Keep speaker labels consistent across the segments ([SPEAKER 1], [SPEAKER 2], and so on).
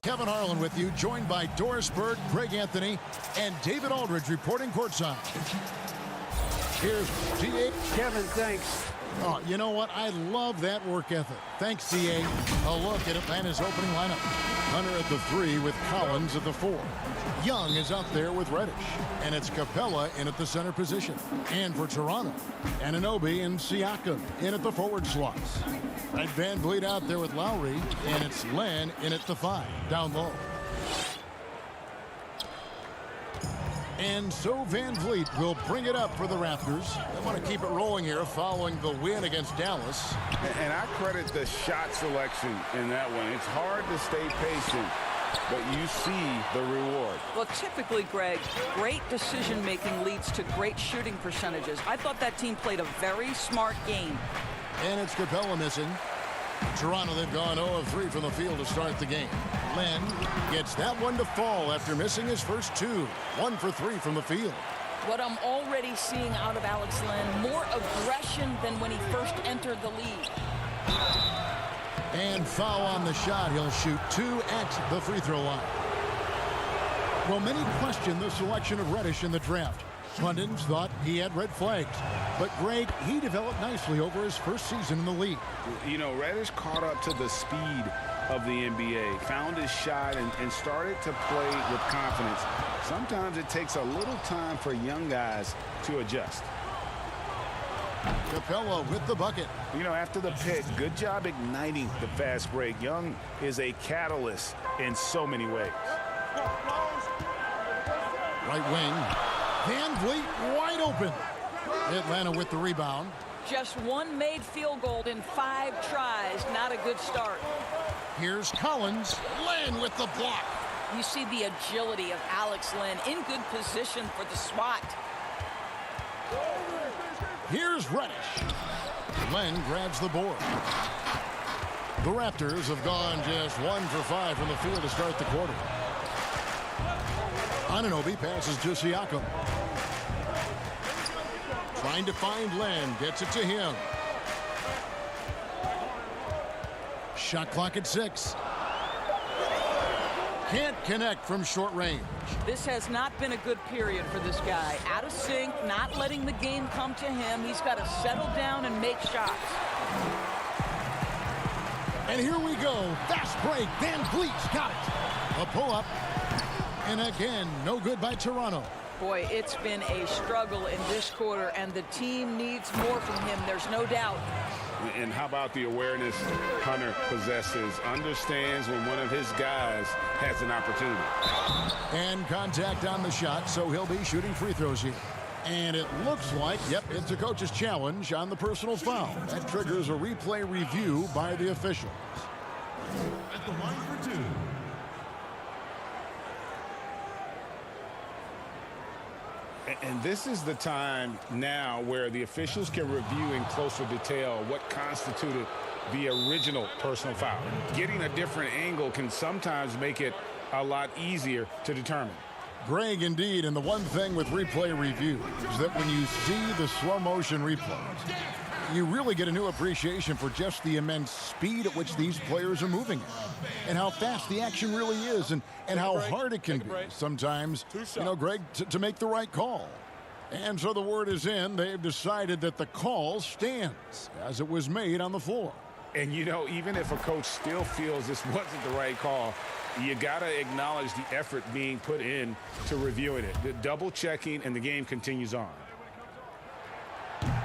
[SPEAKER 1] Kevin Harlan with you, joined by Doris Bird, Greg Anthony, and David Aldridge reporting courtside. Here's D.A.
[SPEAKER 2] Kevin, thanks.
[SPEAKER 1] Oh, you know what? I love that work ethic. Thanks, D.A. A look at Atlanta's opening lineup. Hunter at the 3 with Collins at the 4. Young is out there with Reddish. And it's Capella in at the center position. And for Toronto, Anunoby and Siakam in at the forward slots. Right, Van Vliet out there with Lowry. And it's Len in at the 5, down low. And so Van Vliet will bring it up for the Raptors. They want to keep it rolling here following the win against Dallas.
[SPEAKER 3] And I credit the shot selection in that one. It's hard to stay patient, but you see the reward.
[SPEAKER 4] Well, typically, Greg, great decision-making leads to great shooting percentages. I thought that team played a very smart game.
[SPEAKER 1] And it's Capella missing. Toronto, they've gone 0 of 3 from the field to start the game. Len gets that one to fall after missing his first 2. 1 for 3 from the field.
[SPEAKER 4] What I'm already seeing out of Alex Len, more aggression than when he first entered the league.
[SPEAKER 1] And foul on the shot. He'll shoot 2 at the free throw line. Well, many question the selection of Reddish in the draft. Pundits thought he had red flags. But, Greg, he developed nicely over his first season in the league.
[SPEAKER 3] You know, Reddish caught up to the speed of the NBA, found his shot, and started to play with confidence. Sometimes it takes a little time for young guys to adjust.
[SPEAKER 1] Capella with the bucket.
[SPEAKER 3] You know, after the pick, good job igniting the fast break. Young is a catalyst in so many ways.
[SPEAKER 1] Right wing. Van Vliet wide open. Atlanta with the rebound.
[SPEAKER 4] Just one made field goal in 5 tries. Not a good start.
[SPEAKER 1] Here's Collins. Len with the block.
[SPEAKER 4] You see the agility of Alex Len in good position for the swat.
[SPEAKER 1] Here's Reddish. Len grabs the board. The Raptors have gone just 1 for 5 from the field to start the quarter. Anunoby passes to Siakam. Trying to find Len, gets it to him. Shot clock at 6. Can't connect from short range.
[SPEAKER 4] This has not been a good period for this guy. Out of sync, not letting the game come to him. He's got to settle down and make shots.
[SPEAKER 1] And here we go. Fast break. Van Vliet's got it. A pull-up. And again, no good by Toronto.
[SPEAKER 4] Boy, it's been a struggle in this quarter, and the team needs more from him. There's no doubt.
[SPEAKER 3] And how about the awareness Hunter possesses? Understands when one of his guys has an opportunity.
[SPEAKER 1] And contact on the shot, so he'll be shooting free throws here. And it looks like, yep, it's a coach's challenge on the personal foul. That triggers a replay review by the officials.
[SPEAKER 5] At the line for 2.
[SPEAKER 3] And this is the time now where the officials can review in closer detail what constituted the original personal foul. Getting a different angle can sometimes make it a lot easier to determine.
[SPEAKER 1] Greg, indeed, and the one thing with replay review is that when you see the slow motion replays, you really get a new appreciation for just the immense speed at which these players are moving and how fast the action really is and how hard it can be sometimes, you know, Greg, to make the right call. And so the word is in. They've decided that the call stands as it was made on the floor.
[SPEAKER 3] And, you know, even if a coach still feels this wasn't the right call, you got to acknowledge the effort being put in to reviewing it. The double checking, and the game continues on.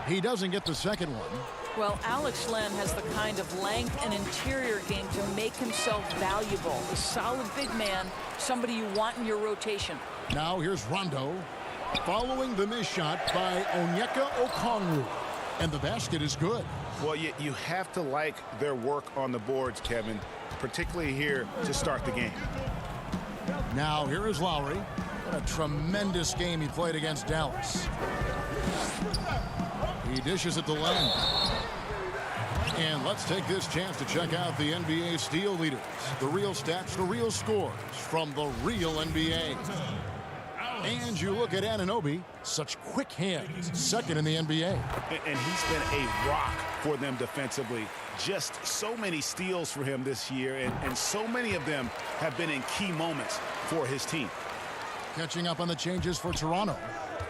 [SPEAKER 1] He doesn't get the second one.
[SPEAKER 4] Well, Alex Len has the kind of length and interior game to make himself valuable. A solid big man, somebody you want in your rotation.
[SPEAKER 1] Now here's Rondo, following the missed shot by Onyeka Okongwu. And the basket is good.
[SPEAKER 3] Well, you have to like their work on the boards, Kevin, particularly here to start the game.
[SPEAKER 1] Now here is Lowry. What a tremendous game he played against Dallas. He dishes it to Len. And let's take this chance to check out the NBA steal leaders. The real stats, the real scores from the real NBA. And you look at Anunoby, such quick hands, second in the NBA.
[SPEAKER 3] And he's been a rock for them defensively. Just so many steals for him this year, and so many of them have been in key moments for his team.
[SPEAKER 1] Catching up on the changes for Toronto.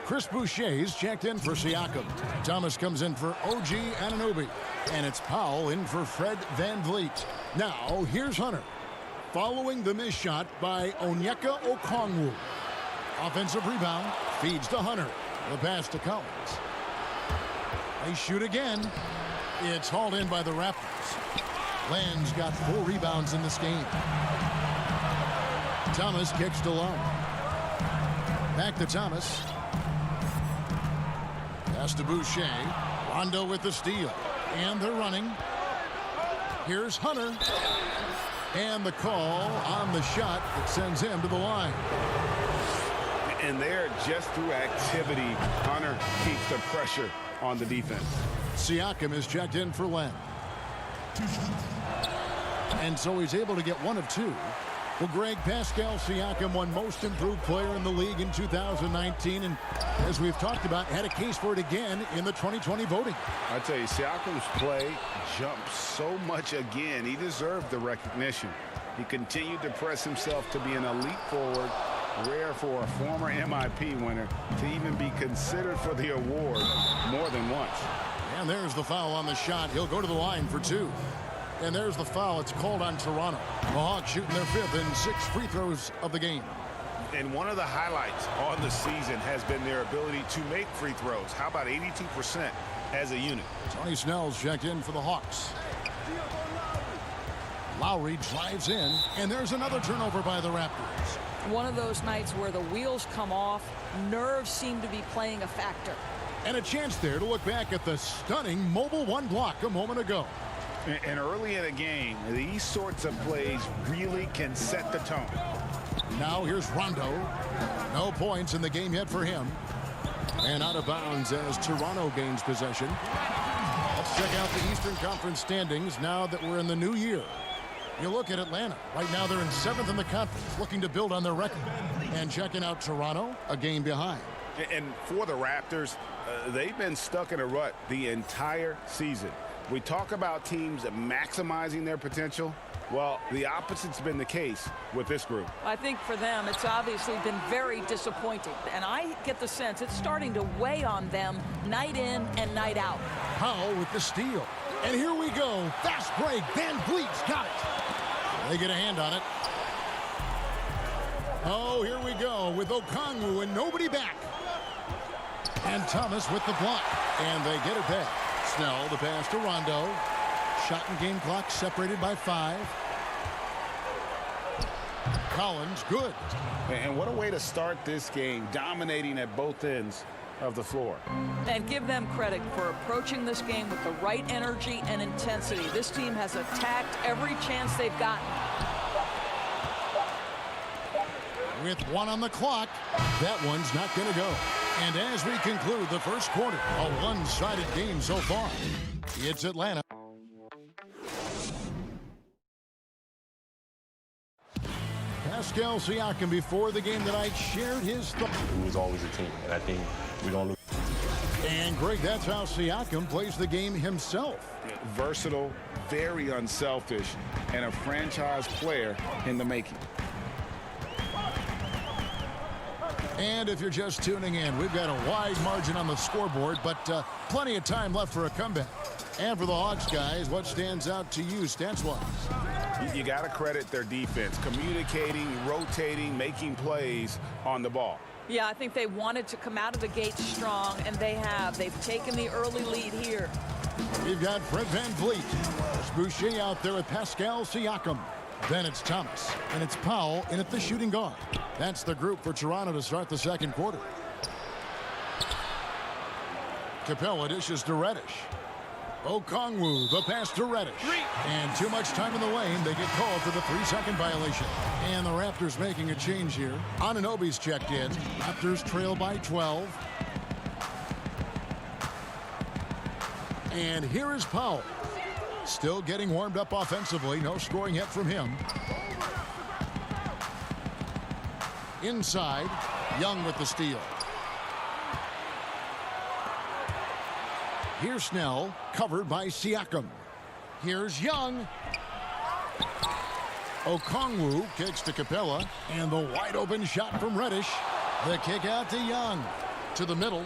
[SPEAKER 1] Chris Boucher's checked in for Siakam. Thomas comes in for OG Anunoby. And it's Powell in for Fred VanVleet. Now, here's Hunter. Following the missed shot by Onyeka Okongwu. Offensive rebound, feeds to Hunter. The pass to Collins. They shoot again. It's hauled in by the Raptors. Land's got 4 rebounds in this game. Thomas kicks to Lowe. Back to Thomas. Pass to Boucher. Rondo with the steal. And they're running. Here's Hunter. And the call on the shot that sends him to the line.
[SPEAKER 3] And there, just through activity, Hunter keeps the pressure on the defense.
[SPEAKER 1] Siakam is checked in for Len. And so he's able to get 1 of 2. Well, Greg, Pascal Siakam won Most Improved Player in the league in 2019. And as we've talked about, had a case for it again in the 2020 voting.
[SPEAKER 3] I tell you, Siakam's play jumped so much again. He deserved the recognition. He continued to press himself to be an elite forward. Rare for a former MIP winner to even be considered for the award more than once.
[SPEAKER 1] And there's the foul on the shot. He'll go to the line for 2. And there's the foul. It's called on Toronto. The Hawks shooting their 5th and 6th free throws of the game.
[SPEAKER 3] And one of the highlights on the season has been their ability to make free throws. How about 82% as a unit?
[SPEAKER 1] Tony Snell's checked in for the Hawks. Lowry drives in, and there's another turnover by the Raptors.
[SPEAKER 4] One of those nights where the wheels come off, nerves seem to be playing a factor.
[SPEAKER 1] And a chance there to look back at the stunning mobile 1 block a moment ago.
[SPEAKER 3] And early in a game, these sorts of plays really can set the tone.
[SPEAKER 1] Now here's Rondo. No points in the game yet for him. And out of bounds as Toronto gains possession. Let's check out the Eastern Conference standings now that we're in the new year. You look at Atlanta. Right now they're in 7th in the conference, looking to build on their record. And checking out Toronto, a game behind.
[SPEAKER 3] And for the Raptors, they've been stuck in a rut the entire season. We talk about teams maximizing their potential. Well, the opposite's been the case with this group.
[SPEAKER 4] I think for them, it's obviously been very disappointing. And I get the sense it's starting to weigh on them night in and night out.
[SPEAKER 1] Powell with the steal. And here we go. Fast break. VanVleet's got it. They get a hand on it. Oh, here we go with Okongwu and nobody back. And Thomas with the block. And they get it back. Snell, the pass to Rondo. Shot and game clock separated by 5. Collins, good.
[SPEAKER 3] And what a way to start this game, dominating at both ends of the floor.
[SPEAKER 4] And give them credit for approaching this game with the right energy and intensity. This team has attacked every chance they've gotten.
[SPEAKER 1] With 1 on the clock, that one's not going to go. And as we conclude the first quarter, a one-sided game so far. It's Atlanta. Pascal Siakam before the game tonight shared his thoughts.
[SPEAKER 2] It was always a team, and I think we don't lose.
[SPEAKER 1] And Greg, that's how Siakam plays the game himself.
[SPEAKER 3] Versatile, very unselfish, and a franchise player in the making.
[SPEAKER 1] And if you're just tuning in, we've got a wide margin on the scoreboard, but plenty of time left for a comeback. And for the Hawks, guys, what stands out to you stats-wise?
[SPEAKER 3] You got to credit their defense, communicating, rotating, making plays on the ball.
[SPEAKER 4] Yeah, I think they wanted to come out of the gate strong, and they have. They've taken the early lead here.
[SPEAKER 1] We've got Fred VanVleet. There's Boucher out there with Pascal Siakam. Then it's Thomas, and it's Powell in at the shooting guard. That's the group for Toronto to start the second quarter. Capella dishes to Reddish. Okongwu, the pass to Reddish. And too much time in the lane. They get called for the 3-second violation. And the Raptors making a change here. Anunoby's checked in. Raptors trail by 12. And here is Powell. Still getting warmed up offensively. No scoring yet from him. Inside. Young with the steal. Here's Snell, covered by Siakam. Here's Young. Okongwu kicks to Capella, and the wide open shot from Reddish. The kick out to Young. To the middle.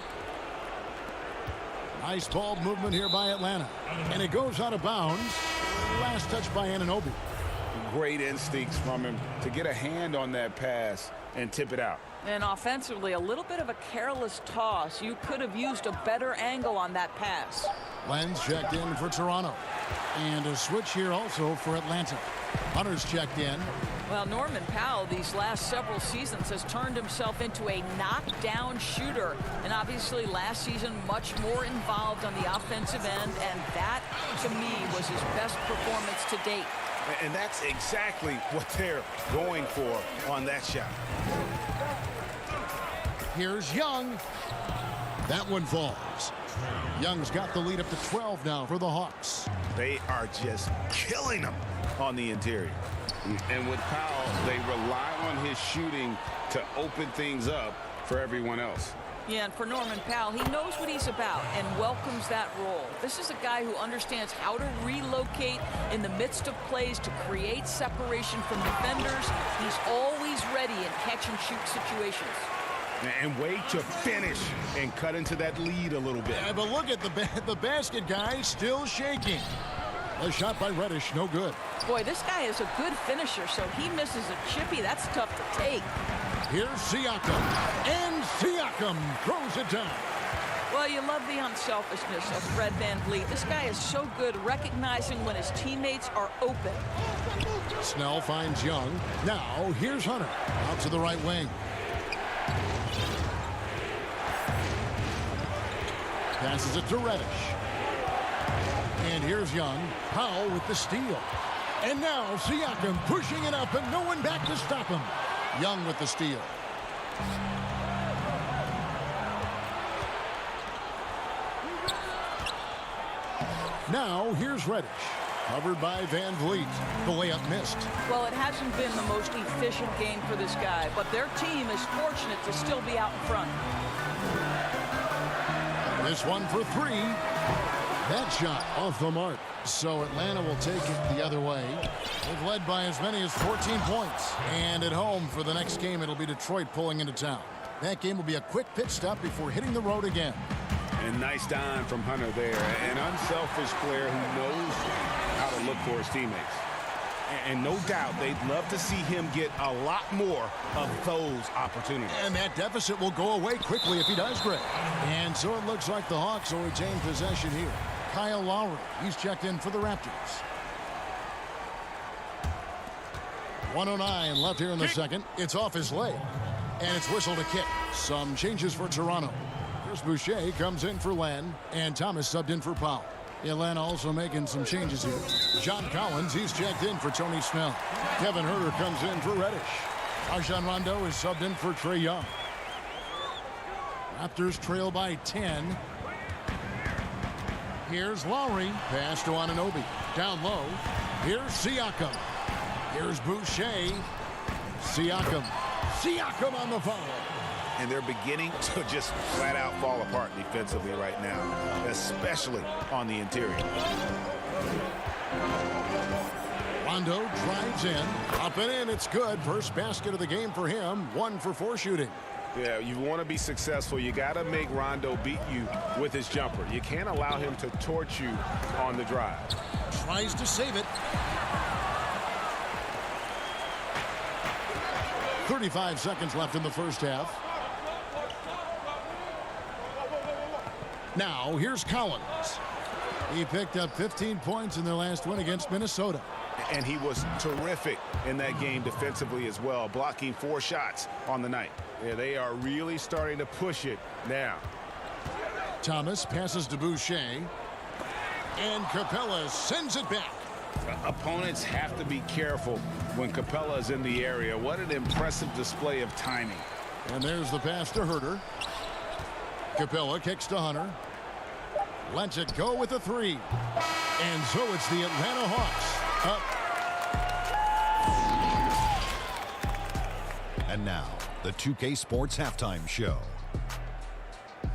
[SPEAKER 1] Nice ball movement here by Atlanta. And it goes out of bounds. Last touch by Anunoby.
[SPEAKER 3] Great instincts from him to get a hand on that pass and tip it out.
[SPEAKER 4] And offensively, a little bit of a careless toss. You could have used a better angle on that pass.
[SPEAKER 1] Lenz checked in for Toronto. And a switch here also for Atlanta. Hunter's checked in.
[SPEAKER 4] Well, Norman Powell these last several seasons has turned himself into a knockdown shooter. And obviously last season much more involved on the offensive end. And that, to me, was his best performance to date.
[SPEAKER 3] And that's exactly what they're going for on that shot.
[SPEAKER 1] Here's Young. That one falls. Young's got the lead up to 12 now for the Hawks.
[SPEAKER 3] They are just killing them on the interior. And with Powell, they rely on his shooting to open things up for everyone else.
[SPEAKER 4] Yeah, and for Norman Powell, he knows what he's about and welcomes that role. This is a guy who understands how to relocate in the midst of plays to create separation from defenders. He's always ready in catch-and-shoot situations.
[SPEAKER 3] And wait to finish and cut into that lead a little bit.
[SPEAKER 1] Yeah, but look at the basket guy still shaking. A shot by Reddish, no good.
[SPEAKER 4] Boy, this guy is a good finisher, so he misses a chippy. That's tough to take.
[SPEAKER 1] Here's Siakam. And Siakam throws it down.
[SPEAKER 4] Well, you love the unselfishness of Fred VanVleet. This guy is so good recognizing when his teammates are open.
[SPEAKER 1] Snell finds Young. Now, here's Hunter. Out to the right wing. Passes it to Reddish. And here's Young. Powell with the steal. And now Siakam pushing it up and no one back to stop him. Young with the steal. Now here's Reddish. Covered by VanVleet. The layup missed.
[SPEAKER 4] Well, it hasn't been the most efficient game for this guy, but their team is fortunate to still be out in front.
[SPEAKER 1] This one for three. That shot off the mark. So Atlanta will take it the other way. They've led by as many as 14 points. And at home for the next game, it'll be Detroit pulling into town. That game will be a quick pit stop before hitting the road again.
[SPEAKER 3] And nice dime from Hunter there. An unselfish player who knows how to look for his teammates. And no doubt they'd love to see him get a lot more of those opportunities.
[SPEAKER 1] And that deficit will go away quickly if he does, Greg. And so it looks like the Hawks will retain possession here. Kyle Lowry, he's checked in for the Raptors. 1:09 left here in the second. It's off his leg. And it's whistled a kick. Some changes for Toronto. Chris Boucher comes in for Len. And Thomas subbed in for Powell. Atlanta also making some changes here. John Collins, he's checked in for Tony Snell. Kevin Huerter comes in for Reddish. Rajon Rondo is subbed in for Trae Young. Raptors trail by 10. Here's Lowry. Pass to Anunoby. Down low. Here's Siakam. Here's Boucher. Siakam. Siakam on the foul.
[SPEAKER 3] And they're beginning to just flat out fall apart defensively right now, especially on the interior.
[SPEAKER 1] Rondo drives in. Up and in. It's good. First basket of the game for him. 1 for 4 shooting.
[SPEAKER 3] Yeah, you want to be successful. You got to make Rondo beat you with his jumper. You can't allow him to torch you on the drive.
[SPEAKER 1] Tries to save it. 35 seconds left in the first half. Now, here's Collins. He picked up 15 points in their last win against Minnesota.
[SPEAKER 3] And he was terrific in that game defensively as well, blocking 4 shots on the night. Yeah, they are really starting to push it now.
[SPEAKER 1] Thomas passes to Boucher. And Capella sends it back.
[SPEAKER 3] Opponents have to be careful when Capella is in the area. What an impressive display of timing.
[SPEAKER 1] And there's the pass to Huerter. Capella kicks to Hunter. Lets it go with a 3. And so it's the Atlanta Hawks up.
[SPEAKER 5] And now,
[SPEAKER 6] the 2K Sports Halftime Show.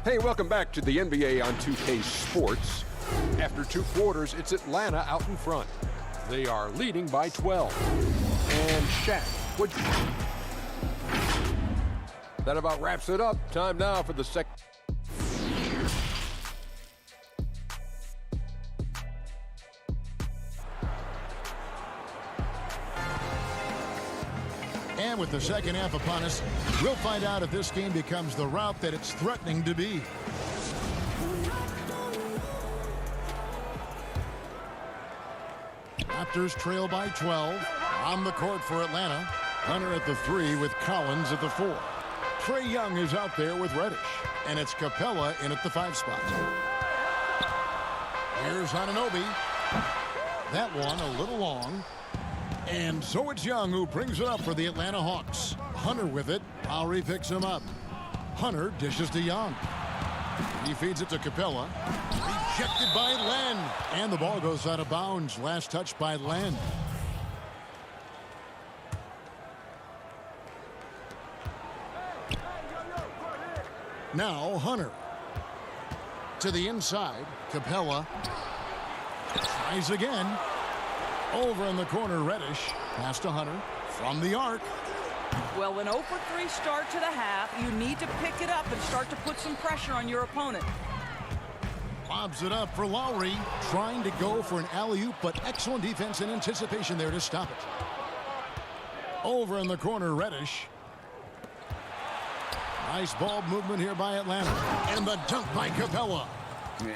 [SPEAKER 7] Hey, welcome back to the NBA on 2K Sports. After 2 quarters, it's Atlanta out in front. They are leading by 12. And Shaq would... That about wraps it up. Time now for the second.
[SPEAKER 1] And with the second half upon us, we'll find out if this game becomes the route that it's threatening to be. Raptors trail by 12. On the court for Atlanta. Hunter at the 3 with Collins at the 4. Trae Young is out there with Reddish. And it's Capella in at the 5 spot. Here's Anunoby. That one a little long. And so it's Young who brings it up for the Atlanta Hawks. Hunter with it. Lowry picks him up. Hunter dishes to Young. He feeds it to Capella. Rejected by Len. And the ball goes out of bounds. Last touch by Len. Now Hunter. To the inside. Capella. Tries again. Over in the corner, Reddish. Pass to Hunter. From the arc.
[SPEAKER 4] Well, an 0 for 3 start to the half. You need to pick it up and start to put some pressure on your opponent.
[SPEAKER 1] Lobs it up for Lowry. Trying to go for an alley-oop, but excellent defense and anticipation there to stop it. Over in the corner, Reddish. Nice ball movement here by Atlanta. And the dunk by Capella.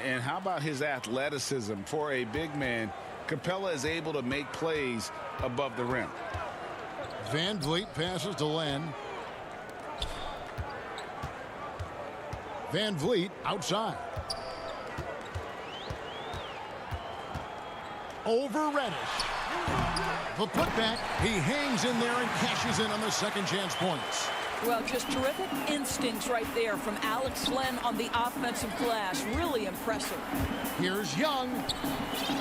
[SPEAKER 3] And how about his athleticism for a big man? Capella is able to make plays above the rim.
[SPEAKER 1] Van Vliet passes to Len. Van Vliet outside. Over Reddish. The putback. He hangs in there and cashes in on the second chance points.
[SPEAKER 4] Well, just terrific instincts right there from Alex Len on the offensive glass. Really impressive.
[SPEAKER 1] Here's Young.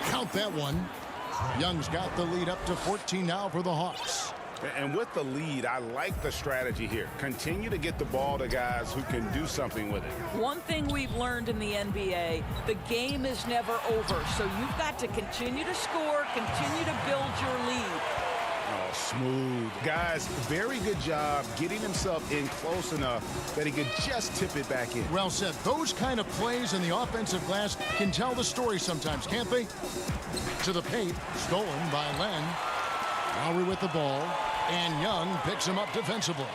[SPEAKER 1] Count that one. Young's got the lead up to 14 now for the Hawks.
[SPEAKER 3] And with the lead, I like the strategy here. Continue to get the ball to guys who can do something with it.
[SPEAKER 4] One thing we've learned in the NBA, the game is never over. So you've got to continue to score, continue to build your lead.
[SPEAKER 3] Oh, smooth. Guys, very good job getting himself in close enough that he could just tip it back in.
[SPEAKER 1] Well said. Those kind of plays in the offensive glass can tell the story sometimes, can't they? To the paint, stolen by Len. Lowry with the ball, and Young picks him up defensively.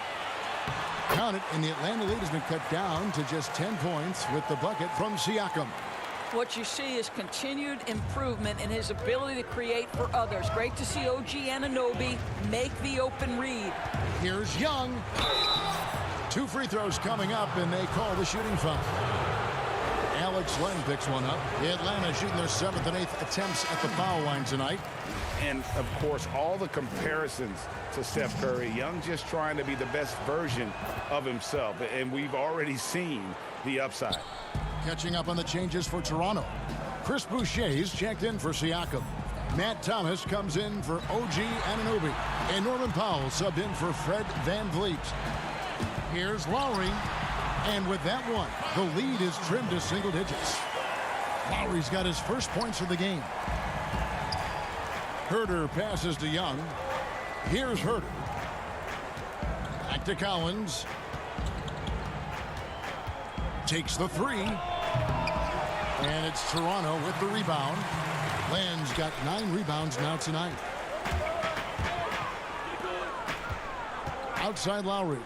[SPEAKER 1] Count it, and the Atlanta lead has been cut down to just 10 points with the bucket from Siakam.
[SPEAKER 4] What you see is continued improvement in his ability to create for others. Great to see OG Anunoby make the open read.
[SPEAKER 1] Here's Young. 2 free throws coming up, and they call the shooting foul. Alex Len picks one up. Atlanta shooting their 7th and 8th attempts at the foul line tonight.
[SPEAKER 3] And, of course, all the comparisons to Steph Curry. Young just trying to be the best version of himself. And we've already seen the upside.
[SPEAKER 1] Catching up on the changes for Toronto. Chris Boucher's checked in for Siakam. Matt Thomas comes in for OG Anunoby. And Norman Powell subbed in for Fred Van Vliet. Here's Lowry. And with that one, the lead is trimmed to single digits. Lowry's got his first points of the game. Herter passes to Young. Here's Herter. Back to Collins. Takes the 3. And it's Toronto with the rebound. Len's got 9 rebounds now tonight. Outside Lowry.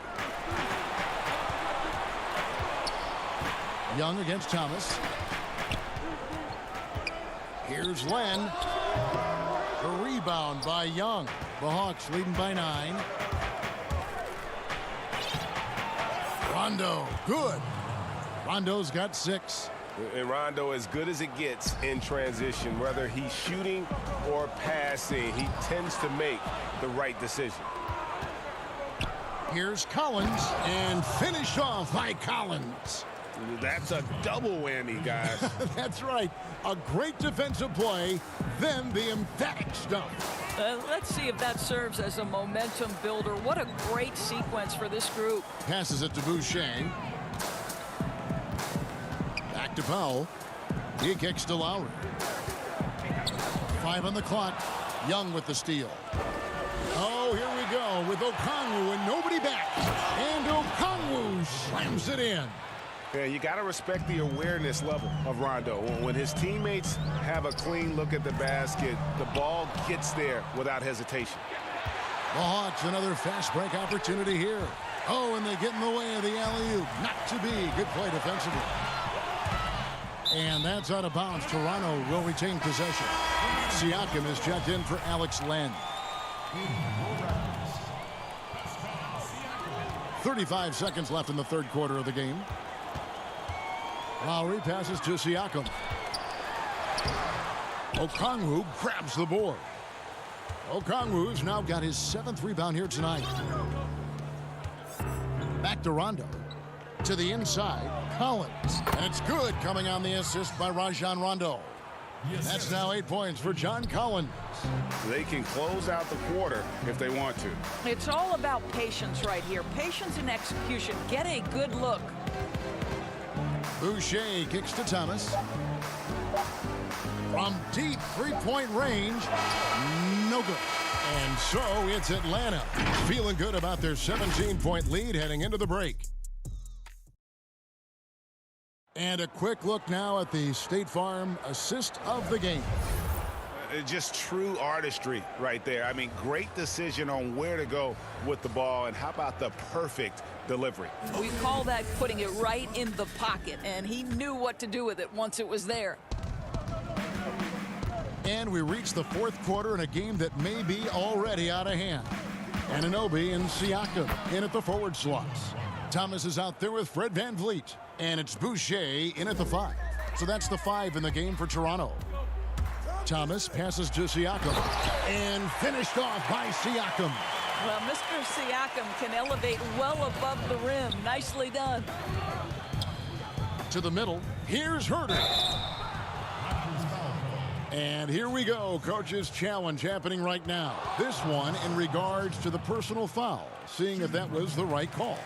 [SPEAKER 1] Young against Thomas. Here's Len. A rebound by Young. The Hawks leading by 9. Rondo, good. Rondo's got 6.
[SPEAKER 8] And Rondo, as good as it gets in transition, whether he's shooting or passing, he tends to make the right decision.
[SPEAKER 1] Here's Collins, and finished off by Collins.
[SPEAKER 3] That's a double whammy, guys.
[SPEAKER 1] That's right. A great defensive play, then the emphatic stuff.
[SPEAKER 4] Let's see if that serves as a momentum builder. What a great sequence for this group.
[SPEAKER 1] Passes it to Boucher. Back to Powell. He kicks to Lowry. 5 on the clock. Young with the steal. Oh, here we go with Okongwu and nobody back. And Okongwu slams it in.
[SPEAKER 3] Yeah, you got to respect the awareness level of Rondo. When his teammates have a clean look at the basket, the ball gets there without hesitation.
[SPEAKER 1] The Hawks, another fast break opportunity here. Oh, and they get in the way of the alley-oop. Not to be. Good play defensively. And that's out of bounds. Toronto will retain possession. Siakam is checked in for Alex Len. 35 seconds left in the third quarter of the game. Lowry passes to Siakam. Okongwu grabs the board. Okongwu's now got his 7th rebound here tonight. Back to Rondo. To the inside, Collins. And it's good coming on the assist by Rajon Rondo. That's now 8 points for John Collins.
[SPEAKER 3] They can close out the quarter if they want to.
[SPEAKER 4] It's all about patience right here. Patience and execution. Get a good look.
[SPEAKER 1] Boucher kicks to Thomas. From deep three-point range, no good. And so it's Atlanta feeling good about their 17-point lead heading into the break. And a quick look now at the State Farm assist of the game.
[SPEAKER 3] Just true artistry right there. I mean, great decision on where to go with the ball, and how about the perfect delivery?
[SPEAKER 4] We call that putting it right in the pocket, and he knew what to do with it once it was there.
[SPEAKER 1] And we reach the fourth quarter in a game that may be already out of hand. Anunoby and Siakam in at the forward slots. Thomas is out there with Fred VanVleet. And it's Boucher in at the 5. So that's the 5 in the game for Toronto. Thomas passes to Siakam. And finished off by Siakam.
[SPEAKER 4] Well, Mr. Siakam can elevate well above the rim. Nicely done.
[SPEAKER 1] To the middle. Here's Herter. And here we go. Coach's challenge happening right now. This one in regards to the personal foul. Seeing if that was the right call.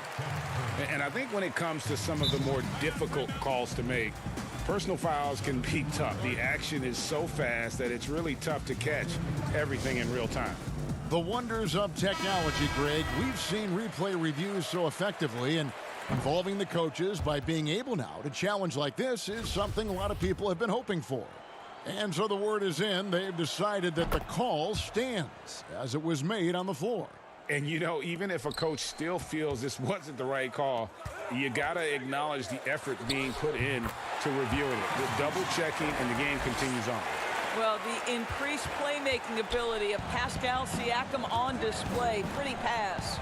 [SPEAKER 3] And I think when it comes to some of the more difficult calls to make, personal fouls can be tough. The action is so fast that it's really tough to catch everything in real time.
[SPEAKER 1] The wonders of technology, Greg. We've seen replay reviews so effectively, and involving the coaches by being able now to challenge like this is something a lot of people have been hoping for. And so the word is in. They've decided that the call stands as it was made on the floor.
[SPEAKER 3] And, you know, even if a coach still feels this wasn't the right call, you got to acknowledge the effort being put in to reviewing it. The double-checking, and the game continues on.
[SPEAKER 4] Well, the increased playmaking ability of Pascal Siakam on display. Pretty pass.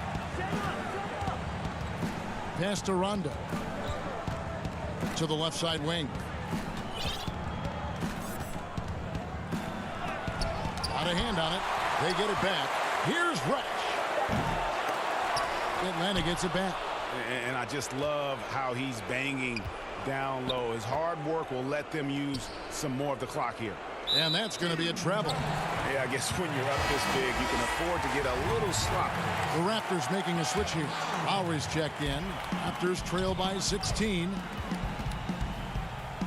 [SPEAKER 1] Pass to Rondo. To the left side wing. Got a hand on it. They get it back. Here's Reddish. Atlanta gets it back.
[SPEAKER 3] And I just love how he's banging down low. His hard work will let them use some more of the clock here.
[SPEAKER 1] And that's going to be a travel.
[SPEAKER 3] Yeah, I guess when you're up this big, you can afford to get a little sloppy.
[SPEAKER 1] The Raptors making a switch here. Lowry's checked in. Raptors trail by 16.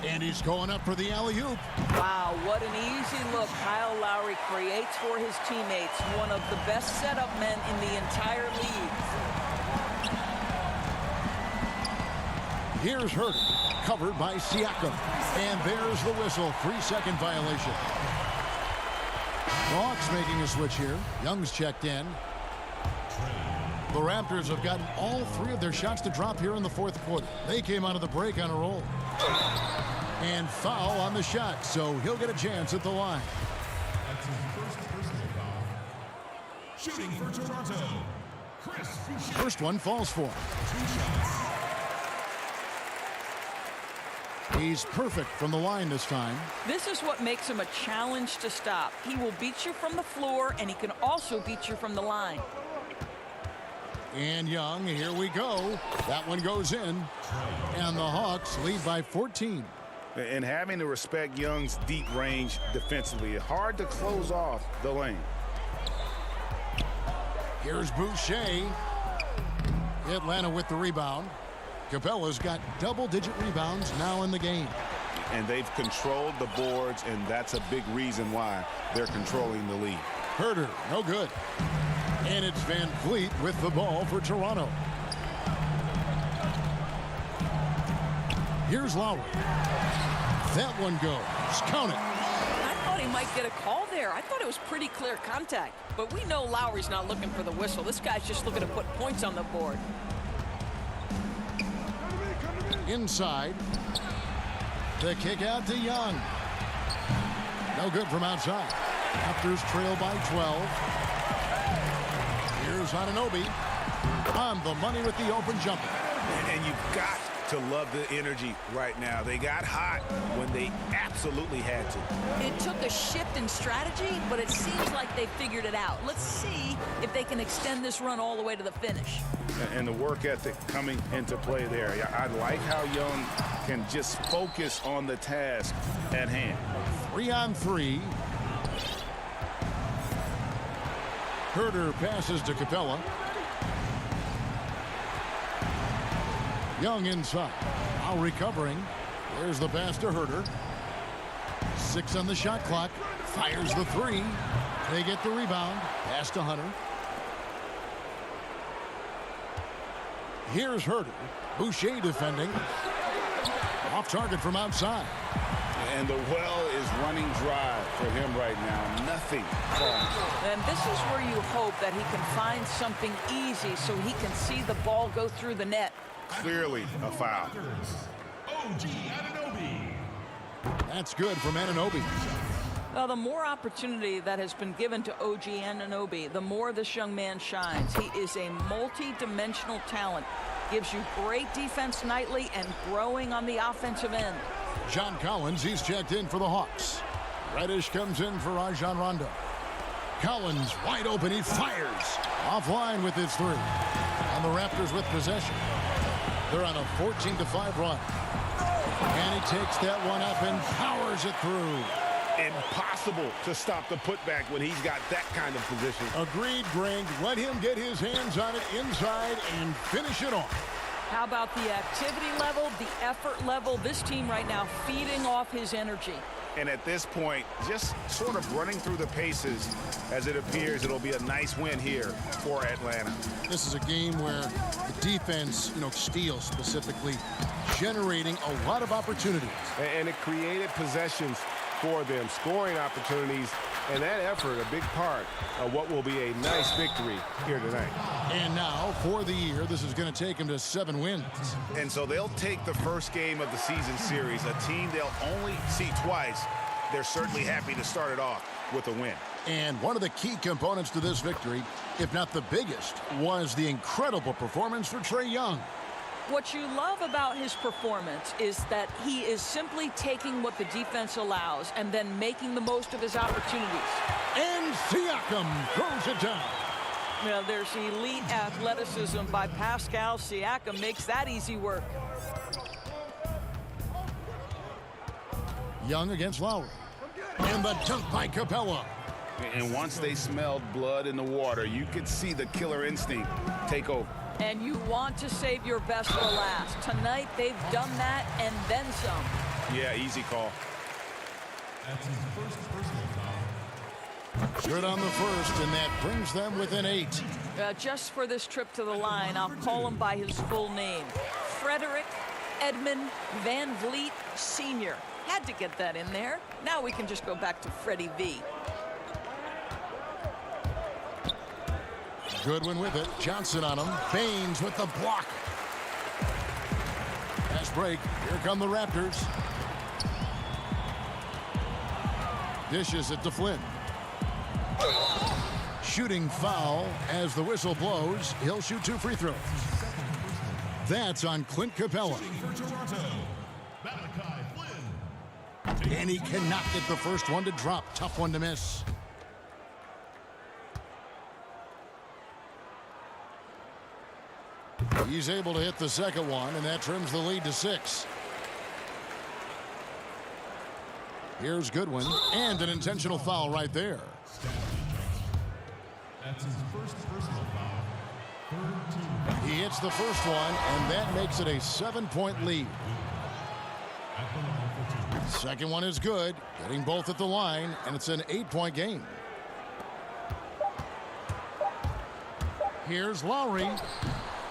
[SPEAKER 1] And he's going up for the alley-oop.
[SPEAKER 4] Wow, what an easy look Kyle Lowry creates for his teammates. One of the best setup men in the entire league.
[SPEAKER 1] Here's Herter, covered by Siakam. And there's the whistle, 3-second violation. The Hawks making a switch here. Young's checked in. The Raptors have gotten all 3 of their shots to drop here in the fourth quarter. They came out of the break on a roll. And foul on the shot, so he'll get a chance at the line.
[SPEAKER 5] That's his first personal foul. Shooting for Toronto, Chris Boucher.
[SPEAKER 1] First one falls for him.
[SPEAKER 5] 2 shots.
[SPEAKER 1] He's perfect from the line this time.
[SPEAKER 4] This is what makes him a challenge to stop. He will beat you from the floor, and he can also beat you from the line.
[SPEAKER 1] And Young, here we go. That one goes in. And the Hawks lead by 14.
[SPEAKER 3] And having to respect Young's deep range defensively, hard to close off the lane.
[SPEAKER 1] Here's Boucher. Atlanta with the rebound. Capella's got double-digit rebounds now in the game.
[SPEAKER 3] And they've controlled the boards, and that's a big reason why they're controlling the lead.
[SPEAKER 1] Herter, no good. And it's Van Fleet with the ball for Toronto. Here's Lowry. That one goes. Count it.
[SPEAKER 4] I thought he might get a call there. I thought it was pretty clear contact. But we know Lowry's not looking for the whistle. This guy's just looking to put points on the board.
[SPEAKER 1] Inside. The kick out to Young. No good from outside. Raptors trail by 12. Here's Anunoby. On the money with the open jumper.
[SPEAKER 3] And you've got to love the energy right now. They got hot when they absolutely had to.
[SPEAKER 4] It took a shift in strategy, but it seems like they figured it out. Let's see if they can extend this run all the way to the finish.
[SPEAKER 3] And the work ethic coming into play there. I like how Young can just focus on the task at hand.
[SPEAKER 1] 3-on-3. Herter passes to Capella. Young inside. Now recovering. There's the pass to Herter. 6 on the shot clock. Fires the 3. They get the rebound. Pass to Hunter. Here's Herter. Boucher defending. Off target from outside.
[SPEAKER 3] And the well is running dry for him right now. Nothing falling.
[SPEAKER 4] And this is where you hope that he can find something easy so he can see the ball go through the net.
[SPEAKER 3] Clearly a foul.
[SPEAKER 5] OG Anunoby.
[SPEAKER 1] That's good from Anunoby.
[SPEAKER 4] Well, the more opportunity that has been given to OG Anunoby, the more this young man shines. He is a multi-dimensional talent. Gives you great defense nightly and growing on the offensive end.
[SPEAKER 1] John Collins, he's checked in for the Hawks. Reddish comes in for Rajon Rondo. Collins wide open, he fires. Offline with his 3. And the Raptors with possession. They're on a 14-5 run. And he takes that one up and powers it through.
[SPEAKER 3] Impossible to stop the putback when he's got that kind of position.
[SPEAKER 1] Agreed, Greg. Let him get his hands on it inside and finish it off.
[SPEAKER 4] How about the activity level, the effort level? This team right now feeding off his energy.
[SPEAKER 3] And at this point, just sort of running through the paces as it appears it'll be a nice win here for Atlanta.
[SPEAKER 1] This is a game where the defense, steals specifically, generating a lot of opportunities.
[SPEAKER 8] And it created possessions for them, scoring opportunities, and that effort a big part of what will be a nice victory here tonight.
[SPEAKER 1] And now, for the year, this is going to take them to 7 wins.
[SPEAKER 3] And so they'll take the first game of the season series, a team they'll only see twice. They're certainly happy to start it off with a win.
[SPEAKER 1] And one of the key components to this victory, if not the biggest, was the incredible performance for Trae Young.
[SPEAKER 4] What you love about his performance is that he is simply taking what the defense allows and then making the most of his opportunities.
[SPEAKER 1] And Siakam throws it down.
[SPEAKER 4] Well, there's elite athleticism by Pascal Siakam. Makes that easy work.
[SPEAKER 1] Young against Lowry. And the dunk by Capella.
[SPEAKER 3] And once they smelled blood in the water, you could see the killer instinct take over.
[SPEAKER 4] And you want to save your best for last. Tonight, they've done that and then some.
[SPEAKER 3] Yeah, easy call.
[SPEAKER 5] That's his first personal foul.
[SPEAKER 1] Good on the first, and that brings them within 8.
[SPEAKER 4] Just for this trip to the line, I'll call him by his full name. Frederick Edmund Van Vliet Sr. Had to get that in there. Now we can just go back to Freddie V.
[SPEAKER 1] Goodwin with it. Johnson on him. Baines with the block. Fast break. Here come the Raptors. Dishes it to Flynn. Shooting foul as the whistle blows. He'll shoot 2 free throws. That's on Clint Capella.
[SPEAKER 5] For Toronto, Malachi Flynn.
[SPEAKER 1] And he cannot get the first one to drop. Tough one to miss. He's able to hit the second one, and that trims the lead to 6. Here's Goodwin, and an intentional foul right there.
[SPEAKER 5] That's his first personal foul.
[SPEAKER 1] He hits the first one, and that makes it a 7-point lead. Second one is good, getting both at the line, and it's an 8-point game. Here's Lowry.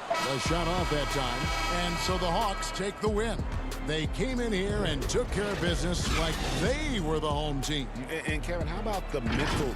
[SPEAKER 1] The shot off that time, and so the Hawks take the win. They came in here and took care of business like they were the home team.
[SPEAKER 3] And Kevin, how about the mental?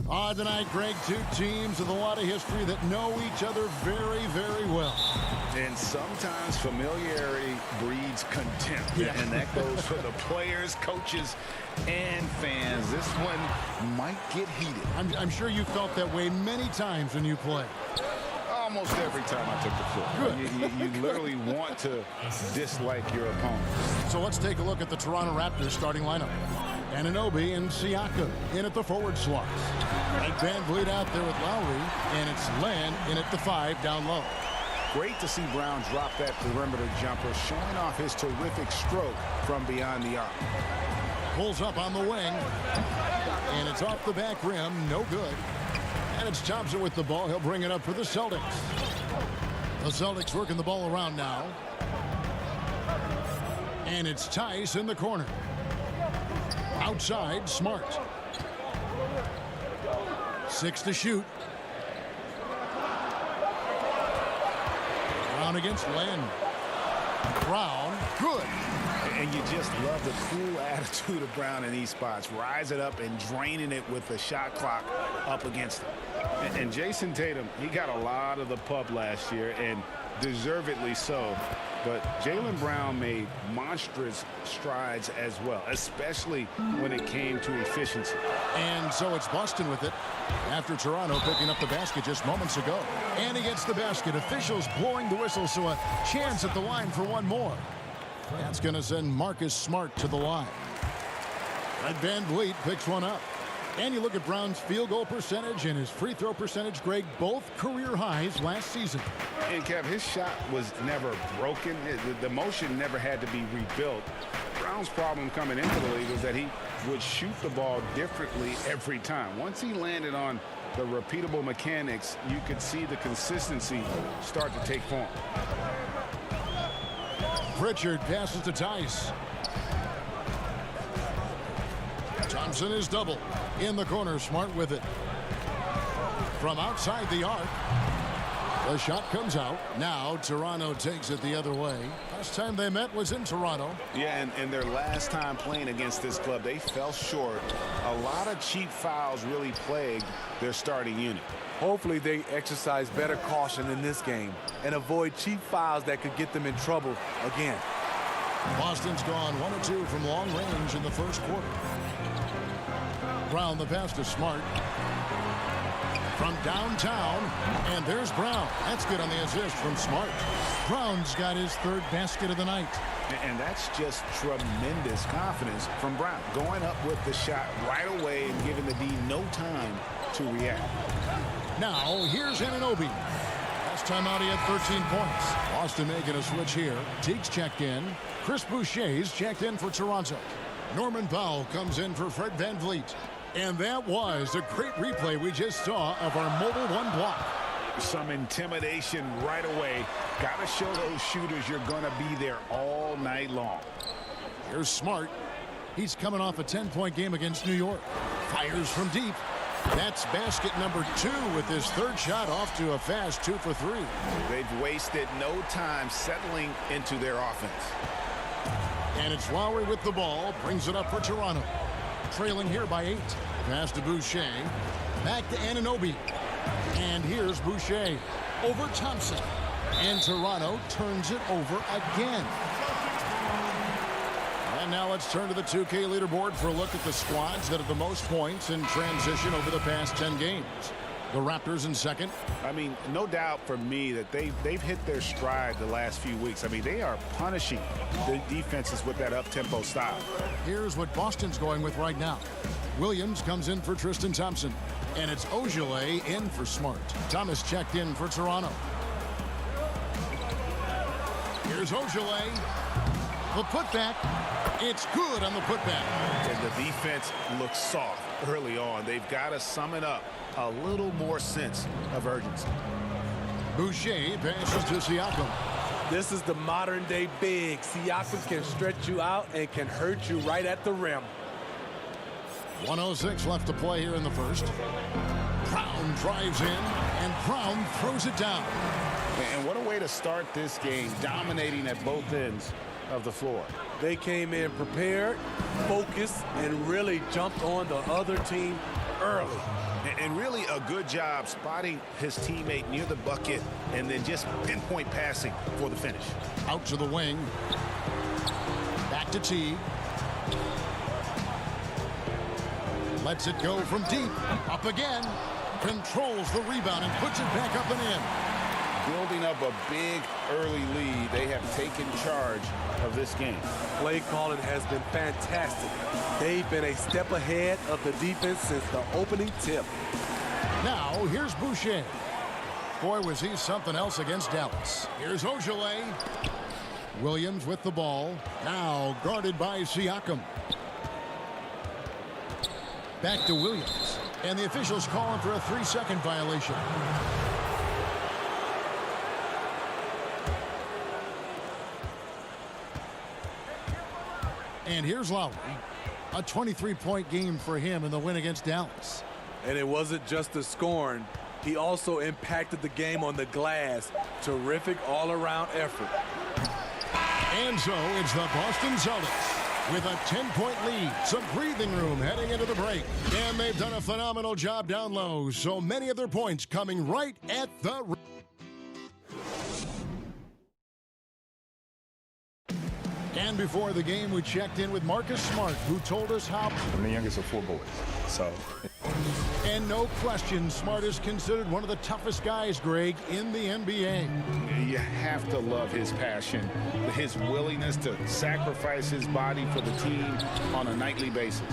[SPEAKER 1] Tonight, Greg, two teams with a lot of history that know each other very, very well.
[SPEAKER 3] And sometimes familiarity breeds contempt.
[SPEAKER 1] Yeah.
[SPEAKER 3] And that goes for the players, coaches, and fans. This one might get heated.
[SPEAKER 1] I'm sure you felt that way many times when you play.
[SPEAKER 3] Almost every time I took the floor. You literally want to dislike your opponent.
[SPEAKER 1] So let's take a look at the Toronto Raptors starting lineup. Anunoby and Siakam in at the forward slots. Right, Van Vliet out there with Lowry, and it's Len in at the 5 down low.
[SPEAKER 3] Great to see Brown drop that perimeter jumper, showing off his terrific stroke from beyond the arc.
[SPEAKER 1] Pulls up on the wing, and it's off the back rim, no good. And it's Thompson with the ball. He'll bring it up for the Celtics. The Celtics working the ball around now. And it's Tice in the corner. Outside, Smart. 6 to shoot. Brown against Len. Brown, good.
[SPEAKER 3] And you just love the cool attitude of Brown in these spots. Rising up and draining it with the shot clock up against him. And Jason Tatum, he got a lot of the pub last year, and deservedly so. But Jaylen Brown made monstrous strides as well, especially when it came to efficiency.
[SPEAKER 1] And so it's Boston with it after Toronto picking up the basket just moments ago. And he gets the basket. Officials blowing the whistle, so a chance at the line for one more. That's going to send Marcus Smart to the line. And Van Vliet picks one up. And you look at Brown's field goal percentage and his free throw percentage, Greg, both career highs last season.
[SPEAKER 3] And, Kev, his shot was never broken. The motion never had to be rebuilt. Brown's problem coming into the league was that he would shoot the ball differently every time. Once he landed on the repeatable mechanics, you could see the consistency start to take form.
[SPEAKER 1] Pritchard passes to Tice. Thompson is double. In the corner, Smart with it. From outside the arc. The shot comes out. Now Toronto takes it the other way. Last time they met was in Toronto.
[SPEAKER 3] Yeah, and their last time playing against this club, they fell short. A lot of cheap fouls really plagued their starting unit.
[SPEAKER 9] Hopefully they exercise better caution in this game and avoid cheap fouls that could get them in trouble again.
[SPEAKER 1] Boston's gone 1 of 2 from long range in the first quarter. Brown the pass to Smart. From downtown, and there's Brown. That's good on the assist from Smart. Brown's got his 3rd basket of the night.
[SPEAKER 3] And that's just tremendous confidence from Brown. Going up with the shot right away and giving the D no time to react.
[SPEAKER 1] Now, here's Anunoby. Last time out, he had 13 points. Boston making a switch here. Teague's checked in. Chris Boucher's checked in for Toronto. Norman Powell comes in for Fred Van Vliet. And that was a great replay we just saw of our mobile one block.
[SPEAKER 3] Some intimidation right away. Got to show those shooters you're going to be there all night long.
[SPEAKER 1] Here's Smart. He's coming off a 10-point game against New York. Fires from deep. That's basket number 2 with his 3rd shot off to a fast 2 for 3.
[SPEAKER 3] They've wasted no time settling into their offense.
[SPEAKER 1] And it's Lowry with the ball. Brings it up for Toronto. Trailing here by 8. Pass to Boucher. Back to Anunoby. And here's Boucher. Over Thompson. And Toronto turns it over again. And now let's turn to the 2K leaderboard for a look at the squads that have the most points in transition over the past 10 games. The Raptors in second.
[SPEAKER 3] I mean, no doubt for me that they've hit their stride the last few weeks. I mean, they are punishing the defenses with that up-tempo style.
[SPEAKER 1] Here's what Boston's going with right now. Williams comes in for Tristan Thompson. And it's Ogilvy in for Smart. Thomas checked in for Toronto. Here's Ogilvy. The putback. It's good on the putback.
[SPEAKER 3] And the defense looks soft early on. They've got to sum it up. A little more sense of urgency.
[SPEAKER 1] Boucher passes to Siakam.
[SPEAKER 9] This is the modern-day big. Siakam can stretch you out and can hurt you right at the rim.
[SPEAKER 1] 1:06 left to play here in the first. Brown drives in, and Brown throws it down.
[SPEAKER 3] And what a way to start this game, dominating at both ends of the floor.
[SPEAKER 9] They came in prepared, focused, and really jumped on the other team
[SPEAKER 3] early. And really a good job spotting his teammate near the bucket and then just pinpoint passing for the finish.
[SPEAKER 1] Out to the wing. Back to T. Lets it go from deep. Up again. Controls the rebound and puts it back up and in.
[SPEAKER 3] Building up a big early lead, they have taken charge of this game.
[SPEAKER 9] Play calling has been fantastic. They've been a step ahead of the defense since the opening tip.
[SPEAKER 1] Now, here's Boucher. Boy, was he something else against Dallas. Here's Ojale. Williams with the ball. Now guarded by Siakam. Back to Williams. And the officials calling for a 3-second violation. And here's Lowry. A 23-point game for him in the win against Dallas.
[SPEAKER 9] And it wasn't just the scoring. He also impacted the game on the glass. Terrific all-around effort.
[SPEAKER 1] And so it's the Boston Celtics with a 10-point lead. Some breathing room heading into the break. And they've done a phenomenal job down low. So many of their points coming right at the rim. And before the game, we checked in with Marcus Smart, who told us how...
[SPEAKER 2] I'm the youngest of 4 boys, so...
[SPEAKER 1] And no question, Smart is considered one of the toughest guys, Greg, in the NBA.
[SPEAKER 3] You have to love his passion, his willingness to sacrifice his body for the team on a nightly basis.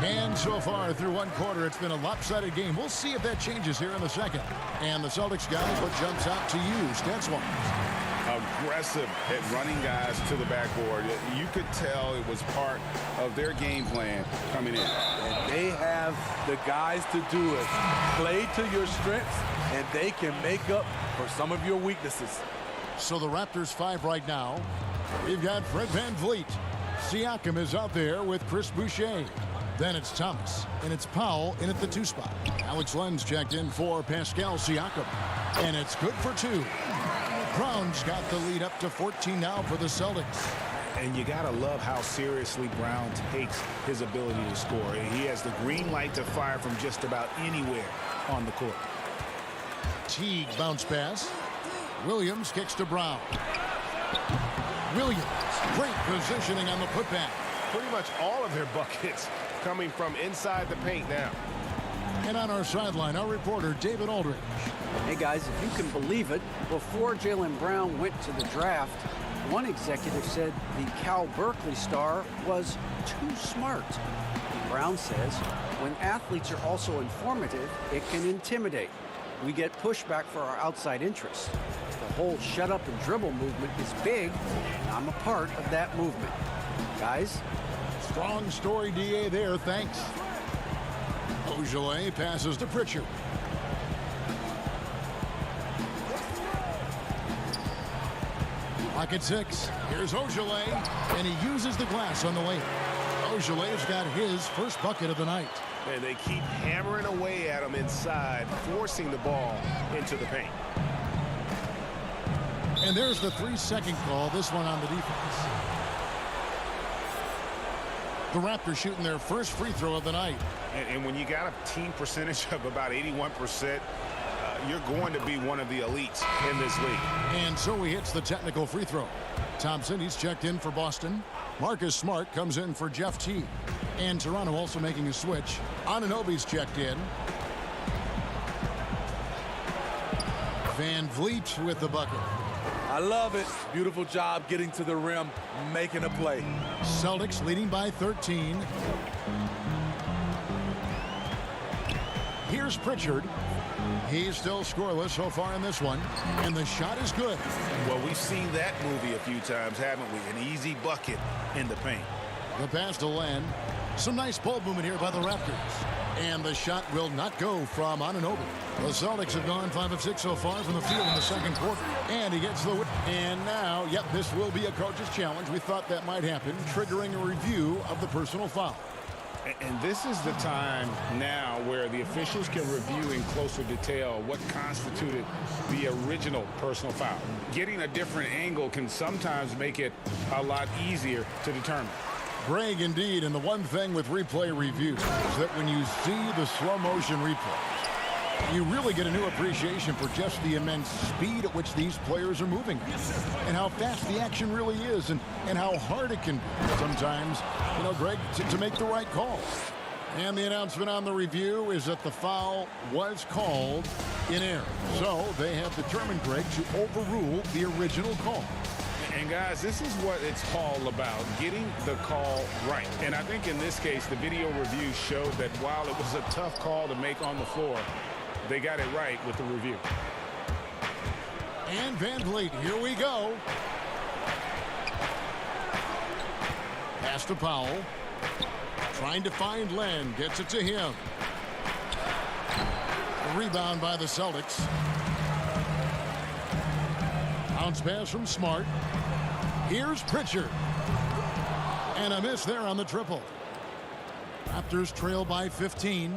[SPEAKER 1] And so far, through one quarter, it's been a lopsided game. We'll see if that changes here in the second. And the Celtics guys, what jumps out to you, stats-wise?
[SPEAKER 3] Aggressive at running guys to the backboard. You could tell it was part of their game plan coming in.
[SPEAKER 9] And they have the guys to do it. Play to your strengths, and they can make up for some of your weaknesses.
[SPEAKER 1] So the Raptors 5 right now. We've got Fred VanVleet. Siakam is out there with Chris Boucher. Then it's Thomas, and it's Powell in at the 2 spot. Alex Len's checked in for Pascal Siakam. And it's good for 2. Brown's got the lead up to 14 now for the Celtics.
[SPEAKER 3] And you got to love how seriously Brown takes his ability to score. He has the green light to fire from just about anywhere on the court.
[SPEAKER 1] Teague bounce pass. Williams kicks to Brown. Williams, great positioning on the putback.
[SPEAKER 8] Pretty much all of their buckets coming from inside the paint now.
[SPEAKER 1] And on our sideline, our reporter, David Aldridge.
[SPEAKER 10] Hey, guys, if you can believe it, before Jaylen Brown went to the draft, one executive said the Cal Berkeley star was too smart. Brown says, when athletes are also informative, it can intimidate. We get pushback for our outside interests. The whole shut up and dribble movement is big, and I'm a part of that movement. Guys?
[SPEAKER 1] Strong story, DA, there. Thanks. Ojale passes to Pritchard. Pocket 6. Here's Ojale, and he uses the glass on the layup. Ojale's got his first bucket of the night.
[SPEAKER 8] And they keep hammering away at him inside, forcing the ball into the paint.
[SPEAKER 1] And there's the 3-second call, this one on the defense. The Raptors shooting their first free throw of the night.
[SPEAKER 3] And when you got a team percentage of about 81%, you're going to be one of the elites in this league.
[SPEAKER 1] And so he hits the technical free throw. Thompson, he's checked in for Boston. Marcus Smart comes in for Jeff Teague. And Toronto also making a switch. Anunoby's checked in. VanVleet with the bucket.
[SPEAKER 9] I love it. Beautiful job getting to the rim, making a play.
[SPEAKER 1] Celtics leading by 13. Here's Pritchard. He's still scoreless so far in this one. And the shot is good.
[SPEAKER 3] Well, we've seen that movie a few times, haven't we? An easy bucket in the paint.
[SPEAKER 1] The pass to Len. Some nice ball movement here by the Raptors. And the shot will not go from Anunoby. The Celtics have gone 5 of 6 so far from the field in the second quarter. And he gets the win. And now, yep, this will be a coach's challenge. We thought that might happen, triggering a review of the personal foul.
[SPEAKER 3] And this is the time now where the officials can review in closer detail what constituted the original personal foul. Getting a different angle can sometimes make it a lot easier to determine.
[SPEAKER 1] Greg, indeed, and the one thing with replay review is that when you see the slow motion replays, you really get a new appreciation for just the immense speed at which these players are moving and how fast the action really is and how hard it can be sometimes, Greg, to make the right call. And the announcement on the review is that the foul was called in error. So they have determined, Greg, to overrule the original call.
[SPEAKER 3] And guys, this is what it's all about, getting the call right. And I think in this case, the video review showed that while it was a tough call to make on the floor, they got it right with the review.
[SPEAKER 1] And Van Vliet, here we go. Pass to Powell. Trying to find Len, gets it to him. The rebound by the Celtics. Bounce pass from Smart. Here's Pritchard. And a miss there on the triple. Raptors trail by 15.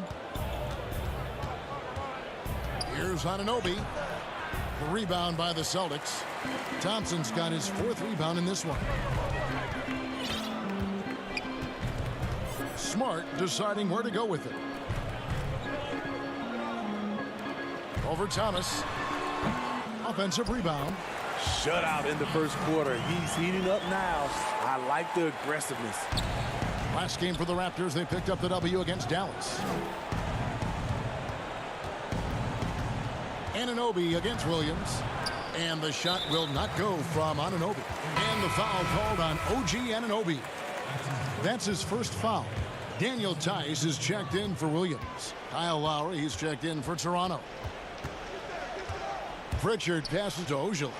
[SPEAKER 1] Here's Anunoby. The rebound by the Celtics. Thompson's got his 4th rebound in this one. Smart deciding where to go with it. Over Thomas. Offensive rebound.
[SPEAKER 9] Shutout in the first quarter. He's heating up now. I like the aggressiveness.
[SPEAKER 1] Last game for the Raptors, they picked up the W against Dallas. Anunoby against Williams. And the shot will not go from Anunoby. And the foul called on OG Anunoby. That's his first foul. Daniel Tice is checked in for Williams. Kyle Lowry, he's checked in for Toronto. Pritchard passes to Ojale.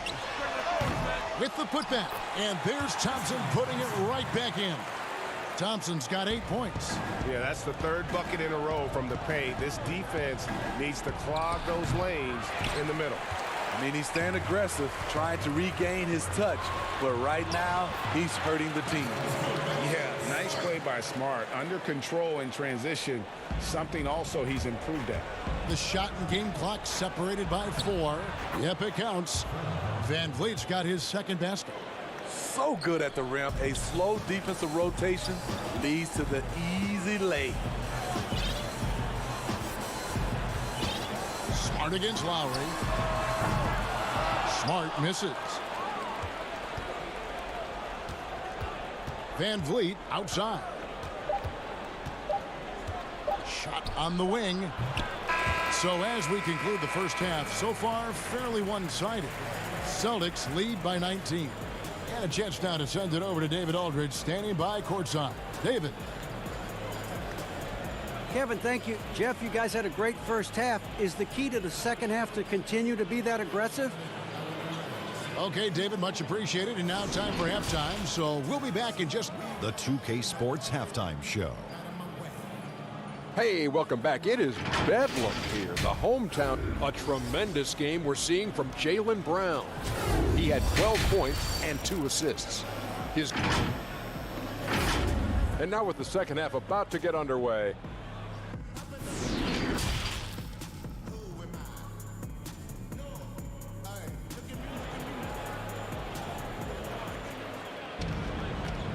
[SPEAKER 1] With the putback. And there's Thompson putting it right back in. Thompson's got 8 points.
[SPEAKER 8] Yeah, that's the 3rd bucket in a row from the paint. This defense needs to clog those lanes in the middle.
[SPEAKER 9] I mean, he's staying aggressive, trying to regain his touch. But right now, he's hurting the team.
[SPEAKER 3] Yeah, nice play by Smart. Under control in transition, something also he's improved at.
[SPEAKER 1] The shot and game clock separated by 4. Yep, it counts. Van Vliet's got his 2nd basket.
[SPEAKER 9] So good at the rim. A slow defensive rotation leads to the easy lay.
[SPEAKER 1] Smart against Lowry. Smart misses. Van Vliet outside. Shot on the wing. So as we conclude the first half, so far fairly one-sided. Celtics lead by 19. And a chance now to send it over to David Aldridge, standing by courtside. David.
[SPEAKER 10] Kevin, thank you. Jeff, you guys had a great first half. Is the key to the second half to continue to be that aggressive?
[SPEAKER 1] Okay, David, much appreciated. And now time for halftime. So we'll be back in just...
[SPEAKER 6] The 2K Sports Halftime Show.
[SPEAKER 7] Hey, welcome back. It is Bedlam here, the hometown. A tremendous game we're seeing from Jaylen Brown. He had 12 points and 2 assists. And now with the second half about to get underway.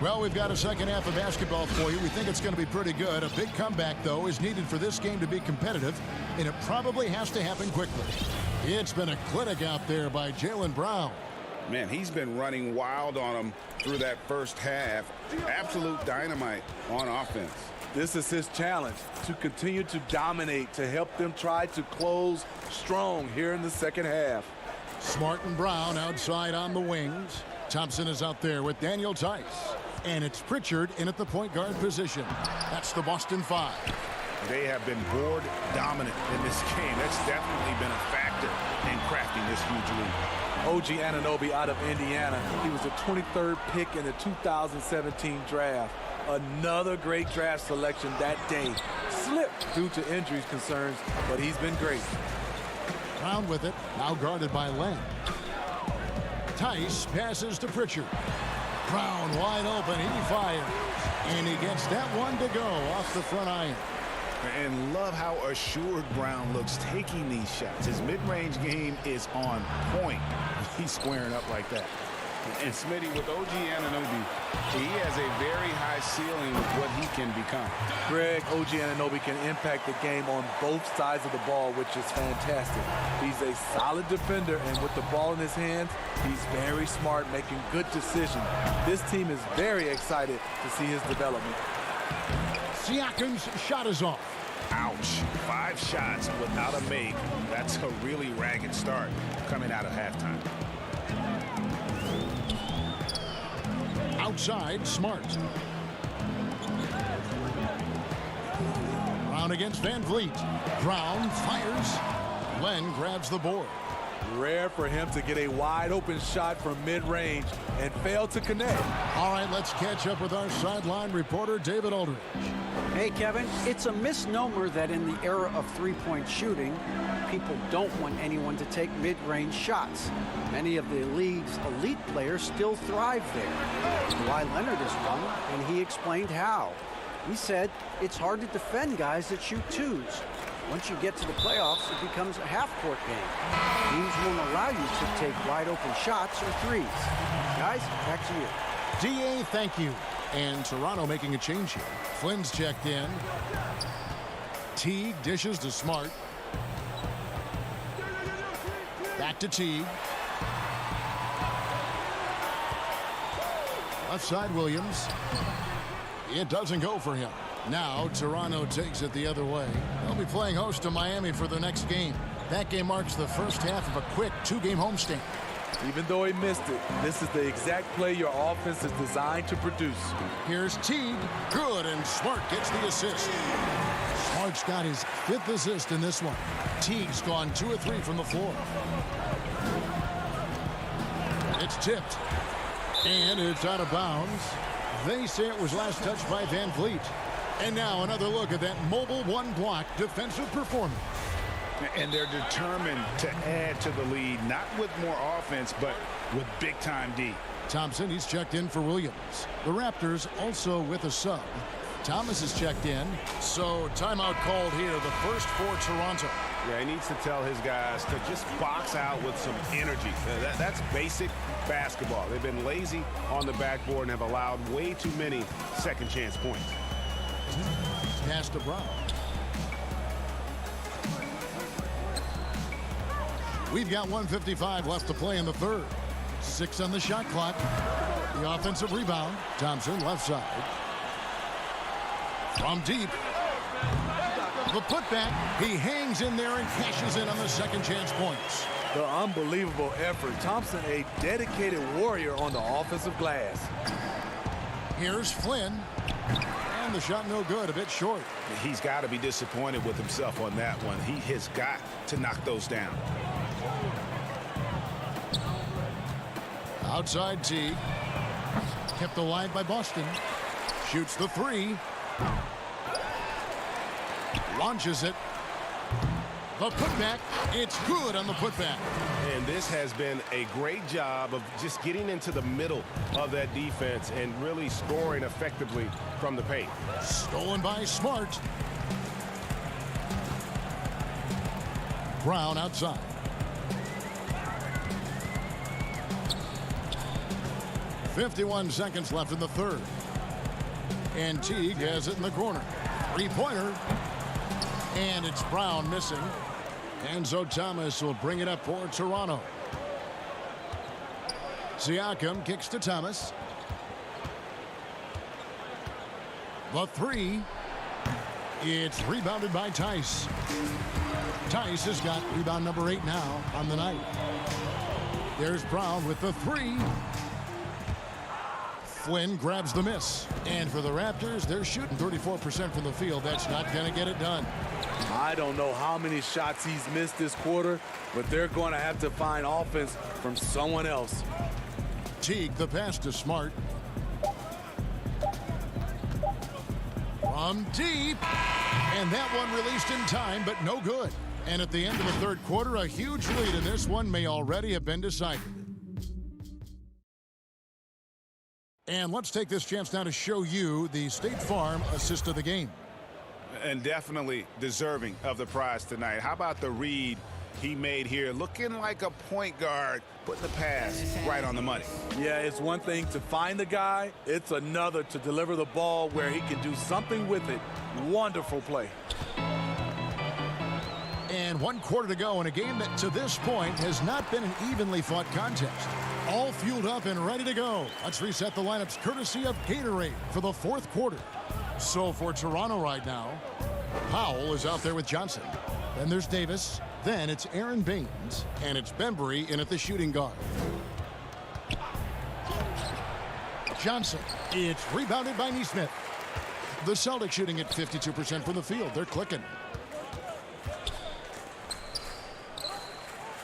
[SPEAKER 1] Well, we've got a second half of basketball for you. We think it's going to be pretty good. A big comeback, though, is needed for this game to be competitive, and it probably has to happen quickly. It's been a clinic out there by Jaylen Brown.
[SPEAKER 3] Man, he's been running wild on him through that first half. Absolute dynamite on offense.
[SPEAKER 9] This is his challenge, to continue to dominate, to help them try to close strong here in the second half.
[SPEAKER 1] Smart and Brown outside on the wings. Thompson is out there with Daniel Tice. And it's Pritchard in at the point guard position. That's the Boston 5.
[SPEAKER 3] They have been board dominant in this game. That's definitely been a factor in crafting this huge lead.
[SPEAKER 9] OG Anunoby out of Indiana. He was the 23rd pick in the 2017 draft. Another great draft selection that day. Slipped due to injuries concerns, but he's been great.
[SPEAKER 1] Brown with it, now guarded by Len. Tice passes to Pritchard. Brown wide open, he fires. And he gets that one to go off the front iron.
[SPEAKER 3] And love how assured Brown looks taking these shots. His mid-range game is on point. He's squaring up like that. And Smitty, with OG Anunoby, he has a very high ceiling with what he can become.
[SPEAKER 9] Greg, OG Anunoby can impact the game on both sides of the ball, which is fantastic. He's a solid defender, and with the ball in his hands, he's very smart, making good decisions. This team is very excited to see his development.
[SPEAKER 1] Siakam's shot is off.
[SPEAKER 3] Ouch. 5 shots without a make. That's a really ragged start coming out of halftime.
[SPEAKER 1] Outside, Smart. Brown against Van Vliet. Brown fires. Len grabs the board.
[SPEAKER 9] Rare for him to get a wide open shot from mid-range and fail to connect.
[SPEAKER 1] All right, let's catch up with our sideline reporter, David Aldridge.
[SPEAKER 10] Hey, Kevin, it's a misnomer that in the era of three-point shooting, people don't want anyone to take mid-range shots. Many of the league's elite players still thrive there. Kawhi Leonard is one, and he explained how. He said it's hard to defend guys that shoot twos. Once you get to the playoffs, it becomes a half-court game. Teams won't allow you to take wide-open shots or threes. Guys, back to you.
[SPEAKER 1] DA, thank you. And Toronto making a change here. Flynn's checked in. Teague dishes to Smart. Back to Teague. Left side, Williams. It doesn't go for him. Now Toronto takes it the other way. They'll be playing host to Miami for their next game. That game marks the first half of a quick 2-game homestand.
[SPEAKER 9] Even though he missed it, this is the exact play your offense is designed to produce.
[SPEAKER 1] Here's Teague. Good, and Smart gets the assist. Smart's got his 5th assist in this one. Teague's gone 2 of 3 from the floor. It's tipped. And it's out of bounds. They say it was last touched by Van Vliet. And now another look at that mobile one-block defensive performance.
[SPEAKER 3] And they're determined to add to the lead, not with more offense, but with big-time D.
[SPEAKER 1] Thompson, he's checked in for Williams. The Raptors also with a sub. Thomas is checked in. So timeout called here, the first for Toronto.
[SPEAKER 8] Yeah, he needs to tell his guys to just box out with some energy. That's basic basketball. They've been lazy on the backboard and have allowed way too many second-chance points.
[SPEAKER 1] Pass to Brown. We've got 1:55 left to play in the third. 6 on the shot clock. The offensive rebound. Thompson left side. From deep. The putback. He hangs in there and cashes in on the second chance points.
[SPEAKER 9] The unbelievable effort. Thompson, a dedicated warrior on the offensive glass.
[SPEAKER 1] Here's Flynn. And the shot no good, a bit short.
[SPEAKER 3] He's got to be disappointed with himself on that one. He has got to knock those down.
[SPEAKER 1] Outside Teague. Kept alive by Boston. Shoots the 3. Launches it. The putback. It's good on the putback.
[SPEAKER 8] And this has been a great job of just getting into the middle of that defense and really scoring effectively from the paint.
[SPEAKER 1] Stolen by Smart. Brown outside. .51 seconds left in the third. And Teague has it in the corner. 3-pointer. And it's Brown missing. And so Thomas will bring it up for Toronto. Siakam kicks to Thomas. The 3. It's rebounded by Tice. Tice has got rebound number 8 now on the night. There's Brown with the 3. Flynn grabs the miss. And for the Raptors, they're shooting 34% from the field. That's not going to get it done.
[SPEAKER 9] I don't know how many shots he's missed this quarter, but they're going to have to find offense from someone else.
[SPEAKER 1] Teague, the pass to Smart. From deep. And that one released in time, but no good. And at the end of the third quarter, a huge lead in this one may already have been decided. And let's take this chance now to show you the State Farm assist of the game.
[SPEAKER 3] And definitely deserving of the prize tonight. How about the read
[SPEAKER 8] he made here, looking like a point guard, putting the pass right on the money.
[SPEAKER 9] Yeah, it's one thing to find the guy. It's another to deliver the ball where he can do something with it. Wonderful play.
[SPEAKER 1] And 1 quarter to go in a game that to this point has not been an evenly fought contest. All fueled up and ready to go. Let's reset the lineups courtesy of Gatorade for the 4th quarter. So for Toronto right now, Powell is out there with Johnson. Then there's Davis. Then it's Aaron Baines. And it's Bembry in at the shooting guard. Johnson. It's rebounded by Neesmith. The Celtics shooting at 52% from the field. They're clicking.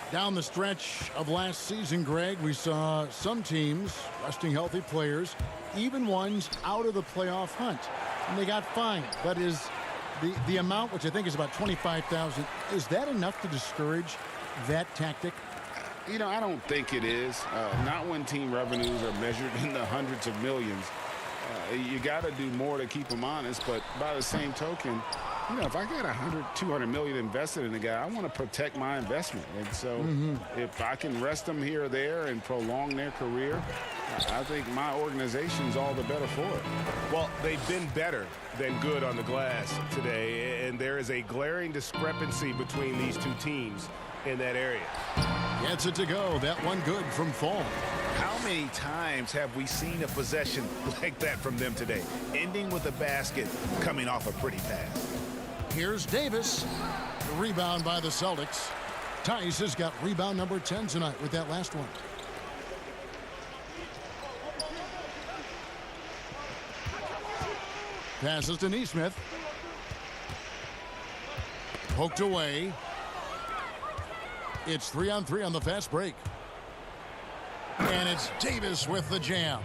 [SPEAKER 1] Down the stretch of last season, Greg, we saw some teams resting healthy players, even ones out of the playoff hunt. And they got fined. But is the amount, which I think is about $25,000, is that enough to discourage that tactic?
[SPEAKER 3] You know, I don't think it is. Not when team revenues are measured in the hundreds of millions. You got to do more to keep them honest. But by the same token, you know, if I got $200 million invested in a guy, I want to protect my investment. And so if I can rest them here or there and prolong their career, I think my organization's all the better for it.
[SPEAKER 8] Well, they've been better than good on the glass today, and there is a glaring discrepancy between these two teams in that area.
[SPEAKER 1] Gets it to go. That one good from Fall.
[SPEAKER 8] How many times have we seen a possession like that from them today, ending with a basket coming off a pretty pass?
[SPEAKER 1] Here's Davis. The rebound by the Celtics. Tice has got rebound number 10 tonight with that last one. Passes to Neesmith. Poked away. It's 3-on-3 on the fast break. And it's Davis with the jam.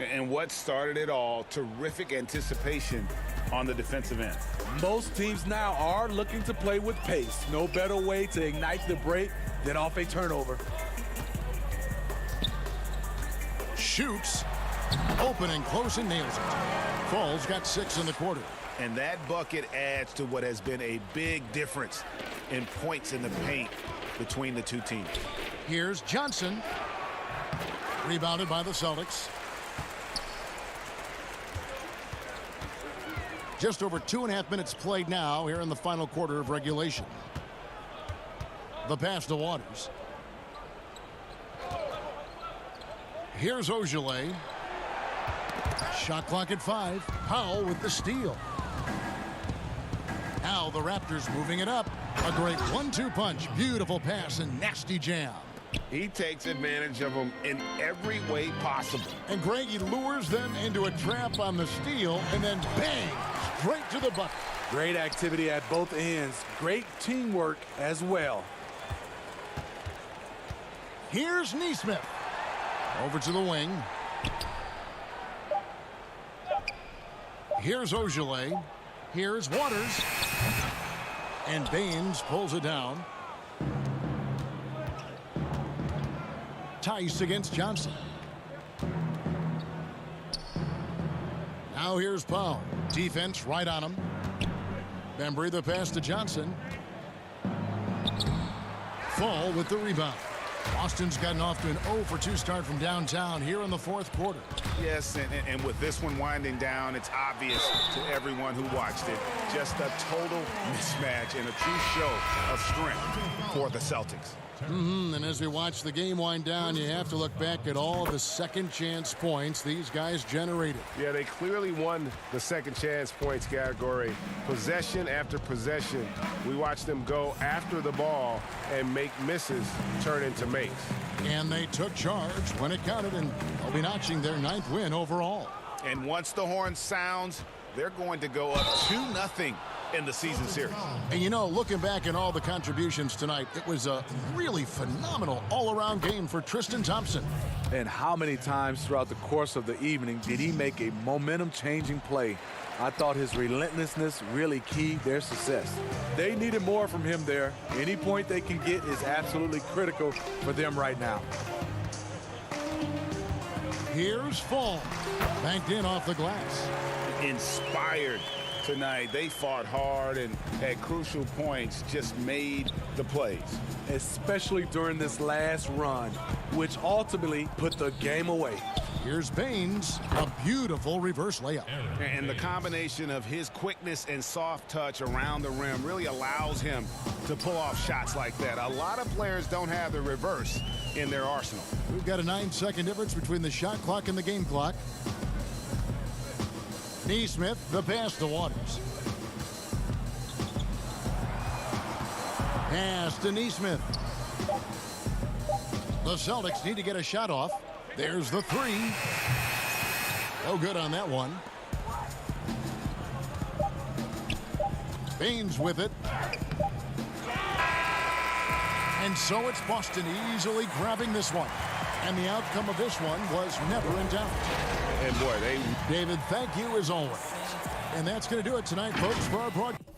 [SPEAKER 3] And what started it all, terrific anticipation on the defensive end.
[SPEAKER 9] Most teams now are looking to play with pace. No better way to ignite the break than off a turnover.
[SPEAKER 1] Shoots. Open and close and nails it. Fall's got 6 in the quarter.
[SPEAKER 8] And that bucket adds to what has been a big difference in points in the paint between the two teams.
[SPEAKER 1] Here's Johnson. Rebounded by the Celtics. Just over 2.5 minutes played now here in the final quarter of regulation. The pass to Waters. Here's Ogilvy. Shot clock at 5. Powell with the steal. Now the Raptors moving it up. A great 1-2 punch. Beautiful pass and nasty jam.
[SPEAKER 3] He takes advantage of them in every way possible.
[SPEAKER 1] And Greg, he lures them into a trap on the steal and then bang, straight to the bucket.
[SPEAKER 9] Great activity at both ends. Great teamwork as well.
[SPEAKER 1] Here's Neesmith. Over to the wing. Here's Ogilvy. Here's Waters. And Baines pulls it down. Tice against Johnson. Now here's Powell. Defense right on him. Bembry the pass to Johnson. Fall with the rebound. Boston's gotten off to an 0-for-2 start from downtown here in the 4th quarter.
[SPEAKER 8] Yes, and with this one winding down, it's obvious to everyone who watched it. Just a total mismatch and a true show of strength for the Celtics.
[SPEAKER 1] And as we watch the game wind down, you have to look back at all the second chance points these guys generated.
[SPEAKER 2] Yeah, they clearly won the second chance points category. Possession after possession, we watched them go after the ball and make misses turn into makes.
[SPEAKER 1] And they took charge when it counted, and they'll be notching their 9th win overall.
[SPEAKER 8] And once the horn sounds, they're going to go up 2-0 in the season series.
[SPEAKER 1] And you know, looking back at all the contributions tonight, it was a really phenomenal all-around game for Tristan Thompson.
[SPEAKER 9] And how many times throughout the course of the evening did he make a momentum-changing play? I thought his relentlessness really keyed their success. They needed more from him there. Any point they can get is absolutely critical for them right now.
[SPEAKER 1] Here's Fall. Banked in off the glass.
[SPEAKER 3] Inspired to tonight. They fought hard and at crucial points just made the plays.
[SPEAKER 9] Especially during this last run, which ultimately put the game away.
[SPEAKER 1] Here's Baines, a beautiful reverse layup.
[SPEAKER 8] And the combination of his quickness and soft touch around the rim really allows him to pull off shots like that. A lot of players don't have the reverse in their arsenal.
[SPEAKER 1] We've got a 9-second difference between the shot clock and the game clock. Neesmith, the pass to Waters. Pass to Neesmith. The Celtics need to get a shot off. There's the three. No good on that one. Baines with it. And so it's Boston easily grabbing this one. And the outcome of this one was never in doubt.
[SPEAKER 8] And boy,
[SPEAKER 1] David, thank you as always. And that's going to do it tonight, folks, for our broadcast.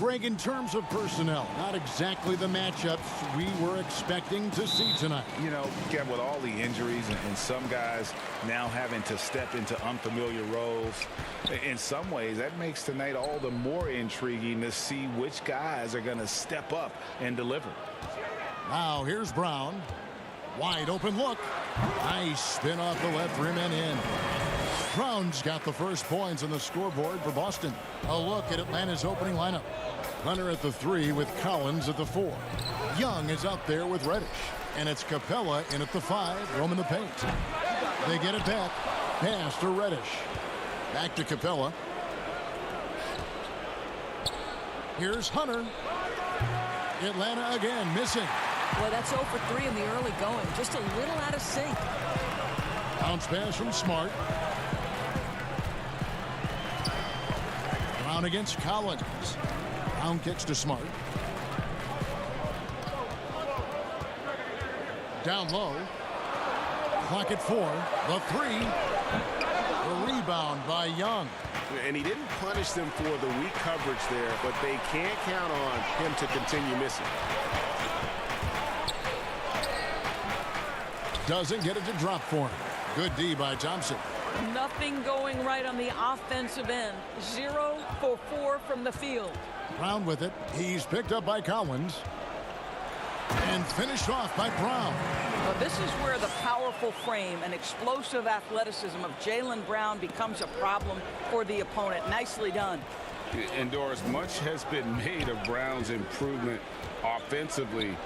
[SPEAKER 1] Greg, in terms of personnel, not exactly the matchups we were expecting to see tonight.
[SPEAKER 8] You know, Kev, with all the injuries and some guys now having to step into unfamiliar roles, in some ways that makes tonight all the more intriguing to see which guys are going to step up and deliver.
[SPEAKER 1] Now here's Brown. Wide open look. Nice spin off the left rim and in. Brown's got the first points on the scoreboard for Boston. A look at Atlanta's opening lineup. Hunter at the 3 with Collins at the 4. Young is up there with Reddish. And it's Capella in at the 5, roaming the paint. They get it back. Pass to Reddish. Back to Capella. Here's Hunter. Atlanta again missing.
[SPEAKER 4] Well, that's 0 for 3 in the early going. Just a little out of sync.
[SPEAKER 1] Bounce pass from Smart. Brown against Collins. Brown kicks to Smart. Down low. Clock at 4. The 3. The rebound by Young.
[SPEAKER 2] And he didn't punish them for the weak coverage there, but they can't count on him to continue missing.
[SPEAKER 1] Doesn't get it to drop for him. Good D by Thompson.
[SPEAKER 4] Nothing going right on the offensive end. 0 for 4 from the field.
[SPEAKER 1] Brown with it. He's picked up by Collins. And finished off by Brown.
[SPEAKER 4] Well, this is where the powerful frame and explosive athleticism of Jaylen Brown becomes a problem for the opponent. Nicely done.
[SPEAKER 3] And Doris, much has been made of Brown's improvement offensively,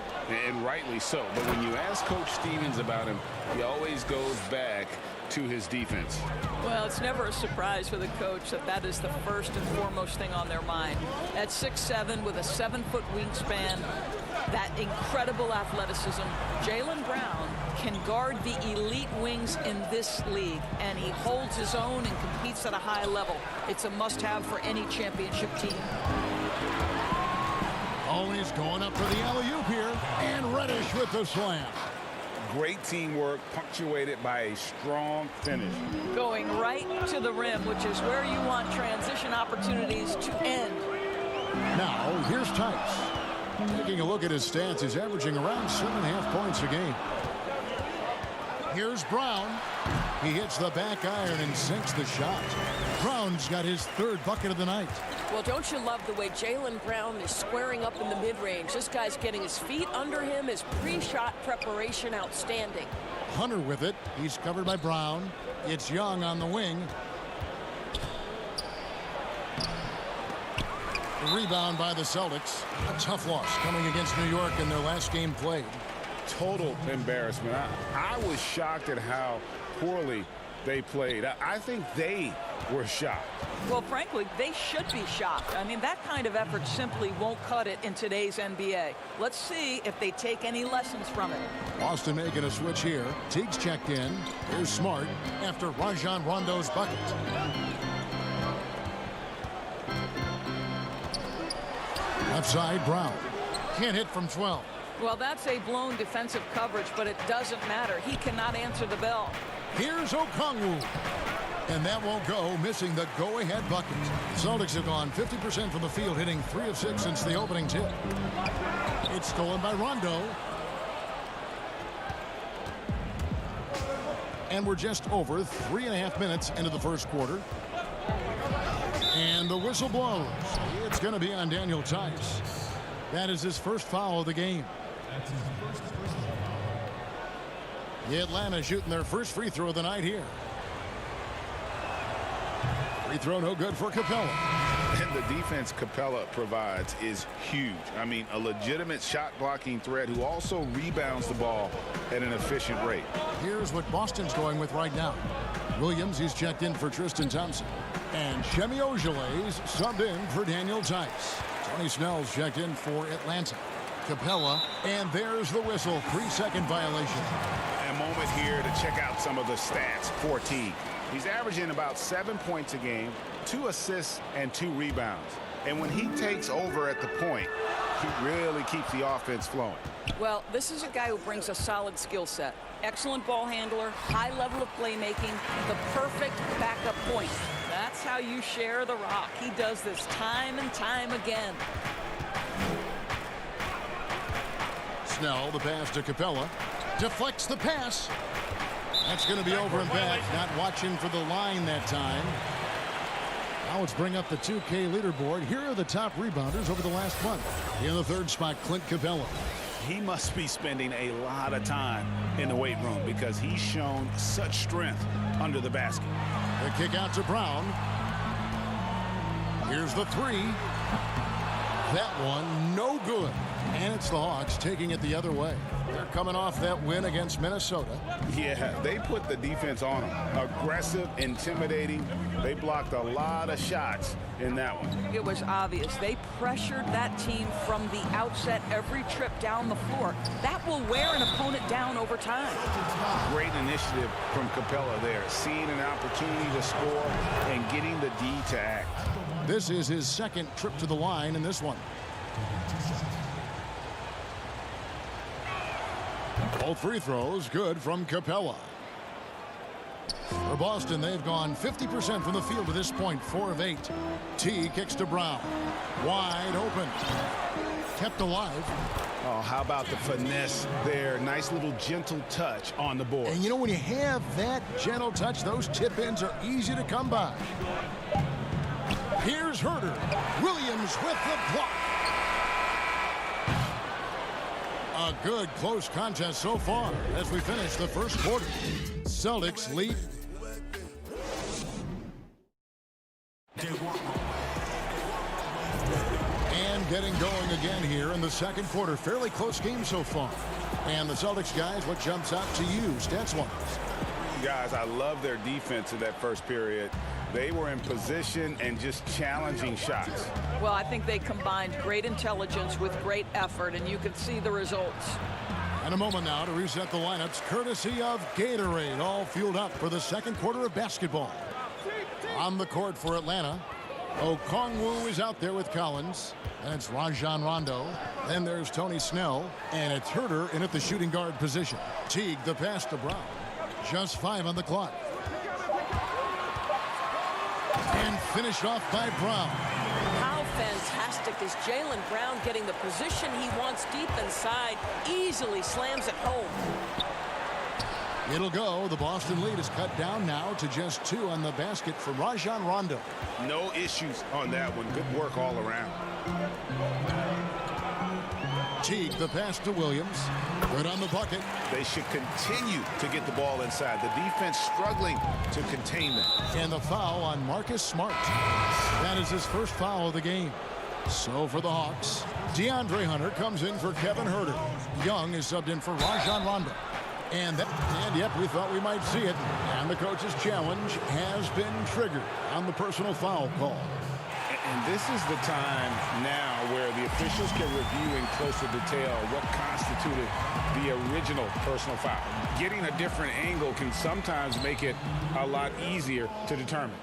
[SPEAKER 3] and rightly so. But when you ask Coach Stevens about him, he always goes back to his defense.
[SPEAKER 4] Well, it's never a surprise for the coach that is the first and foremost thing on their mind. At 6'7" with a 7-foot wingspan, that incredible athleticism, Jaylen Brown can guard the elite wings in this league, and he holds his own and competes at a high level. It's a must-have for any championship team.
[SPEAKER 1] Always going up for the alley-oop here, and Reddish with the slam.
[SPEAKER 3] Great teamwork, punctuated by a strong finish.
[SPEAKER 4] Going right to the rim, which is where you want transition opportunities to end.
[SPEAKER 1] Now, here's Tice. Taking a look at his stats, he's averaging around 7.5 points a game. Here's Brown. He hits the back iron and sinks the shot. Brown's got his 3rd bucket of the night.
[SPEAKER 11] Well, don't you love the way Jaylen Brown is squaring up in the mid-range? This guy's getting his feet under him. His pre-shot preparation outstanding.
[SPEAKER 1] Hunter with it. He's covered by Brown. It's Young on the wing. The rebound by the Celtics. A tough loss coming against New York in their last game played.
[SPEAKER 3] Total embarrassment. I was shocked at how poorly they played. I think they were shocked.
[SPEAKER 4] Well, frankly, they should be shocked. I mean, that kind of effort simply won't cut it in today's NBA. Let's see if they take any lessons from it.
[SPEAKER 1] Boston making a switch here. Teague's checked in. Here's Smart after Rajon Rondo's bucket. Left side, Brown. Can't hit from 12.
[SPEAKER 4] Well, that's a blown defensive coverage, but it doesn't matter. He cannot answer the bell.
[SPEAKER 1] Here's Okongwu. And that won't go, missing the go-ahead bucket. Celtics have gone 50% from the field, hitting 3 of 6 since the opening tip. It's stolen by Rondo. And we're just over 3.5 minutes into the first quarter. And the whistle blows. It's going to be on Daniel Tice. That is his first foul of the game.
[SPEAKER 5] That's his first personal foul.
[SPEAKER 1] The Atlanta shooting their first free throw of the night here. Free throw no good for Capella.
[SPEAKER 8] And the defense Capella provides is huge. I mean, a legitimate shot blocking threat who also rebounds the ball at an efficient rate.
[SPEAKER 1] Here's what Boston's going with right now. Williams, he's checked in for Tristan Thompson. And Shemi Ojeley's subbed in for Daniel Tice. Tony Snell's checked in for Atlanta. Capella, and there's the whistle. 3-second violation.
[SPEAKER 8] A moment here to check out some of the stats for Teague. He's averaging about 7 points a game, 2 assists, and 2 rebounds. And when he takes over at the point, he really keeps the offense flowing.
[SPEAKER 4] Well, this is a guy who brings a solid skill set. Excellent ball handler, high level of playmaking, the perfect backup point. That's That's how you share the rock. He does this time and time again.
[SPEAKER 1] Snell, the pass to Capella. Deflects the pass. That's going to be over and back. Not watching for the line that time. Now let's bring up the 2K leaderboard. Here are the top rebounders over the last month. In the third spot, Clint Capella.
[SPEAKER 8] He must be spending a lot of time in the weight room because he's shown such strength under the basket.
[SPEAKER 1] The kick out to Brown. Here's the three. That one, no good. And it's the Hawks taking it the other way. They're coming off that win against Minnesota.
[SPEAKER 8] Yeah, they put the defense on them. Aggressive, intimidating. They blocked a lot of shots in that one.
[SPEAKER 4] It was obvious. They pressured that team from the outset every trip down the floor. That will wear an opponent down over time.
[SPEAKER 8] Great initiative from Capella there. Seeing an opportunity to score and getting the D to act.
[SPEAKER 1] This is his second trip to the line in this one. Both free throws good from Capella. For Boston, they've gone 50% from the field to this point, 4 of 8. T kicks to Brown. Wide open. Kept alive.
[SPEAKER 8] Oh, how about the finesse there? Nice little gentle touch on the board.
[SPEAKER 1] And you know, when you have that gentle touch, those tip-ins are easy to come by. Here's Herter. Williams with the block. A good close contest so far as we finish the first quarter. Celtics lead. And getting going again here in the second quarter. Fairly close game so far. And the Celtics guys, what jumps out to you stats-wise?
[SPEAKER 8] Guys, I love their defense in that first period. They were in position and just challenging shots.
[SPEAKER 4] Well, I think they combined great intelligence with great effort, and you could see the results.
[SPEAKER 1] And a moment now to reset the lineups, courtesy of Gatorade, all fueled up for the second quarter of basketball. On the court for Atlanta, Okongwu is out there with Collins, and it's Rajon Rondo. Then there's Tony Snell, and it's Herter in at the shooting guard position. Teague, the pass to Brown. Just 5 on the clock. And finished off by Brown.
[SPEAKER 11] How fantastic is Jaylen Brown getting the position he wants deep inside, easily slams it home.
[SPEAKER 1] It'll go. The Boston lead is cut down now to just 2 on the basket for Rajon Rondo.
[SPEAKER 8] No issues on that one. Good work all around.
[SPEAKER 1] Teague, the pass to Williams. Good on the bucket.
[SPEAKER 8] They should continue to get the ball inside. The defense struggling to contain them.
[SPEAKER 1] And the foul on Marcus Smart. That is his first foul of the game. So for the Hawks, DeAndre Hunter comes in for Kevin Herter. Young is subbed in for Rajon Rondo. And yep, we thought we might see it. And the coach's challenge has been triggered on the personal foul call.
[SPEAKER 3] And this is the time now where the officials can review in closer detail what constituted the original personal foul. Getting a different angle can sometimes make it a lot easier to determine.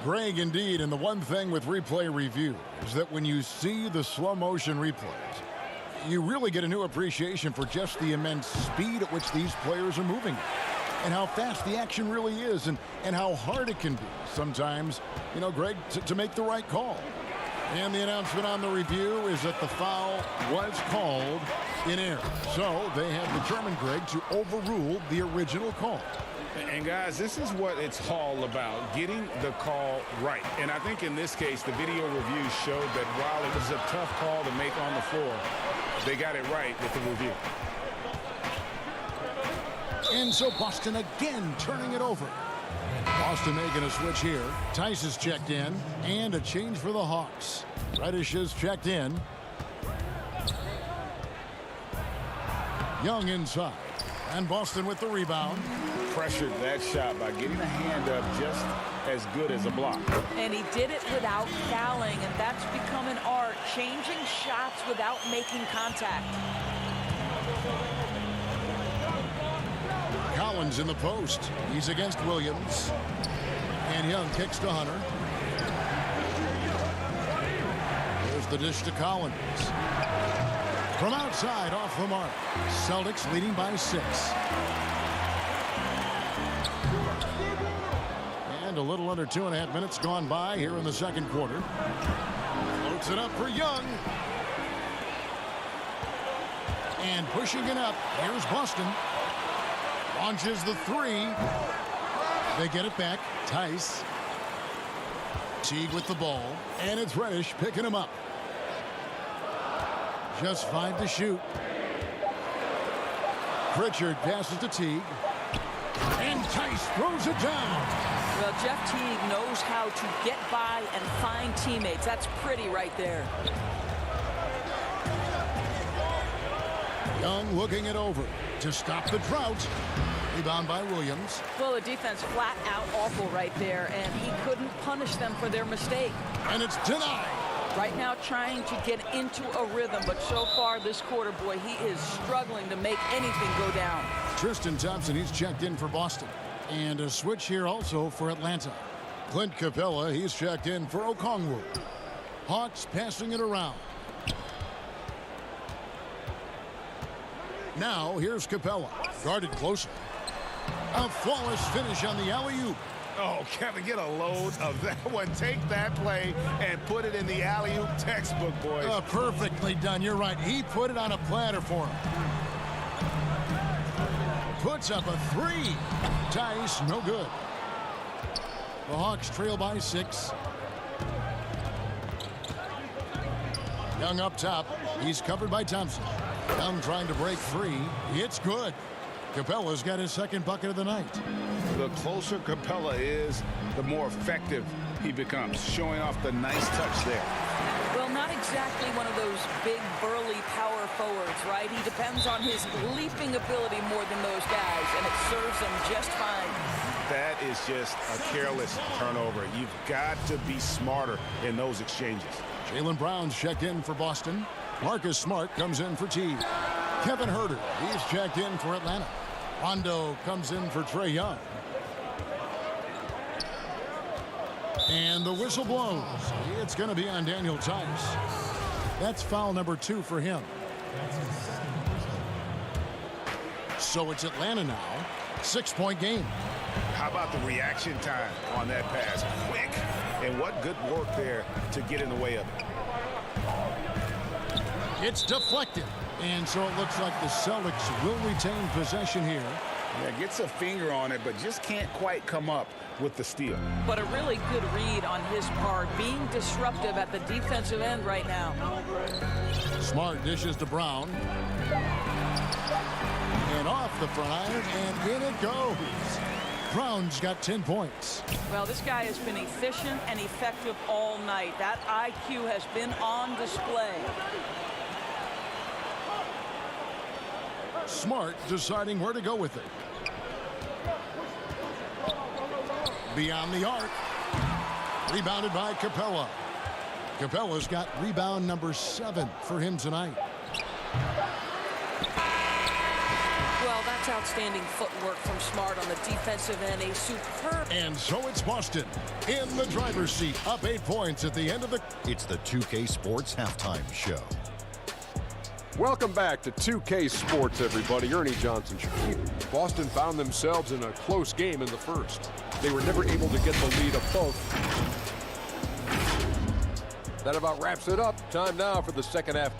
[SPEAKER 1] Greg, indeed, and the one thing with replay review is that when you see the slow motion replays, you really get a new appreciation for just the immense speed at which these players are moving and how fast the action really is and how hard it can be sometimes, you know, Greg, to make the right call. And the announcement on the review is that the foul was called in error. So they have determined, Greg, to overrule the original call.
[SPEAKER 3] And guys, this is what it's all about, getting the call right. And I think in this case, the video review showed that while it was a tough call to make on the floor, they got it right with the review.
[SPEAKER 1] And so Boston again turning it over. Boston making a switch here. Tice is checked in, and a change for the Hawks. Reddish is checked in. Young inside, and Boston with the rebound.
[SPEAKER 3] Pressured that shot by getting a hand up just as good as a block.
[SPEAKER 4] And he did it without fouling, and that's become an art, changing shots without making contact.
[SPEAKER 1] Collins in the post. He's against Williams. And Young kicks to Hunter. There's the dish to Collins. From outside, off the mark. Celtics leading by 6. And a a little under 2.5 minutes gone by here in the second quarter. Floats it up for Young. And pushing it up, here's Boston. Launches the three. They get it back. Tice. Teague with the ball. And it's Reddish picking him up. Just 5 to shoot. Pritchard passes to Teague. And Tice throws it down.
[SPEAKER 4] Well, Jeff Teague knows how to get by and find teammates. That's pretty right there.
[SPEAKER 1] Young looking it over to stop the drought. Rebound by Williams.
[SPEAKER 4] Well, the defense flat out awful right there, and he couldn't punish them for their mistake.
[SPEAKER 1] And it's denied.
[SPEAKER 4] Right now trying to get into a rhythm, but so far this quarter, boy, he is struggling to make anything go down.
[SPEAKER 1] Tristan Thompson, he's checked in for Boston. And a switch here also for Atlanta. Clint Capella, he's checked in for Okongwu. Hawks passing it around. Now here's Capella, guarded closer. A flawless finish on the alley-oop.
[SPEAKER 8] Oh, Kevin, get a load of that one. Take that play and put it in the alley-oop textbook, boys.
[SPEAKER 1] Perfectly done. You're right. He put it on a platter for him. Puts up a three. Tice, no good. The Hawks trail by 6. Young up top. He's covered by Thompson. Young trying to break free. It's good. Capella's got his second bucket of the night.
[SPEAKER 8] The closer Capella is, the more effective he becomes, showing off the nice touch there.
[SPEAKER 4] Well, not exactly one of those big, burly power forwards, right? He depends on his leaping ability more than those guys, and it serves him just fine.
[SPEAKER 8] That is just a careless turnover. You've got to be smarter in those exchanges.
[SPEAKER 1] Jaylen Brown's checked in for Boston. Marcus Smart comes in for Teague. Kevin Huerter, he's checked in for Atlanta. Rondo comes in for Trae Young. And the whistle blows. It's going to be on Daniel Tice. That's foul number 2 for him. So it's Atlanta now. 6-point game.
[SPEAKER 8] How about the reaction time on that pass? Quick. And what good work there to get in the way of it.
[SPEAKER 1] It's deflected. And so it looks like the Celtics will retain possession here.
[SPEAKER 8] Yeah, gets a finger on it, but just can't quite come up with the steal.
[SPEAKER 4] But a really good read on his part, being disruptive at the defensive end right now.
[SPEAKER 1] Smart dishes to Brown. And off the front iron, and in it goes. Brown's got 10 points.
[SPEAKER 4] Well, this guy has been efficient and effective all night. That IQ has been on display.
[SPEAKER 1] Smart deciding where to go with it. Beyond the arc. Rebounded by Capella. Capella's got rebound number 7 for him tonight.
[SPEAKER 11] Well, that's outstanding footwork from Smart on the defensive end. A superb.
[SPEAKER 1] And so it's Boston in the driver's seat, up 8 points at the end of the...
[SPEAKER 6] It's the 2K Sports Halftime Show.
[SPEAKER 7] Welcome back to 2K Sports, everybody. Ernie Johnson. Boston found themselves in a close game in the first. They were never able to get the lead above. That about wraps it up. Time now for the second half.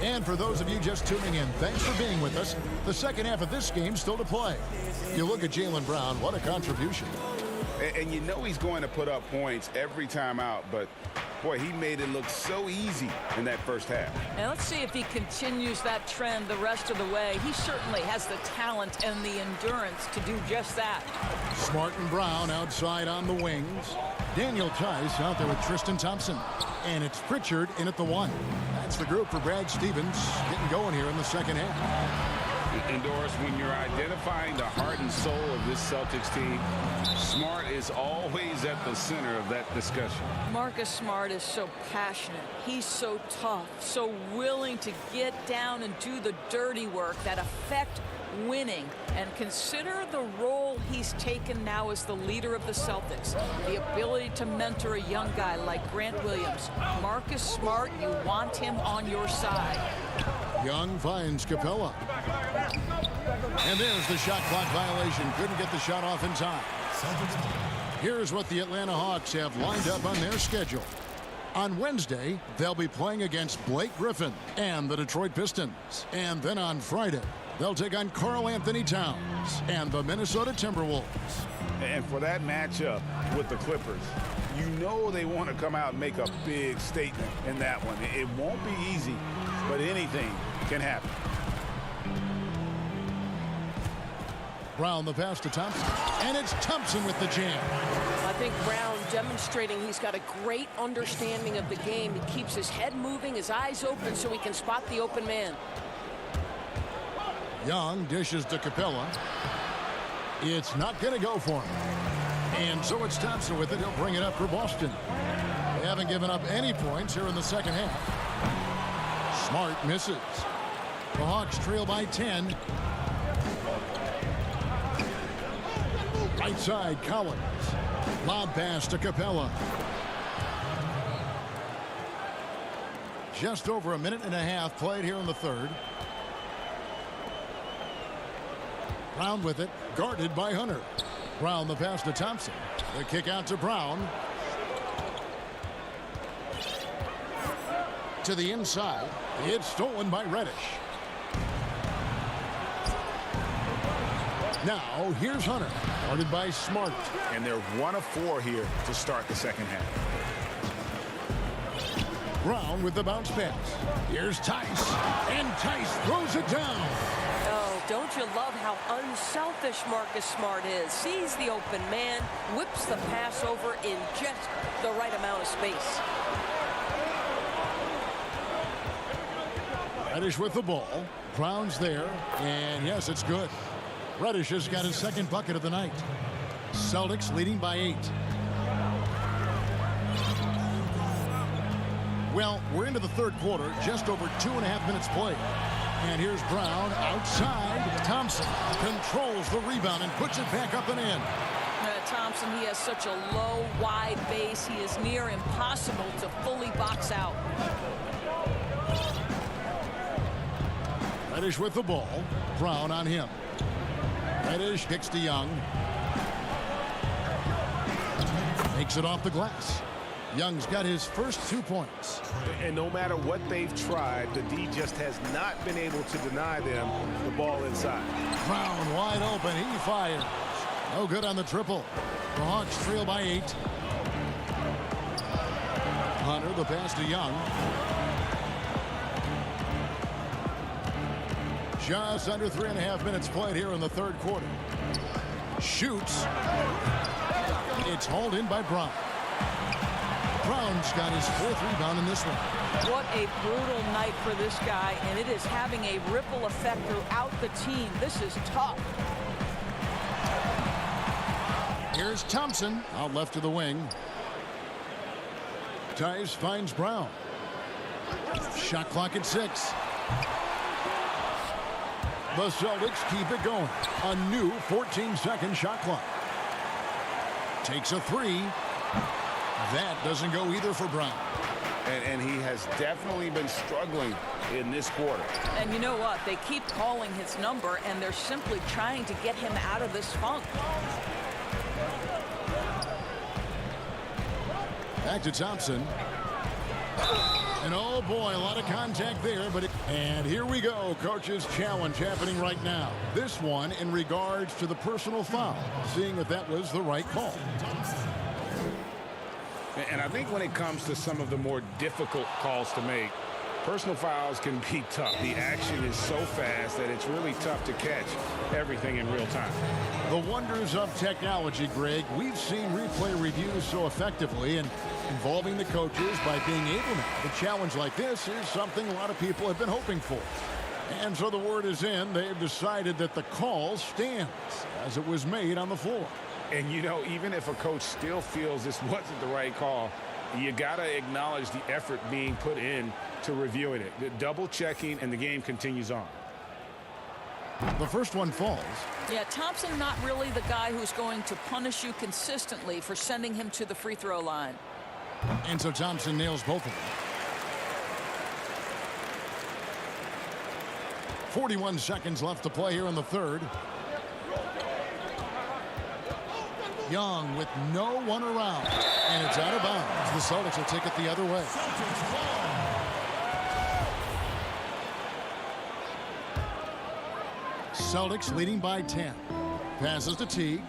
[SPEAKER 1] And for those of you just tuning in, thanks for being with us. The second half of this game still to play. You look at Jaylen Brown, what a contribution.
[SPEAKER 8] And you know he's going to put up points every time out, but boy, he made it look so easy in that first half.
[SPEAKER 4] Now let's see if he continues that trend the rest of the way. He certainly has the talent and the endurance to do just that.
[SPEAKER 1] Smart and Brown outside on the wings. Daniel Tice out there with Tristan Thompson. And it's Pritchard in at the 1. That's the group for Brad Stevens getting going here in the second half.
[SPEAKER 8] Indoors, when you're identifying the heart and soul of this Celtics team, Smart is always at the center of that discussion.
[SPEAKER 4] Marcus Smart is so passionate. He's so tough, so willing to get down and do the dirty work that affect winning. And consider the role he's taken now as the leader of the Celtics. The ability to mentor a young guy like Grant Williams. Marcus Smart, you want him on your side.
[SPEAKER 1] Young finds Capella. And there's the shot clock violation. Couldn't get the shot off in time. Here's what the Atlanta Hawks have lined up on their schedule. On Wednesday, they'll be playing against Blake Griffin and the Detroit Pistons. And then on Friday, they'll take on Karl Anthony Towns and the Minnesota Timberwolves.
[SPEAKER 8] And for that matchup with the Clippers, you know they want to come out and make a big statement in that one. It won't be easy, but anything can happen.
[SPEAKER 1] Brown the pass to Thompson. And it's Thompson with the jam.
[SPEAKER 11] I think Brown demonstrating he's got a great understanding of the game. He keeps his head moving, his eyes open so he can spot the open man.
[SPEAKER 1] Young dishes to Capella. It's not going to go for him. And so it's Thompson with it. He'll bring it up for Boston. They haven't given up any points here in the second half. Smart misses. The Hawks trail by 10. Right side, Collins. Lob pass to Capella. Just over a minute and a half played here in the third. Brown with it, guarded by Hunter. Brown the pass to Thompson. The kick out to Brown. To the inside. It's stolen by Reddish. Now here's Hunter, guarded by Smart.
[SPEAKER 8] And they're 1 of 4 here to start the second half.
[SPEAKER 1] Brown with the bounce pass. Here's Tice. And Tice throws it down.
[SPEAKER 11] Oh, don't you love how unselfish Marcus Smart is? Sees the open man, whips the pass over in just the right amount of space.
[SPEAKER 1] Reddish with the ball. Brown's there. And yes, it's good. Reddish has got his second bucket of the night. Celtics leading by 8. Well, we're into the third quarter, just over 2.5 minutes played. And here's Brown outside. Thompson controls the rebound and puts it back up and in.
[SPEAKER 4] Thompson, he has such a low, wide base. He is near impossible to fully box out.
[SPEAKER 1] Reddish with the ball. Brown on him. Reddish kicks to Young. Makes it off the glass. Young's got his first 2 points.
[SPEAKER 2] And no matter what they've tried, the D just has not been able to deny them the ball inside.
[SPEAKER 1] Brown wide open. He fires. No good on the triple. The Hawks trail by 8. Hunter the pass to Young. Just under 3.5 minutes played here in the third quarter. Shoots. It's hauled in by Brown. Brown's got his 4th rebound in this one.
[SPEAKER 4] What a brutal night for this guy, and it is having a ripple effect throughout the team. This is tough.
[SPEAKER 1] Here's Thompson out left to the wing. Tice finds Brown. Shot clock at 6. The Celtics keep it going. A new 14-second shot clock. Takes a 3. That doesn't go either for Brown.
[SPEAKER 8] And he has definitely been struggling in this quarter.
[SPEAKER 4] And you know what? They keep calling his number, and they're simply trying to get him out of this funk.
[SPEAKER 1] Back to Thompson. And oh boy, a lot of contact there, but and here we go. Coach's challenge happening right now. This one in regards to the personal foul, seeing if that was the right call.
[SPEAKER 3] And I think when it comes to some of the more difficult calls to make, personal fouls can be tough. The action is so fast that it's really tough to catch everything in real time.
[SPEAKER 1] The wonders of technology, Greg. We've seen replay reviews so effectively, and involving the coaches by being able to. A challenge like this is something a lot of people have been hoping for. And so the word is in. They've decided that the call stands as it was made on the floor.
[SPEAKER 3] And, you know, even if a coach still feels this wasn't the right call, you got to acknowledge the effort being put in to reviewing it. The double checking, and the game continues on.
[SPEAKER 1] The first one falls.
[SPEAKER 4] Yeah, Thompson not really the guy who's going to punish you consistently for sending him to the free throw line.
[SPEAKER 1] And so Thompson nails both of them. 41 seconds left to play here in the third. Young with no one around. And it's out of bounds. The Celtics will take it the other way. Celtics leading by 10. Passes to Teague.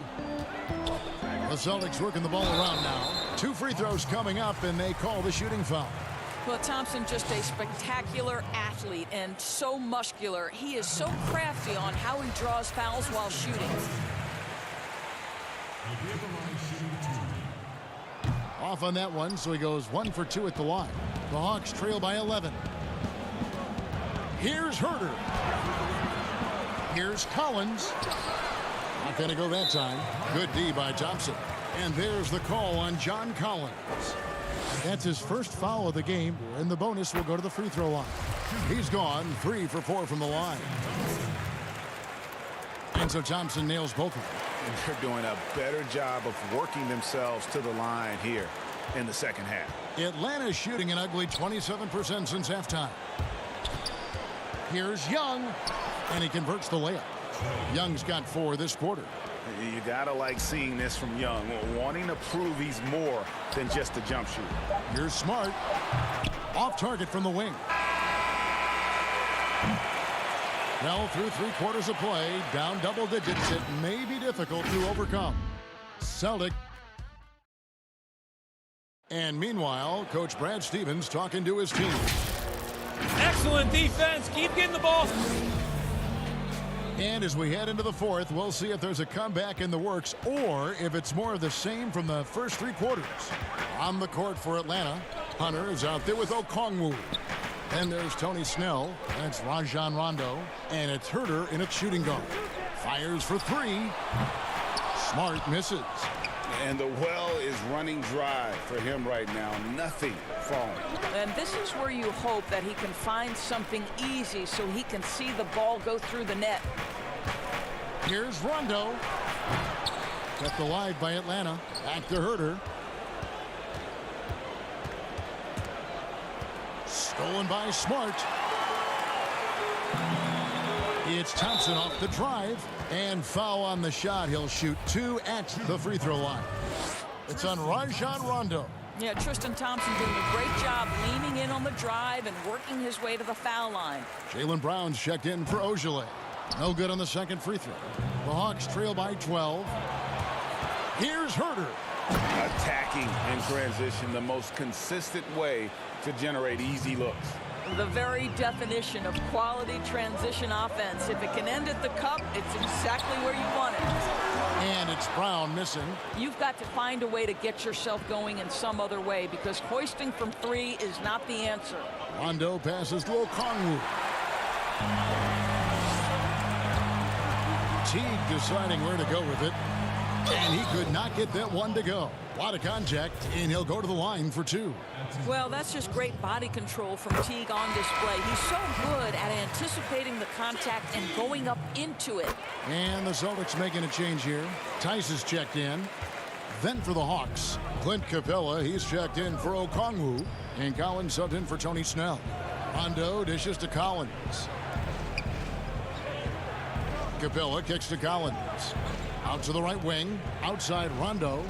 [SPEAKER 1] The Celtics working the ball around now. 2 free throws coming up, and they call the shooting foul.
[SPEAKER 4] Well, Thompson just a spectacular athlete and so muscular. He is so crafty on how he draws fouls while shooting.
[SPEAKER 1] Off on that one, so he goes 1 for 2 at the line. The Hawks trail by 11. Here's Herter. Here's Collins. Not going to go that time. Good D by Thompson. And there's the call on John Collins. That's his first foul of the game, and the bonus will go to the free throw line. He's gone 3 for 4 from the line. And so Thompson nails both of them.
[SPEAKER 8] And they're doing a better job of working themselves to the line here in the second half.
[SPEAKER 1] Atlanta's shooting an ugly 27% since halftime. Here's Young, and he converts the layup. Young's got 4 this quarter.
[SPEAKER 8] You gotta like seeing this from Young, wanting to prove he's more than just a jump shooter.
[SPEAKER 1] Here's Smart. Off target from the wing. Well, through 3 quarters of play, down double digits, it may be difficult to overcome. Celtic. And meanwhile, Coach Brad Stevens talking to his team.
[SPEAKER 12] Excellent defense. Keep getting the ball.
[SPEAKER 1] And as we head into the fourth, we'll see if there's a comeback in the works or if it's more of the same from the first 3 quarters. On the court for Atlanta, Hunter is out there with Okongwu. Then there's Tony Snell. That's Rajon Rondo. And it's Herter in its shooting guard. Fires for 3. Smart misses.
[SPEAKER 3] And the well is running dry for him right now. Nothing falling.
[SPEAKER 4] And this is where you hope that he can find something easy so he can see the ball go through the net.
[SPEAKER 1] Here's Rondo. Kept alive by Atlanta. Back to Herter. Stolen by Smart. It's Thompson off the drive. And foul on the shot. He'll shoot 2 at the free throw line. It's on Rajon Rondo.
[SPEAKER 4] Yeah, Tristan Thompson doing a great job leaning in on the drive and working his way to the foul line.
[SPEAKER 1] Jaylen Brown's checked in for Ogilvy. No good on the second free throw. The Hawks trail by 12. Here's Herter.
[SPEAKER 3] Attacking in transition, the most consistent way to generate easy looks.
[SPEAKER 4] The very definition of quality transition offense. If it can end at the cup, it's exactly where you want it.
[SPEAKER 1] And it's Brown missing.
[SPEAKER 4] You've got to find a way to get yourself going in some other way because hoisting from 3 is not the answer.
[SPEAKER 1] Rondo passes to Okongwu. Teague deciding where to go with it. And he could not get that one to go. A lot of contact, and he'll go to the line for 2.
[SPEAKER 4] Well, that's just great body control from Teague on display. He's so good at anticipating the contact and going up into it.
[SPEAKER 1] And the Celtics making a change here. Tice is checked in. Then for the Hawks, Clint Capella, he's checked in for Okongwu. And Collins subbed in for Tony Snell. Rondo dishes to Collins. Capella kicks to Collins. Out to the right wing. Outside Rondo.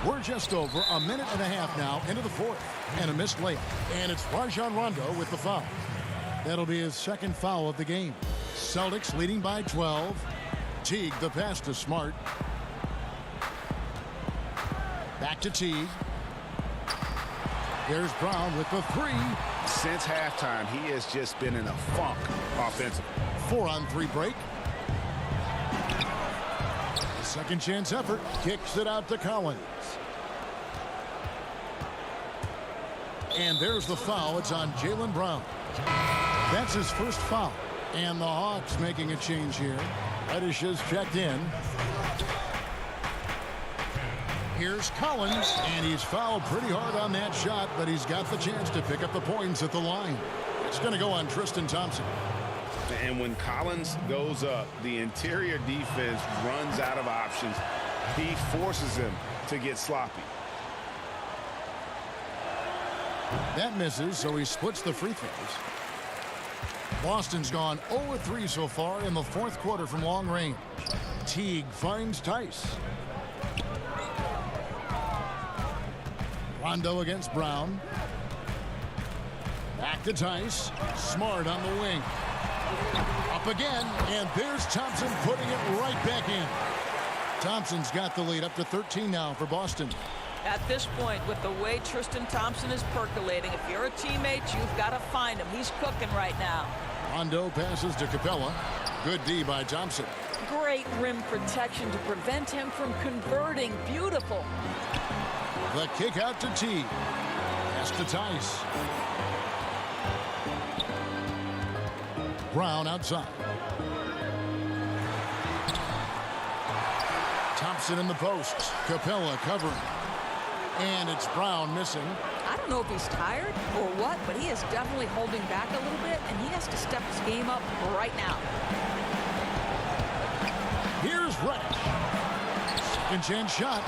[SPEAKER 1] We're just over a minute and a half now into the fourth. And a missed layup. And it's Rajon Rondo with the foul. That'll be his second foul of the game. Celtics leading by 12. Teague the pass to Smart. Back to Teague. There's Brown with the 3.
[SPEAKER 8] Since halftime, he has just been in a funk offensively.
[SPEAKER 1] 4-on-3 break. Second chance effort. Kicks it out to Collins. And there's the foul. It's on Jaylen Brown. That's his first foul. And the Hawks making a change here. Reddish is checked in. Here's Collins, and he's fouled pretty hard on that shot, but he's got the chance to pick up the points at the line. It's going to go on Tristan Thompson.
[SPEAKER 8] And when Collins goes up, the interior defense runs out of options. He forces him to get sloppy.
[SPEAKER 1] That misses, so he splits the free throws. Boston's gone 0-3 so far in the fourth quarter from long range. Teague finds Tice. Rondo against Brown. Back to Tice. Smart on the wing. Up again, and there's Thompson putting it right back in. Thompson's got the lead up to 13 now for Boston.
[SPEAKER 4] At this point, with the way Tristan Thompson is percolating, if you're a teammate, you've got to find him. He's cooking right now.
[SPEAKER 1] Rondo passes to Capella. Good D by Thompson.
[SPEAKER 4] Great rim protection to prevent him from converting. Beautiful.
[SPEAKER 1] The kick out to Teague. Pass to Tice. Brown outside. Thompson in the post. Capella covering. And it's Brown missing.
[SPEAKER 4] I don't know if he's tired or what, but he is definitely holding back a little bit, and he has to step his game up right now.
[SPEAKER 1] Here's Reddish. Second chance shot.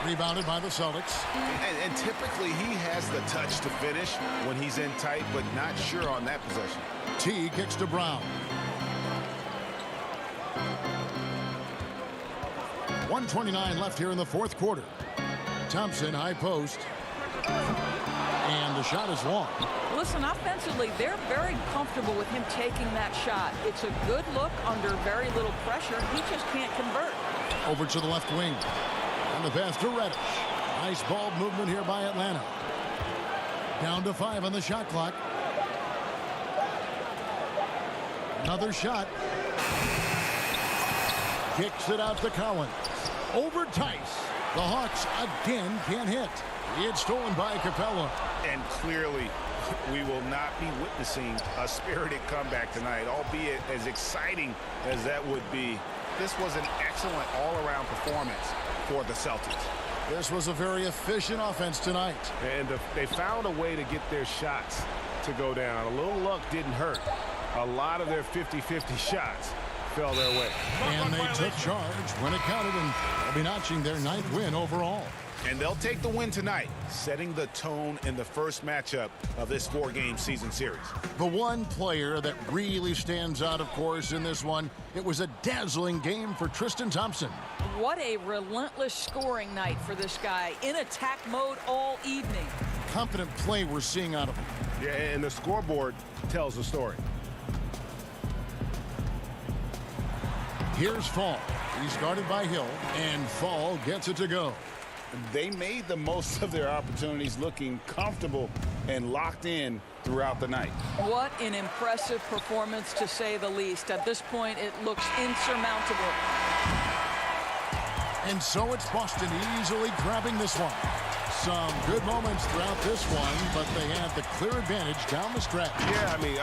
[SPEAKER 1] Rebounded by the Celtics.
[SPEAKER 8] And typically he has the touch to finish when he's in tight, but not sure on that possession.
[SPEAKER 1] T kicks to Brown. 1:29 left here in the fourth quarter. Thompson, high post. And the shot is long.
[SPEAKER 4] Listen, offensively, they're very comfortable with him taking that shot. It's a good look under very little pressure. He just can't convert.
[SPEAKER 1] Over to the left wing. And the pass to Reddish. Nice ball movement here by Atlanta. Down to 5 on the shot clock. Another shot. Kicks it out to Collins. Over Tice. The Hawks again can't hit. It's stolen by Capella.
[SPEAKER 8] And clearly, we will not be witnessing a spirited comeback tonight, albeit as exciting as that would be. This was an excellent all-around performance for the Celtics.
[SPEAKER 1] This was a very efficient offense tonight.
[SPEAKER 2] And they found a way to get their shots to go down. A little luck didn't hurt. A lot of their 50-50 shots fell their way.
[SPEAKER 1] And they took charge when it counted, and they'll be notching their 9th win overall.
[SPEAKER 8] And they'll take the win tonight, setting the tone in the first matchup of this 4-game season series.
[SPEAKER 1] The one player that really stands out, of course, in this one, it was a dazzling game for Tristan Thompson.
[SPEAKER 4] What a relentless scoring night for this guy. In attack mode all evening.
[SPEAKER 1] Confident play we're seeing out of him.
[SPEAKER 2] Yeah, and the scoreboard tells the story.
[SPEAKER 1] Here's Fall. He's guarded by Hill, and Fall gets it to go.
[SPEAKER 8] They made the most of their opportunities, looking comfortable and locked in throughout the night.
[SPEAKER 4] What an impressive performance, to say the least. At this point, it looks insurmountable.
[SPEAKER 1] And so it's Boston easily grabbing this one. Some good moments throughout this one, but they had the clear advantage down the stretch.
[SPEAKER 2] Yeah, I mean,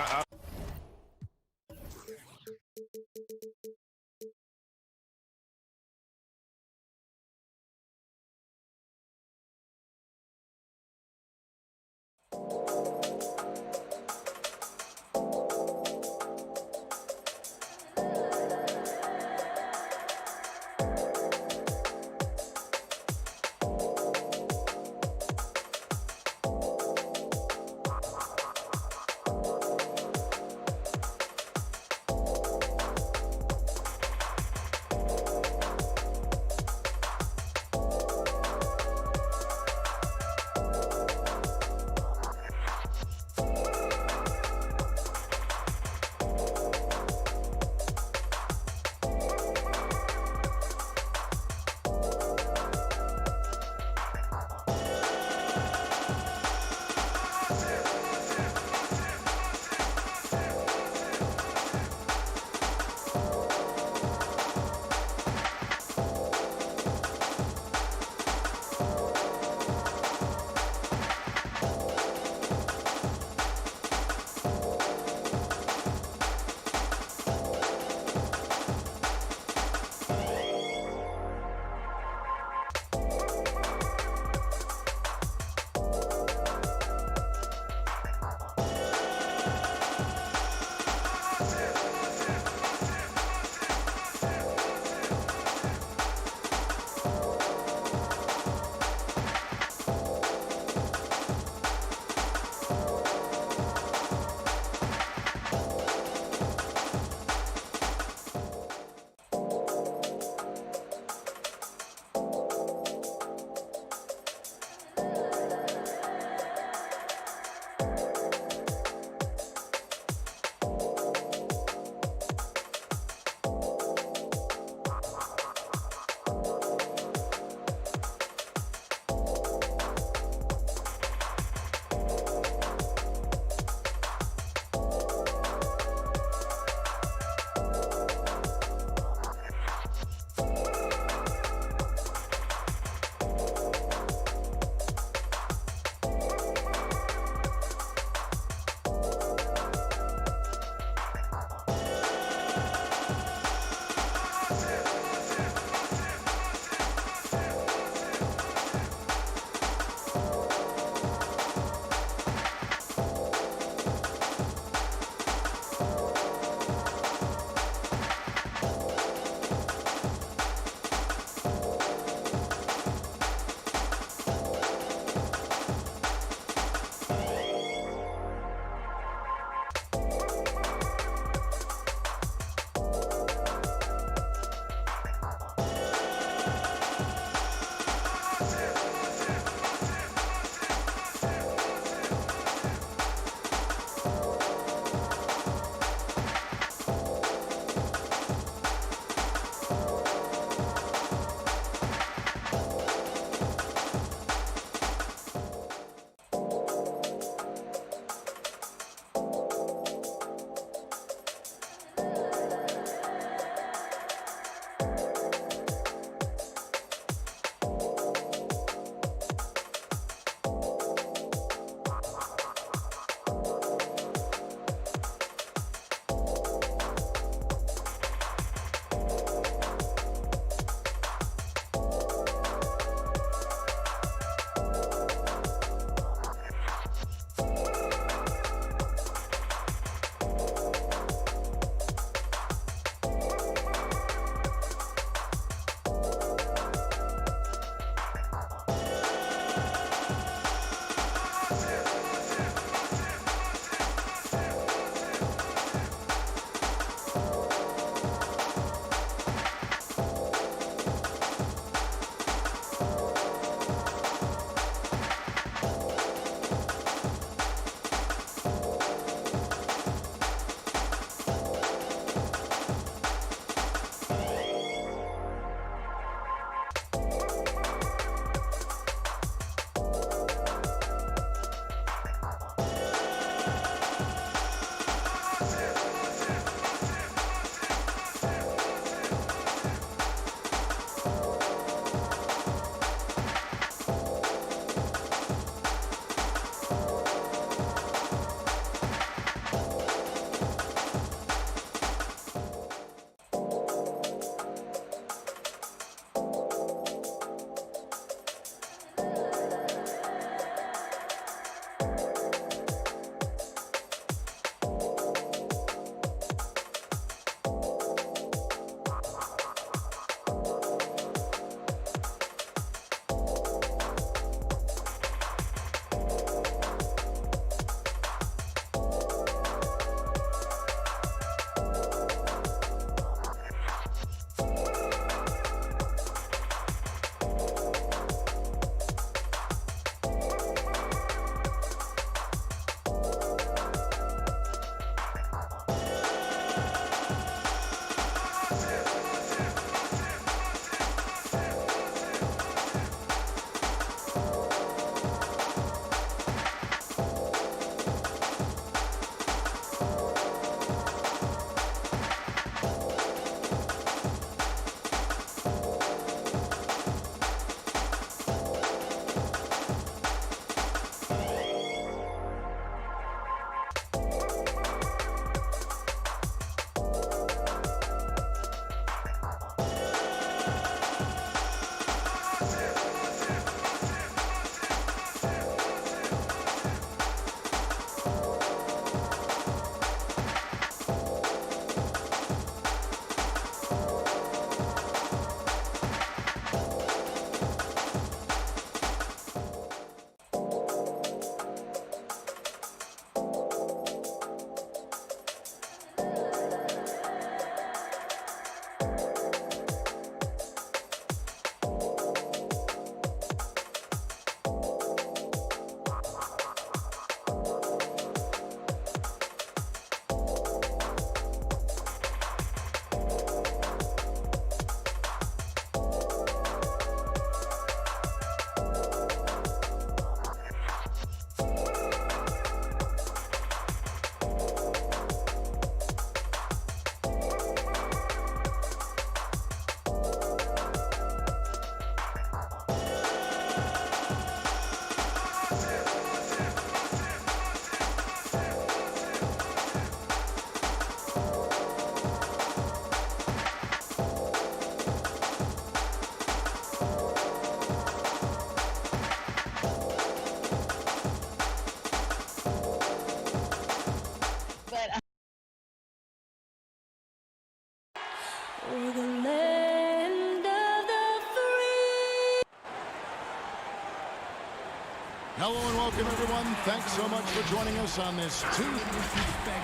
[SPEAKER 1] Hello and welcome, everyone. Thanks so much for joining us on this Tuesday.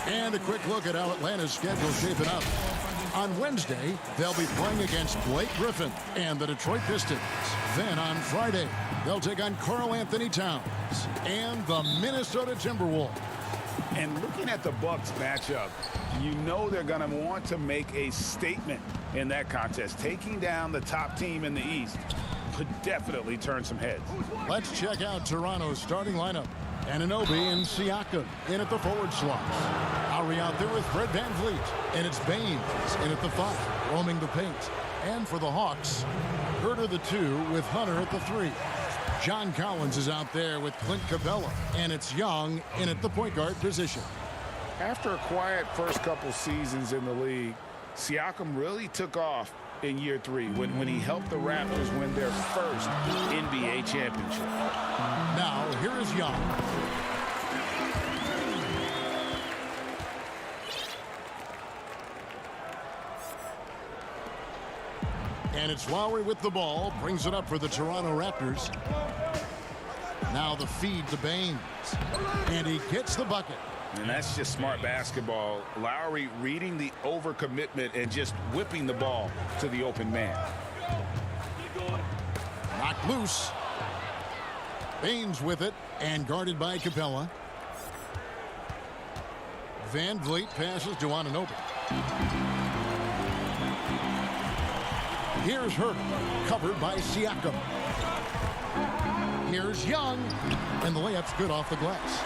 [SPEAKER 1] And a quick look at how Atlanta's schedule is shaping up. On Wednesday, they'll be playing against Blake Griffin and the Detroit Pistons. Then on Friday, they'll take on Karl Anthony Towns and the Minnesota Timberwolves.
[SPEAKER 8] And looking at the Bucks matchup, you know they're going to want to make a statement in that contest. Taking down the top team in the East could definitely turn some heads.
[SPEAKER 1] Let's check out Toronto's starting lineup. Anunoby and Siakam in at the forward slots. Lowry out there with Fred VanVleet. And it's Baines in at the 5, roaming the paint. And for the Hawks, Herter the 2 with Hunter at the 3. John Collins is out there with Clint Capella. And it's Young in at the point guard position.
[SPEAKER 2] After a quiet first couple seasons in the league, Siakam really took off in year 3 when he helped the Raptors win their first NBA championship.
[SPEAKER 1] Now, here is Young. And it's Lowry with the ball, brings it up for the Toronto Raptors. Now the feed to Baines. And he gets the bucket.
[SPEAKER 8] And that's just smart basketball. Lowry reading the overcommitment and just whipping the ball to the open man.
[SPEAKER 1] Knocked loose. Baines with it and guarded by Capella. VanVleet passes to Anunoby. Here's Herter, covered by Siakam. Here's Young, and the layup's good off the glass.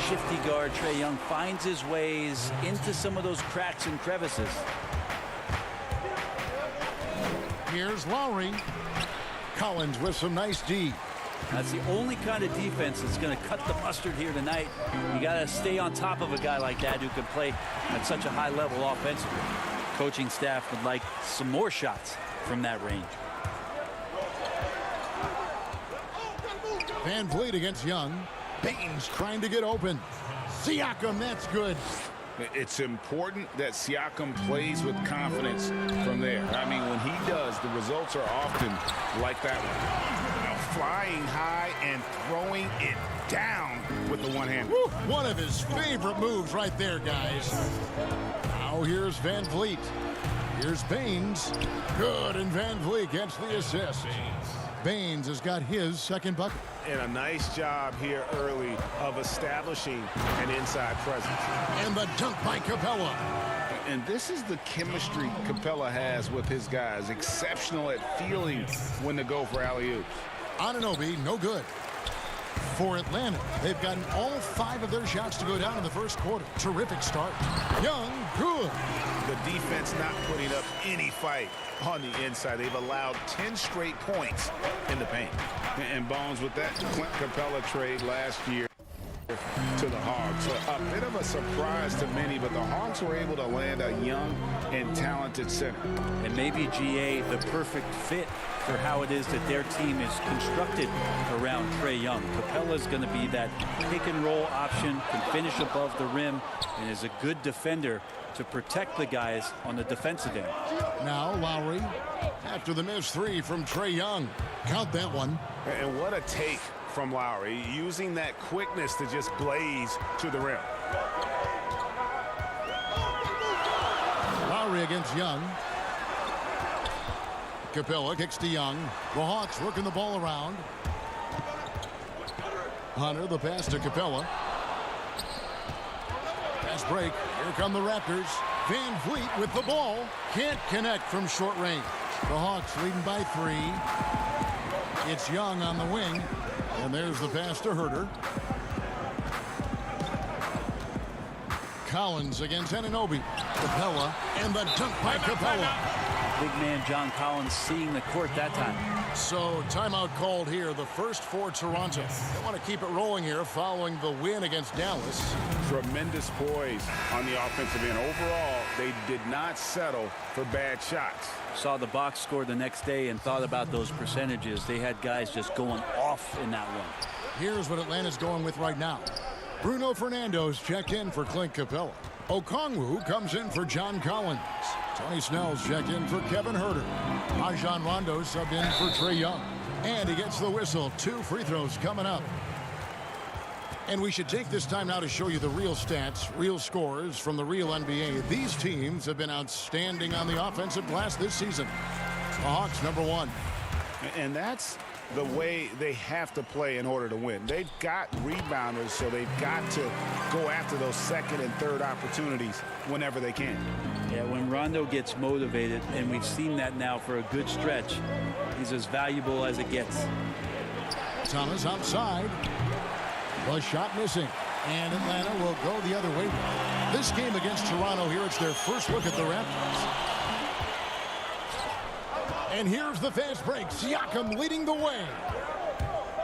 [SPEAKER 13] Shifty guard Trae Young finds his ways into some of those cracks and crevices.
[SPEAKER 1] Here's Lowry. Collins with some nice D.
[SPEAKER 13] That's the only kind of defense that's going to cut the mustard here tonight. You got to stay on top of a guy like that who can play at such a high level offensively. Coaching staff would like some more shots from that range.
[SPEAKER 1] VanVleet against Young. Baines trying to get open. Siakam, that's good.
[SPEAKER 8] It's important that Siakam plays with confidence from there. I mean, when he does, the results are often like that one. Now, flying high and throwing it down with the one hand.
[SPEAKER 1] One of his favorite moves right there, guys. Now here's VanVleet. Here's Baines. Good, and VanVleet gets the assist. Baines has got his second bucket.
[SPEAKER 2] And a nice job here early of establishing an inside presence.
[SPEAKER 1] And the dunk by Capella.
[SPEAKER 8] And this is the chemistry Capella has with his guys. Exceptional at feeling when to go for alley-oops.
[SPEAKER 1] Anunoby, no good. For Atlanta, they've gotten all 5 of their shots to go down in the first quarter. Terrific start. Young, good.
[SPEAKER 8] The defense not putting up any fight on the inside. They've allowed 10 straight points in the paint. And Bones, with that Clint Capella trade last year to the Hawks, a bit of a surprise to many, but the Hawks were able to land a young and talented center.
[SPEAKER 13] And maybe GA the perfect fit for how it is that their team is constructed around Trae Young. Capella's going to be that pick and roll option, can finish above the rim, and is a good defender to protect the guys on the defensive end.
[SPEAKER 1] Now Lowry after the missed 3 from Trae Young. Count that one.
[SPEAKER 2] And what a take from Lowry, using that quickness to just blaze to the rim.
[SPEAKER 1] Lowry against Young. Capella kicks to Young. The Hawks working the ball around. Hunter, the pass to Capella. Pass break. Here come the Raptors. VanVleet with the ball. Can't connect from short range. The Hawks leading by 3. It's Young on the wing. And there's the pass to Herter. Collins against Anunoby. Capella and the dunk by Capella.
[SPEAKER 13] Big man John Collins seeing the court that time.
[SPEAKER 1] So timeout called here, the first for Toronto. They want to keep it rolling here following the win against Dallas.
[SPEAKER 8] Tremendous poise on the offensive end. Overall, they did not settle for bad shots.
[SPEAKER 13] Saw the box score the next day and thought about those percentages. They had guys just going off in that one.
[SPEAKER 1] Here's what Atlanta's going with right now. Bruno Fernando's checked in for Clint Capella. Okongwu comes in for John Collins. Tony Snell's checked in for Kevin Herter. Rajon Rondo subbed in for Trae Young. And he gets the whistle. 2 free throws coming up. And we should take this time now to show you the real stats, real scores from the real NBA. These teams have been outstanding on the offensive glass this season. The Hawks, #1.
[SPEAKER 2] And that's the way they have to play in order to win. They've got rebounders, so they've got to go after those second and third opportunities whenever they can.
[SPEAKER 13] Yeah, when Rondo gets motivated, and we've seen that now for a good stretch, he's as valuable as it gets.
[SPEAKER 1] Thomas outside. The shot missing. And Atlanta will go the other way. This game against Toronto here, it's their first look at the Raptors. And here's the fast break. Siakam leading the way.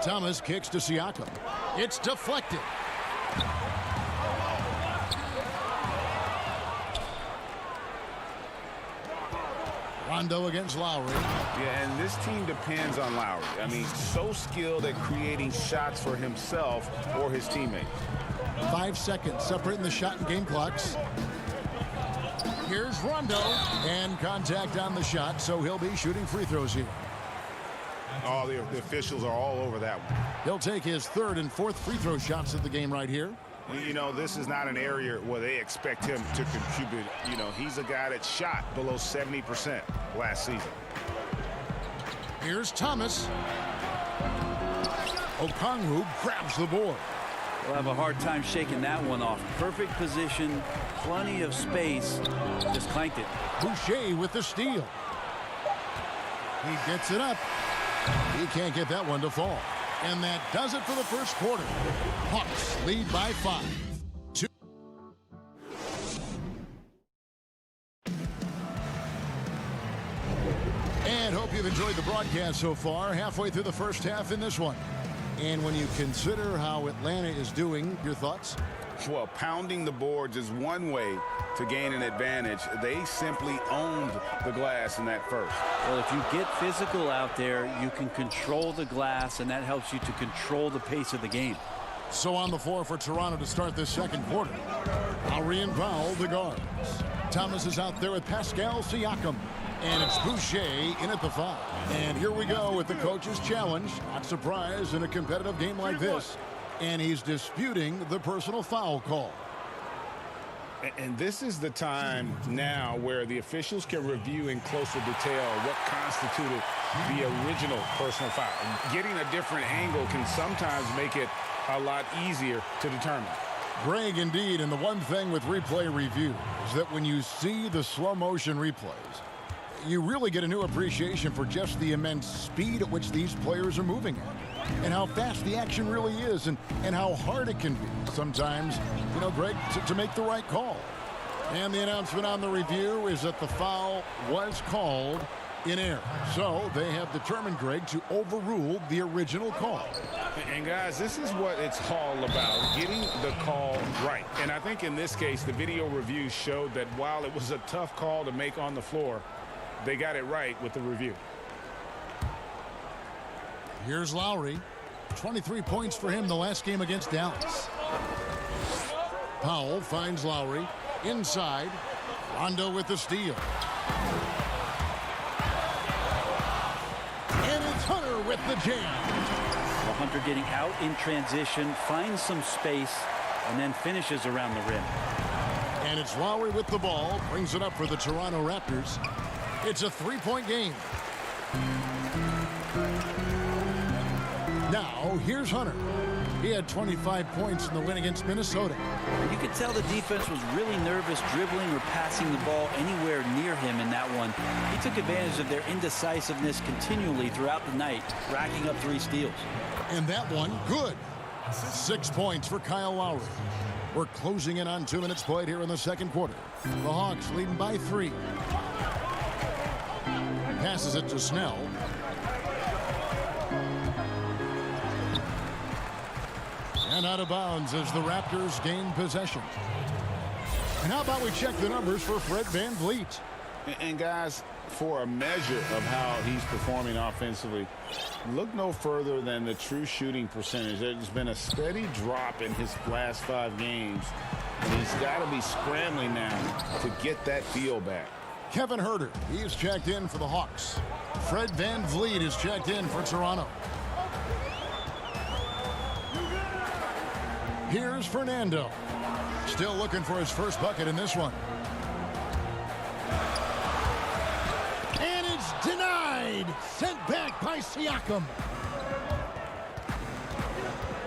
[SPEAKER 1] Thomas kicks to Siakam. It's deflected. Rondo against Lowry.
[SPEAKER 2] Yeah, and this team depends on Lowry. I mean, so skilled at creating shots for himself or his teammates.
[SPEAKER 1] 5 seconds separating the shot and game clocks. Here's Rondo, and contact on the shot, so he'll be shooting free throws here.
[SPEAKER 2] Oh, the officials are all over that one.
[SPEAKER 1] He'll take his third and fourth free throw shots of the game right here.
[SPEAKER 2] You know, this is not an area where they expect him to contribute. You know, he's a guy that shot below 70% last season.
[SPEAKER 1] Here's Thomas. Okongwu grabs the board.
[SPEAKER 13] We'll have a hard time shaking that one off. Perfect position, plenty of space. Just clanked it.
[SPEAKER 1] Boucher with the steal. He gets it up. He can't get that one to fall. And that does it for the first quarter. Hawks lead by 5. And hope you've enjoyed the broadcast so far. Halfway through the first half in this one. And when you consider how Atlanta is doing, your thoughts?
[SPEAKER 2] Well, pounding the boards is one way to gain an advantage. They simply owned the glass in that first.
[SPEAKER 13] Well, if you get physical out there, you can control the glass, and that helps you to control the pace of the game.
[SPEAKER 1] So on the floor for Toronto to start this second quarter. Lowry and Powell, the guards. Thomas is out there with Pascal Siakam. And it's Boucher in at the 5. And here we go with the coach's challenge. Not surprised in a competitive game like this. And he's disputing the personal foul call.
[SPEAKER 3] And this is the time now where the officials can review in closer detail what constituted the original personal foul. Getting a different angle can sometimes make it a lot easier to determine.
[SPEAKER 1] Greg, indeed, and the one thing with replay review is that when you see the slow motion replays, you really get a new appreciation for just the immense speed at which these players are moving at, and how fast the action really is, and how hard it can be sometimes, you know, Greg, to make the right call. And the announcement on the review is that the foul was called in error. So they have determined, Greg, to overrule the original call.
[SPEAKER 3] And guys, this is what it's all about, getting the call right. And I think in this case, the video review showed that while it was a tough call to make on the floor, they got it right with the review.
[SPEAKER 1] Here's Lowry. 23 points for him the last game against Dallas. Powell finds Lowry. Inside. Rondo with the steal. And it's Hunter with the jam.
[SPEAKER 13] Well, Hunter getting out in transition, finds some space, and then finishes around the rim.
[SPEAKER 1] And it's Lowry with the ball. Brings it up for the Toronto Raptors. It's a three-point game. Now, here's Hunter. He had 25 points in the win against Minnesota.
[SPEAKER 13] You could tell the defense was really nervous dribbling or passing the ball anywhere near him in that one. He took advantage of their indecisiveness continually throughout the night, racking up 3 steals.
[SPEAKER 1] And that one, good. 6 points for Kyle Lowry. We're closing in on 2 minutes played here in the second quarter. The Hawks leading by 3. Passes it to Snell. And out of bounds as the Raptors gain possession. And how about we check the numbers for Fred VanVleet?
[SPEAKER 2] And guys, for a measure of how he's performing offensively, look no further than the true shooting percentage. There's been a steady drop in his last 5 games. And he's got to be scrambling now to get that feel back.
[SPEAKER 1] Kevin Huerter, he's checked in for the Hawks. Fred VanVleet is checked in for Toronto. Here's Fernando. Still looking for his first bucket in this one. And it's denied. Sent back by Siakam.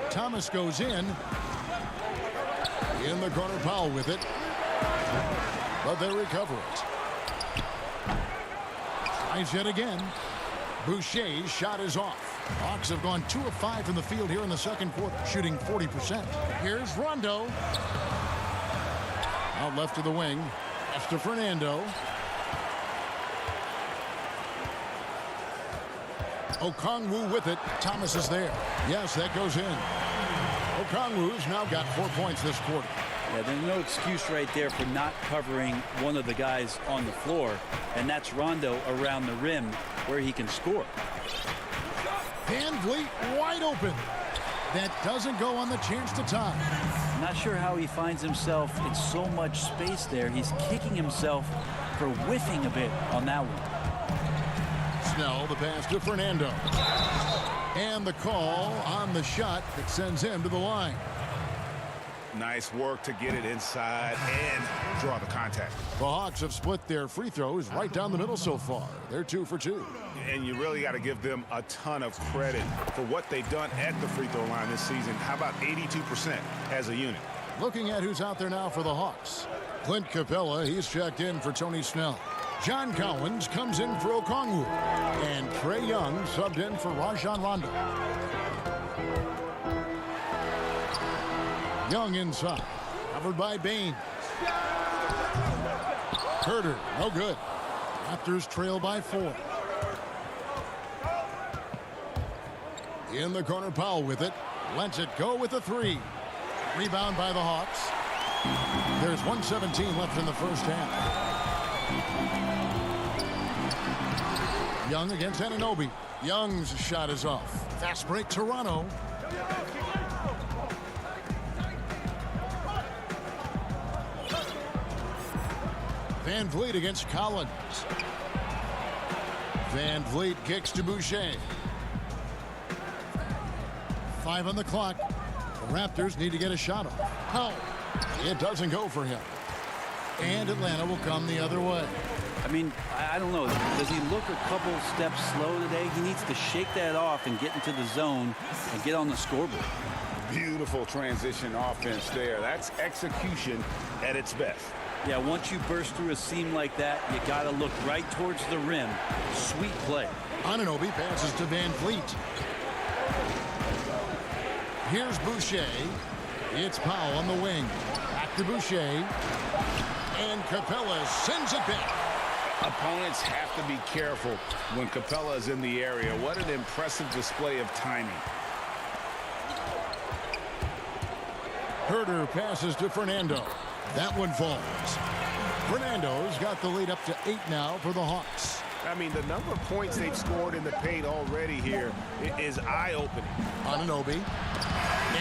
[SPEAKER 1] Thomas goes in. In the corner, Powell with it. But they recover it. Tries yet again. Boucher's shot is off. Hawks have gone 2 of 5 from the field here in the second quarter, shooting 40%. Here's Rondo. Out left to the wing. That's to Fernando. Okongwu with it. Thomas is there. Yes, that goes in. Okongwu's now got 4 points this quarter.
[SPEAKER 13] Yeah, there's no excuse right there for not covering one of the guys on the floor, and that's Rondo around the rim where he can score.
[SPEAKER 1] Van Vliet wide open. That doesn't go on the chance to tie.
[SPEAKER 13] Not sure how he finds himself in so much space there. He's kicking himself for whiffing a bit on that one.
[SPEAKER 1] Snell, the pass to Fernando. And the call on the shot that sends him to the line.
[SPEAKER 8] Nice work to get it inside and draw the contact.
[SPEAKER 1] The Hawks have split their free throws right down the middle so far. They're 2 for 2.
[SPEAKER 8] And you really got to give them a ton of credit for what they've done at the free throw line this season. How about 82% as a unit?
[SPEAKER 1] Looking at who's out there now for the Hawks. Clint Capella, he's checked in for Tony Snell. John Collins comes in for Okongwu. And Trae Young subbed in for Rajon Rondo. Young inside. Covered by Baines. Herter, no good. Raptors trail by 4. In the corner, Powell with it. Lets it go with a 3. Rebound by the Hawks. There's 1:17 left in the first half. Young against Anunoby. Young's shot is off. Fast break, Toronto. Van Vliet against Collins. Van Vliet kicks to Boucher. 5 on the clock. The Raptors need to get a shot off. Oh, it doesn't go for him. And Atlanta will come the other way.
[SPEAKER 13] I mean, I don't know. Does he look a couple steps slow today? He needs to shake that off and get into the zone and get on the scoreboard.
[SPEAKER 8] Beautiful transition offense there. That's execution at its best.
[SPEAKER 13] Yeah, once you burst through a seam like that, you got to look right towards the rim. Sweet play.
[SPEAKER 1] Anunoby passes to Van Vliet. Here's Boucher. It's Powell on the wing. Back to Boucher. And Capella sends it back.
[SPEAKER 8] Opponents have to be careful when Capella is in the area. What an impressive display of timing.
[SPEAKER 1] Herter passes to Fernando. That one falls. Fernando's got the lead up to 8 now for the Hawks.
[SPEAKER 8] I mean, the number of points they've scored in the paint already here is eye-opening.
[SPEAKER 1] Anunoby.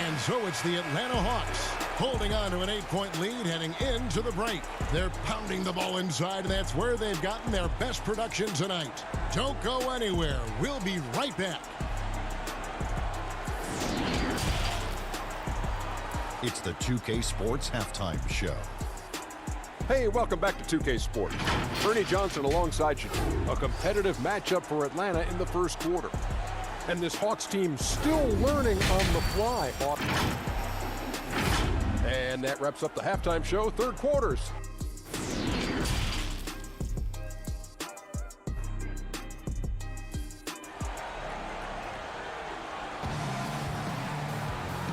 [SPEAKER 1] And so it's the Atlanta Hawks holding on to an 8-point lead heading into the break. They're pounding the ball inside, and that's where they've gotten their best production tonight. Don't go anywhere. We'll be right back.
[SPEAKER 6] It's the 2K Sports Halftime Show.
[SPEAKER 7] Hey, welcome back to 2K Sports. Bernie Johnson alongside you. A competitive matchup for Atlanta in the first quarter. And this Hawks team still learning on the fly. And that wraps up the halftime show, third quarters.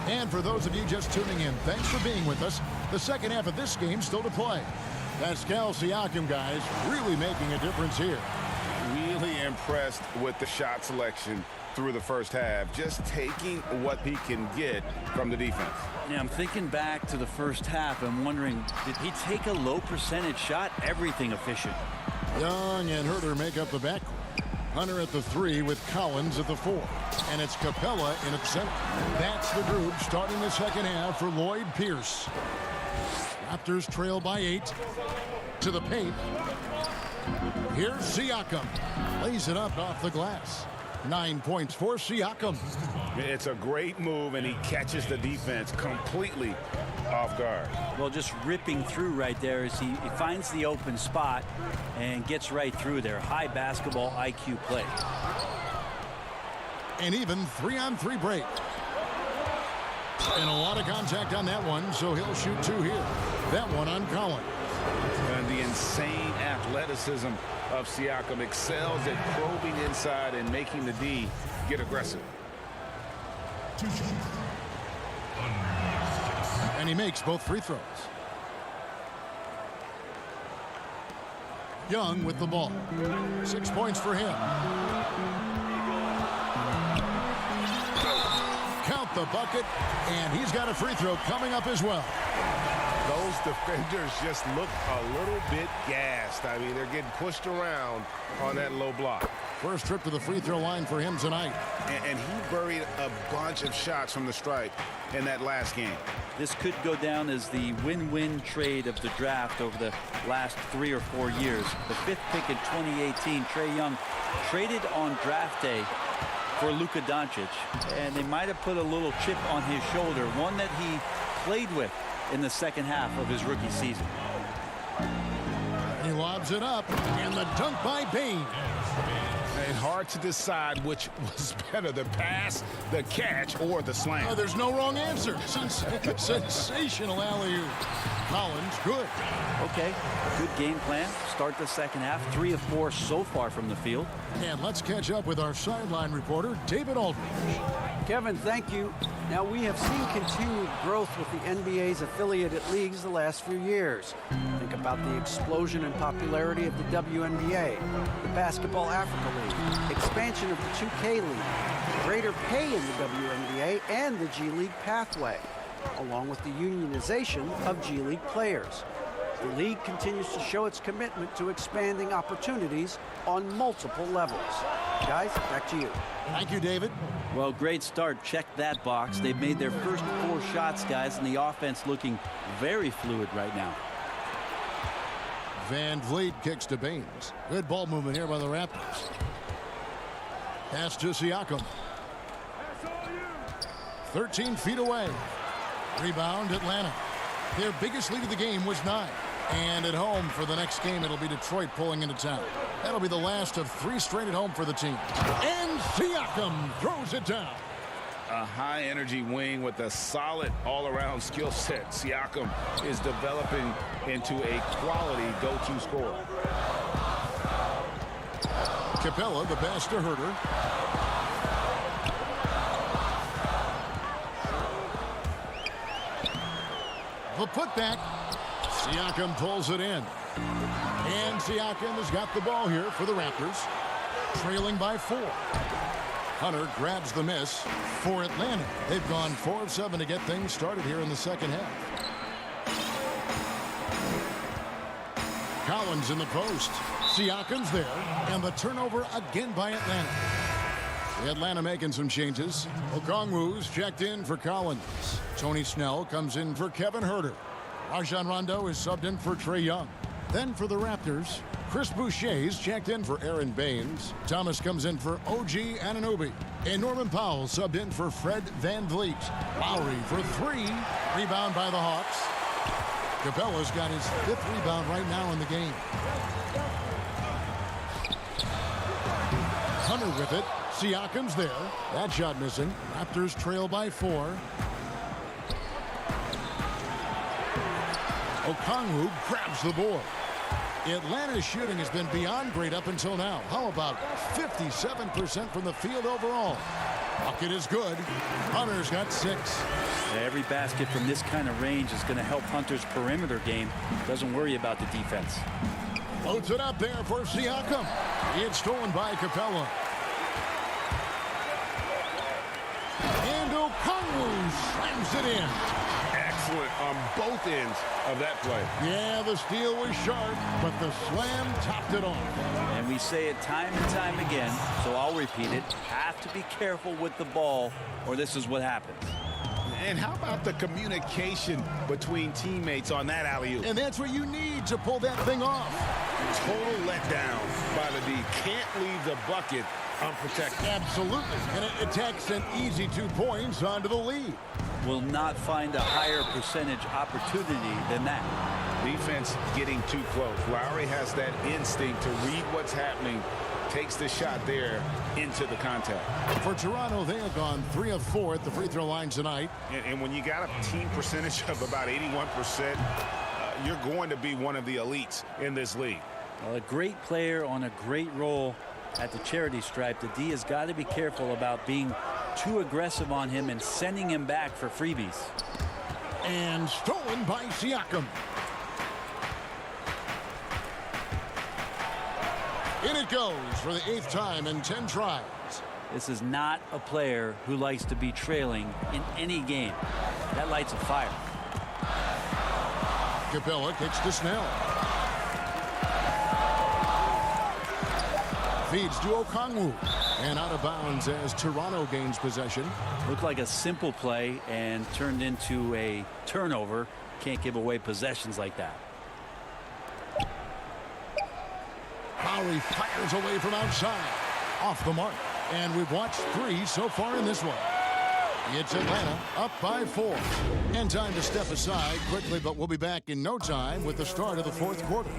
[SPEAKER 1] And for those of you just tuning in, thanks for being with us. The second half of this game still to play. Pascal Siakam, guys, really making a difference here.
[SPEAKER 8] Really impressed with the shot selection through the first half, just taking what he can get from the defense.
[SPEAKER 13] Yeah, I'm thinking back to the first half. I'm wondering, did he take a low percentage shot? Everything efficient.
[SPEAKER 1] Young and Herter make up the backcourt. Hunter at the 3 with Collins at the 4. And it's Capella in at center. That's the group starting the second half for Lloyd Pierce. Raptors trail by 8. To the paint. Here's Siakam. Lays it up off the glass. 9 points for Siakam.
[SPEAKER 8] It's a great move, and he catches the defense completely off guard.
[SPEAKER 13] Well, just ripping through right there as he finds the open spot and gets right through there. High basketball IQ play.
[SPEAKER 1] An even 3-on-3 break. And a lot of contact on that one, so he'll shoot 2 here. That one on Collins.
[SPEAKER 8] And the insane athleticism of Siakam excels at probing inside and making the D get aggressive.
[SPEAKER 1] And he makes both free throws. Young with the ball. 6 points for him. Count the bucket, and he's got a free throw coming up as well.
[SPEAKER 8] Those defenders just look a little bit gassed. I mean, they're getting pushed around on that low block.
[SPEAKER 1] First trip to the free throw line for him tonight.
[SPEAKER 8] And he buried a bunch of shots from the stripe in that last game.
[SPEAKER 13] This could go down as the win-win trade of the draft over the last 3 or 4 years. The 5th pick in 2018, Trae Young traded on draft day for Luka Doncic, and they might have put a little chip on his shoulder, one that he played with in the second half of his rookie season.
[SPEAKER 1] He lobs it up, and the dunk by Bain.
[SPEAKER 8] And hard to decide which was better, the pass, the catch, or the slam.
[SPEAKER 1] Oh, there's no wrong answer. Sensational alley-oop. Collins, good.
[SPEAKER 13] Okay, good game plan. Start the second half. 3 of 4 so far from the field.
[SPEAKER 1] And let's catch up with our sideline reporter, David Aldridge.
[SPEAKER 10] Kevin, thank you. Now, we have seen continued growth with the NBA's affiliated leagues the last few years. Think about the explosion in popularity of the WNBA, the Basketball Africa League, expansion of the 2K League, greater pay in the WNBA, and the G League pathway, along with the unionization of G League players. The league continues to show its commitment to expanding opportunities on multiple levels. Guys, back to you.
[SPEAKER 1] Thank you, David.
[SPEAKER 13] Well, great start. Check that box. They've made their first 4 shots, guys, and the offense looking very fluid right now.
[SPEAKER 1] Van Vliet kicks to Baines. Good ball movement here by the Raptors. Pass to Siakam. 13 feet away. Rebound, Atlanta. Their biggest lead of the game was 9. And at home for the next game, it'll be Detroit pulling into town. That'll be the last of 3 straight at home for the team. And Siakam throws it down.
[SPEAKER 8] A high-energy wing with a solid all-around skill set. Siakam is developing into a quality go-to scorer.
[SPEAKER 1] Capella, the pass to Herter. The putback. Siakam pulls it in. And Siakam has got the ball here for the Raptors. Trailing by 4. Hunter grabs the miss for Atlanta. They've gone 4 of 7 to get things started here in the second half. Collins in the post. Siakam's there. And the turnover again by Atlanta. Atlanta making some changes. Okongwu's checked in for Collins. Tony Snell comes in for Kevin Herter. Rajon Rondo is subbed in for Trae Young. Then for the Raptors, Chris Boucher's checked in for Aaron Baines. Thomas comes in for OG Anunoby. And Norman Powell subbed in for Fred Van Vliet. Lowry for 3. Rebound by the Hawks. Capella's got his 5th rebound right now in the game. Hunter with it. Siakam's there. That shot missing. Raptors trail by 4. Okongwu grabs the board. Atlanta's shooting has been beyond great up until now. How about 57% from the field overall? Bucket is good. Hunter's got 6.
[SPEAKER 13] Every basket from this kind of range is going to help Hunter's perimeter game. Doesn't worry about the defense.
[SPEAKER 1] Loads it up there for Siakam. It's stolen by Capella. And Okongwu slams it in.
[SPEAKER 8] Excellent on both ends of that play.
[SPEAKER 1] Yeah, the steal was sharp, but the slam topped it off.
[SPEAKER 13] And we say it time and time again, so I'll repeat it. Have to be careful with the ball, or this is what happens.
[SPEAKER 8] And how about the communication between teammates on that alley-oop?
[SPEAKER 1] And that's what you need to pull that thing off.
[SPEAKER 8] Total letdown by the D. Can't leave the bucket
[SPEAKER 3] unprotected.
[SPEAKER 1] Absolutely. And it takes an easy 2 points onto the lead.
[SPEAKER 13] Will not find a higher percentage opportunity than that.
[SPEAKER 8] Defense getting too close. Lowry has that instinct to read what's happening, takes the shot there into the contact.
[SPEAKER 1] For Toronto, they have gone 3 of 4 at the free throw line tonight.
[SPEAKER 8] And when you got a team percentage of about 81%, you're going to be one of the elites in this league.
[SPEAKER 13] Well, a great player on a great role at the charity stripe. The D has got to be careful about being too aggressive on him and sending him back for freebies.
[SPEAKER 1] And stolen by Siakam. In it goes for the 8th time in 10 tries.
[SPEAKER 13] This is not a player who likes to be trailing in any game. That lights a fire.
[SPEAKER 1] Capella kicks to Snell. Feeds to Okongwu. And out of bounds as Toronto gains possession.
[SPEAKER 13] Looked like a simple play and turned into a turnover. Can't give away possessions like that.
[SPEAKER 1] Lowry fires away from outside. Off the mark. And we've watched 3 so far in this one. It's Atlanta up by 4. And time to step aside quickly, but we'll be back in no time with the start of the 4th quarter.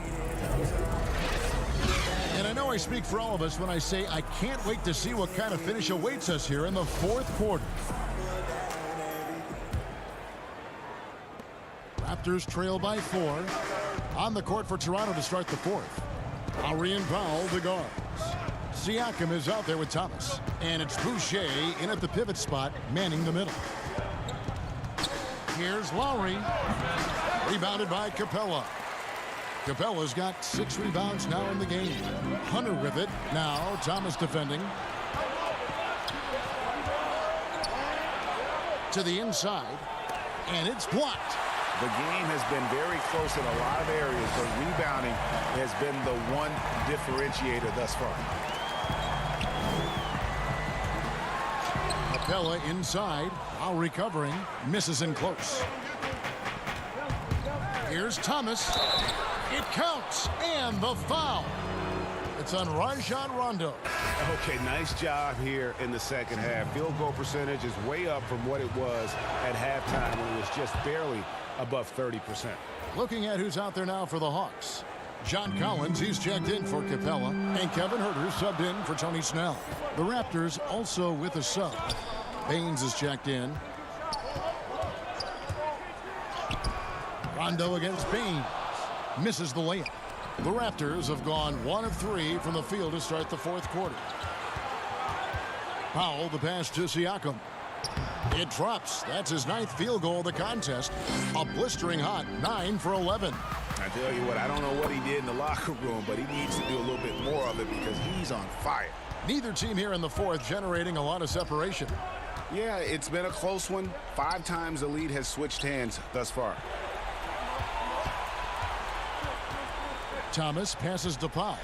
[SPEAKER 1] And I know I speak for all of us when I say I can't wait to see what kind of finish awaits us here in the 4th quarter. Raptors trail by 4. On the court for Toronto to start the 4th. Lowry and Powell, the guards. Siakam is out there with Thomas. And it's Boucher in at the pivot spot, manning the middle. Here's Lowry. Rebounded by Capella. Capella's got 6 rebounds now in the game. Hunter with it. Now Thomas defending. To the inside. And it's blocked.
[SPEAKER 8] The game has been very close in a lot of areas, but rebounding has been the one differentiator thus far.
[SPEAKER 1] Capella inside. Now recovering. Misses in close. Here's Thomas. It counts. And the foul. It's on Rajon Rondo.
[SPEAKER 8] Okay, nice job here in the second half. Field goal percentage is way up from what it was at halftime when it was just barely above 30%.
[SPEAKER 1] Looking at who's out there now for the Hawks. John Collins, he's checked in for Capella. And Kevin Huerter subbed in for Tony Snell. The Raptors also with a sub. Baines is checked in. Rondo against Baines. Misses the layup. The Raptors have gone 1 of 3 from the field to start the 4th quarter. Powell, the pass to Siakam. It drops. That's his 9th field goal of the contest. A blistering hot 9 for 11.
[SPEAKER 8] I tell you what, I don't know what he did in the locker room, but he needs to do a little bit more of it because he's on fire.
[SPEAKER 1] Neither team here in the 4th generating a lot of separation.
[SPEAKER 8] Yeah, it's been a close one. 5 times the lead has switched hands thus far.
[SPEAKER 1] Thomas passes to Powell.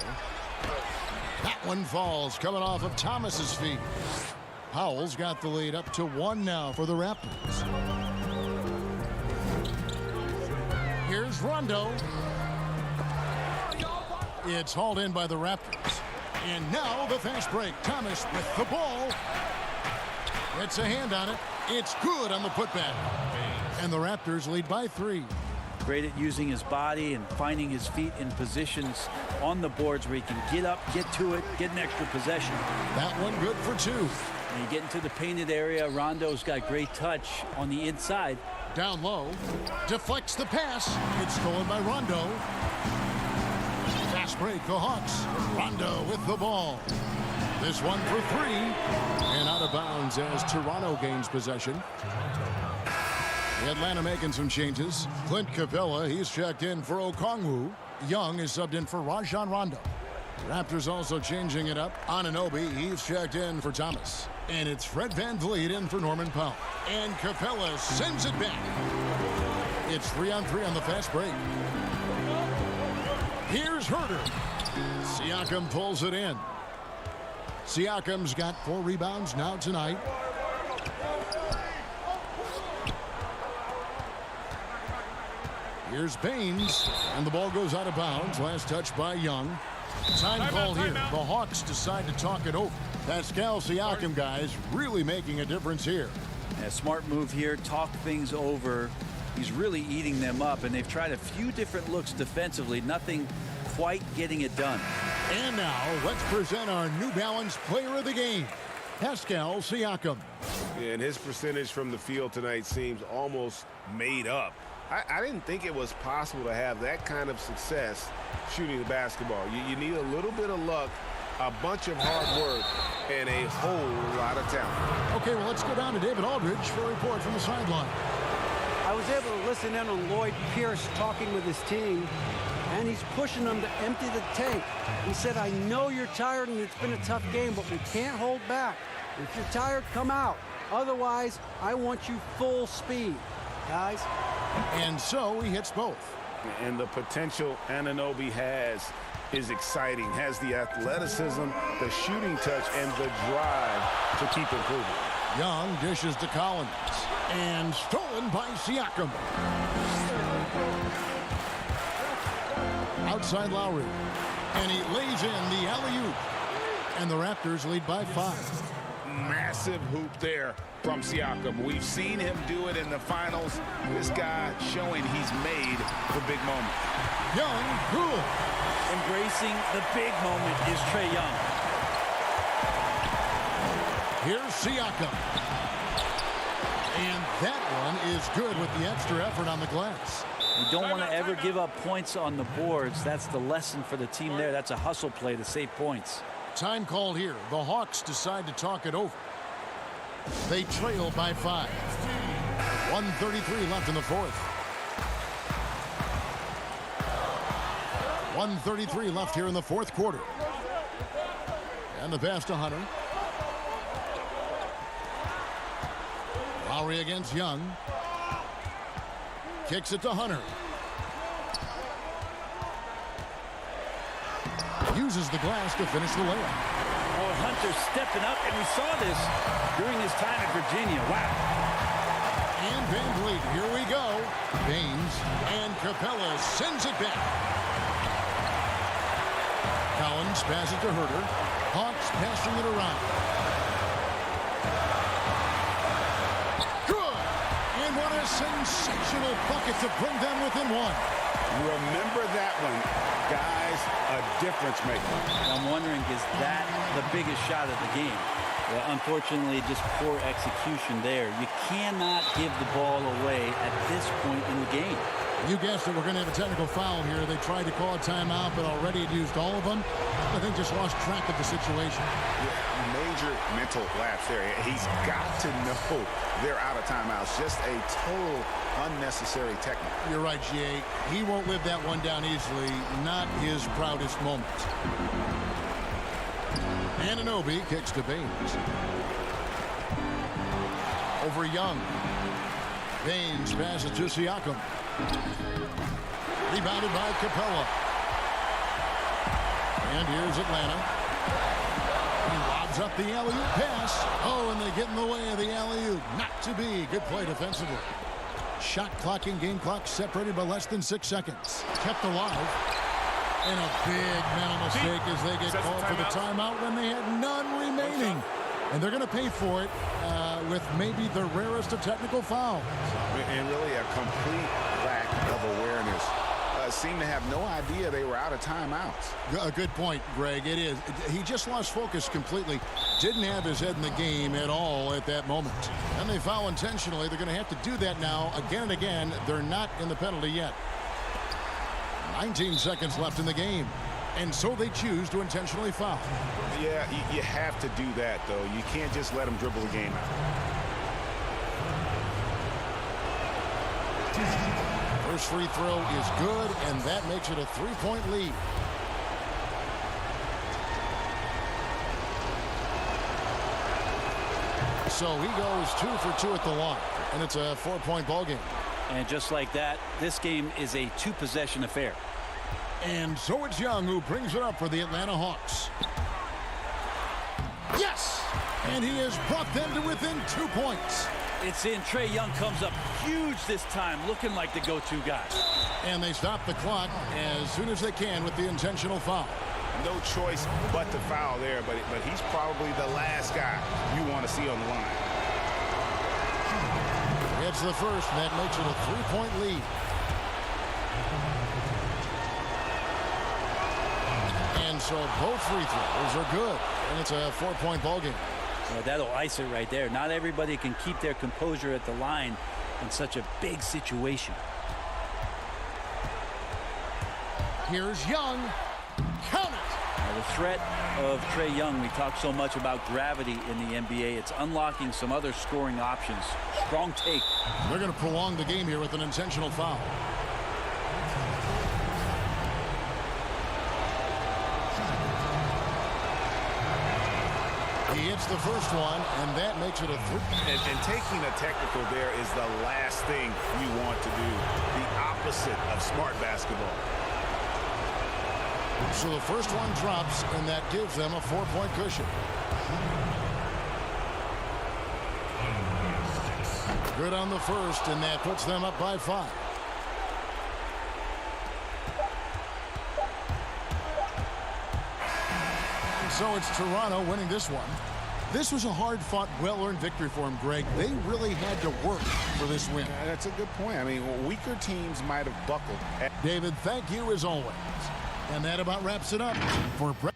[SPEAKER 1] That one falls coming off of Thomas's feet. Powell's got the lead up to 1 now for the Raptors. Here's Rondo. It's hauled in by the Raptors. And now the fast break. Thomas with the ball. It's a hand on it. It's good on the putback. And the Raptors lead by 3.
[SPEAKER 13] Great at using his body and finding his feet in positions on the boards where he can get up, get to it, get an extra possession.
[SPEAKER 1] That one good for 2.
[SPEAKER 13] And you get into the painted area. Rondo's got great touch on the inside.
[SPEAKER 1] Down low. Deflects the pass. It's stolen by Rondo. Fast break, the Hawks. Rondo with the ball. This one for 3. And out of bounds as Toronto gains possession. Atlanta making some changes. Clint Capella, he's checked in for Okongwu. Young is subbed in for Rajon Rondo. Raptors also changing it up. Anunoby, he's checked in for Thomas. And it's Fred VanVleet in for Norman Powell. And Capella sends it back. It's 3-on-3 on the fast break. Here's Huerter. Siakam pulls it in. Siakam's got 4 rebounds now tonight. Here's Baines, and the ball goes out of bounds. Last touch by Young. Time called here. The Hawks decide to talk it over. Pascal Siakam, guys, really making a difference here.
[SPEAKER 13] A smart move here. Talk things over. He's really eating them up, and they've tried a few different looks defensively. Nothing quite getting it done.
[SPEAKER 1] And now let's present our New Balance player of the game, Pascal Siakam.
[SPEAKER 3] And his percentage from the field tonight seems almost made up. I didn't think it was possible to have that kind of success shooting the basketball. You need a little bit of luck, a bunch of hard work, and a whole lot of talent.
[SPEAKER 1] Okay, well, let's go down to David Aldridge for a report from the sideline.
[SPEAKER 10] I was able to listen in on Lloyd Pierce talking with his team, and he's pushing them to empty the tank. He said, I know you're tired and it's been a tough game, but we can't hold back. If you're tired, come out. Otherwise, I want you full speed, guys.
[SPEAKER 1] And so he hits both.
[SPEAKER 2] And the potential Anunoby has is exciting. Has the athleticism, the shooting touch, and the drive to keep improving.
[SPEAKER 1] Young dishes to Collins. And stolen by Siakam. Outside Lowry. And he lays in the alley-oop. And the Raptors lead by 5.
[SPEAKER 2] Massive hoop there from Siakam. We've seen him do it in the finals. This guy showing he's made for big moments.
[SPEAKER 1] Young, cool.
[SPEAKER 13] Embracing the big moment is Trae Young.
[SPEAKER 1] Here's Siakam. And that one is good with the extra effort on the glass.
[SPEAKER 13] You don't want to ever give up points on the boards. That's the lesson for the team there. That's a hustle play to save points.
[SPEAKER 1] Time called here. The Hawks decide to talk it over. They trail by 5. 1:33 left in the fourth. 1:33 left here in the fourth quarter. And the pass to Hunter. Lowry against Young. Kicks it to Hunter. Uses the glass to finish the layup.
[SPEAKER 13] Oh, Hunter stepping up, and we saw this during his time at Virginia. Wow.
[SPEAKER 1] And Van Vliet, here we go. Baines and Capella sends it back. Collins passes to Herter. Hawks passing it around. Good! And what a sensational bucket to bring them within 1.
[SPEAKER 2] Remember that one, guys, a difference maker.
[SPEAKER 13] I'm wondering, is that the biggest shot of the game? Well, unfortunately, just poor execution there. You cannot give the ball away at this point in the game.
[SPEAKER 1] You guessed it, we're going to have a technical foul here. They tried to call a timeout, but already had used all of them. I think just lost track of the situation.
[SPEAKER 8] Major mental lapse there. He's got to know they're out of timeouts. Just a total unnecessary technique.
[SPEAKER 1] You're right, G.A. He won't live that one down easily. Not his proudest moment. Anunoby kicks to Baines. Over Young. Baines passes to Siakam. Rebounded by Capella. And here's Atlanta. He lobs up the alley-oop pass. Oh, and they get in the way of the alley-oop. Not to be. Good play defensively. Shot clock and game clock separated by less than 6 seconds. Kept alive. And a big mental mistake as they get called for the timeout when they had none remaining. And they're going to pay for it with maybe the rarest of technical fouls.
[SPEAKER 8] And really a complete lack of awareness. Seemed to have no idea they were out of timeouts.
[SPEAKER 1] A good point, Greg. It is. He just lost focus completely. Didn't have his head in the game at all at that moment. And they foul intentionally. They're going to have to do that now again and again. They're not in the penalty yet. 19 seconds left in the game. And so they choose to intentionally foul.
[SPEAKER 8] Yeah, you have to do that, though. You can't just let them dribble the game out.
[SPEAKER 1] First free throw is good, and that makes it a 3-point lead. So he goes 2 for 2 at the line, and it's a 4-point ball game.
[SPEAKER 13] And just like that, this game is a 2-possession affair.
[SPEAKER 1] And so it's Young who brings it up for the Atlanta Hawks. Yes! And he has brought them to within 2 points.
[SPEAKER 13] It's in. Trae Young comes up huge this time, looking like the go-to guy.
[SPEAKER 1] And they stop the clock as soon as they can with the intentional foul.
[SPEAKER 8] No choice but to foul there, but he's probably the last guy you want to see on the line.
[SPEAKER 1] It's the first, and that makes it a 3-point lead. And so both free throws are good, and it's a 4-point ball game.
[SPEAKER 13] Well, that'll ice it right there. Not everybody can keep their composure at the line in such a big situation.
[SPEAKER 1] Here's Young. Count it.
[SPEAKER 13] Now, the threat of Trae Young, we talk so much about gravity in the NBA. It's unlocking some other scoring options. Strong take.
[SPEAKER 1] They're going to prolong the game here with an intentional foul. He hits the first one, and that makes it a 3.
[SPEAKER 8] And taking a technical there is the last thing you want to do. The opposite of smart basketball.
[SPEAKER 1] So the first one drops, and that gives them a 4-point cushion. Good on the first, and that puts them up by 5. So it's Toronto winning this one. This was a hard-fought, well-earned victory for them, Greg. They really had to work for this win.
[SPEAKER 8] That's a good point. I mean, weaker teams might have buckled.
[SPEAKER 1] David, thank you as always. And that about wraps it up for Brett.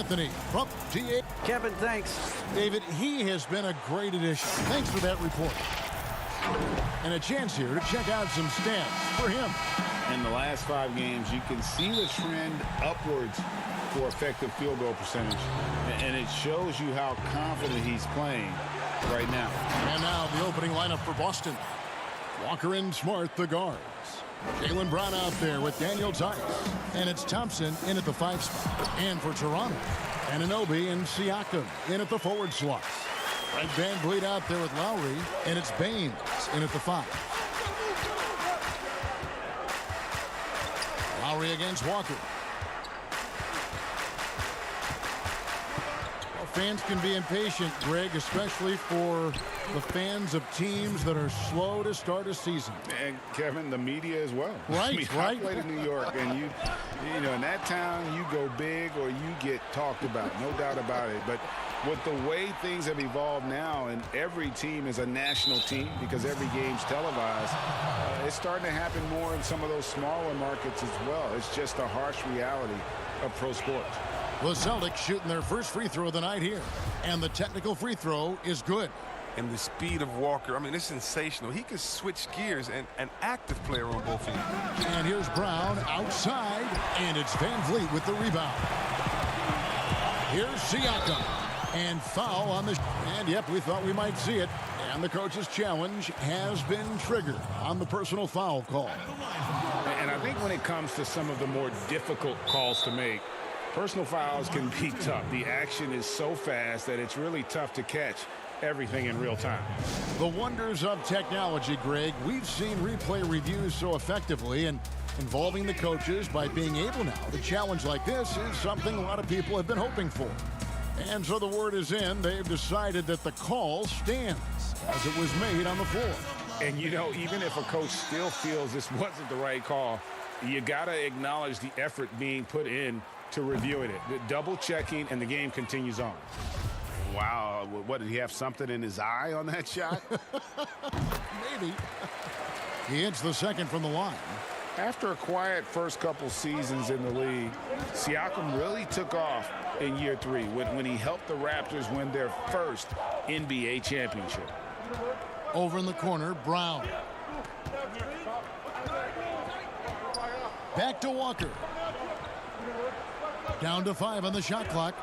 [SPEAKER 1] Anthony from GA.
[SPEAKER 10] Kevin, thanks.
[SPEAKER 1] David, he has been a great addition. Thanks for that report. And a chance here to check out some stats for him.
[SPEAKER 2] In the last 5 games, you can see the trend upwards for effective field goal percentage. And it shows you how confident he's playing right now.
[SPEAKER 1] And now the opening lineup for Boston. Walker and Smart, the guards. Jaylen Brown out there with Daniel Tice. And it's Thompson in at the 5 spot. And for Toronto, Anunoby and Siakam in at the forward slots. Fred VanVleet out there with Lowry. And it's Baines in at the 5. Lowry against Walker. Well, fans can be impatient, Greg, especially for the fans of teams that are slow to start a season.
[SPEAKER 2] And Kevin, the media as well.
[SPEAKER 1] Right,
[SPEAKER 2] I mean,
[SPEAKER 1] right.
[SPEAKER 2] I played in New York, and you know, in that town, you go big or you get talked about, no doubt about it. But with the way things have evolved now, and every team is a national team because every game's televised, it's starting to happen more in some of those smaller markets as well. It's just a harsh reality of pro sports.
[SPEAKER 1] The Celtics shooting their first free throw of the night here. And the technical free throw is good.
[SPEAKER 14] And the speed of Walker, I mean, it's sensational. He can switch gears, and an active player on both ends.
[SPEAKER 1] And here's Brown outside, and it's VanVleet with the rebound. Here's Siakam. And foul on the... And, yep, we thought we might see it. And the coach's challenge has been triggered on the personal foul call.
[SPEAKER 3] And I think when it comes to some of the more difficult calls to make, personal fouls can be tough. The action is so fast that it's really tough to catch everything in real time.
[SPEAKER 1] The wonders of technology, Greg. We've seen replay reviews so effectively, and involving the coaches by being able now to challenge like this is something a lot of people have been hoping for. And so the word is in. They've decided that the call stands as it was made on the floor.
[SPEAKER 3] And, you know, even if a coach still feels this wasn't the right call, you got to acknowledge the effort being put in to reviewing it. The double checking, and the game continues on.
[SPEAKER 8] Wow, what, did he have something in his eye on that shot?
[SPEAKER 1] Maybe. He hits the second from the line.
[SPEAKER 2] After a quiet first couple seasons in the league, Siakam really took off in year 3 when he helped the Raptors win their first NBA championship.
[SPEAKER 1] Over in the corner, Brown. Back to Walker. Down to 5 on the shot clock.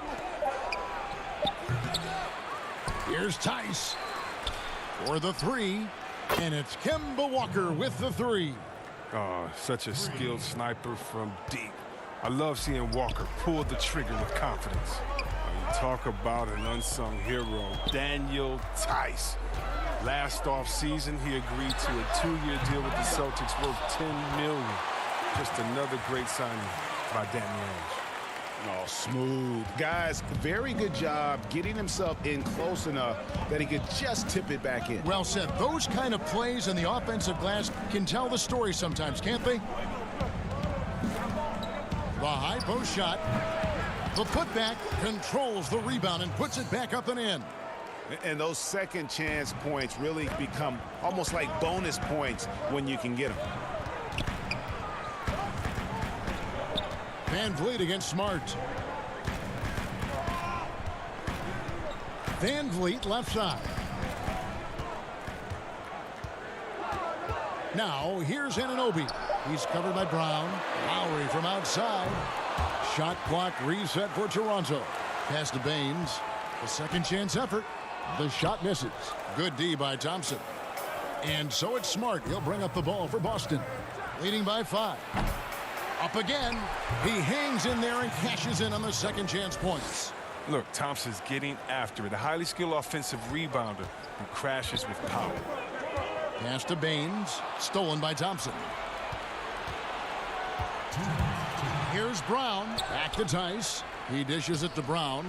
[SPEAKER 1] Here's Tice for the 3, and it's Kemba Walker with the 3.
[SPEAKER 14] Oh, such a skilled sniper from deep. I love seeing Walker pull the trigger with confidence. You talk about an unsung hero, Daniel Tice. Last off-season, he agreed to a 2-year deal with the Celtics worth $10 million. Just another great signing by Danny Ainge.
[SPEAKER 2] Oh, smooth. Guys, very good job getting himself in close enough that he could just tip it back in.
[SPEAKER 1] Well said. Those kind of plays in the offensive glass can tell the story sometimes, can't they? The high post shot. The putback controls the rebound and puts it back up and in.
[SPEAKER 8] And those second chance points really become almost like bonus points when you can get them.
[SPEAKER 1] VanVleet against Smart. VanVleet left side. Now here's Anunoby. He's covered by Brown. Lowry from outside. Shot clock reset for Toronto. Pass to Baines. The second chance effort. The shot misses. Good D by Thompson. And so it's Smart. He'll bring up the ball for Boston. Leading by 5. Up again. He hangs in there and cashes in on the second chance points.
[SPEAKER 14] Look, Thompson's getting after it. A highly skilled offensive rebounder who crashes with power.
[SPEAKER 1] Pass to Baines. Stolen by Thompson. Here's Brown. Back to Tice. He dishes it to Brown.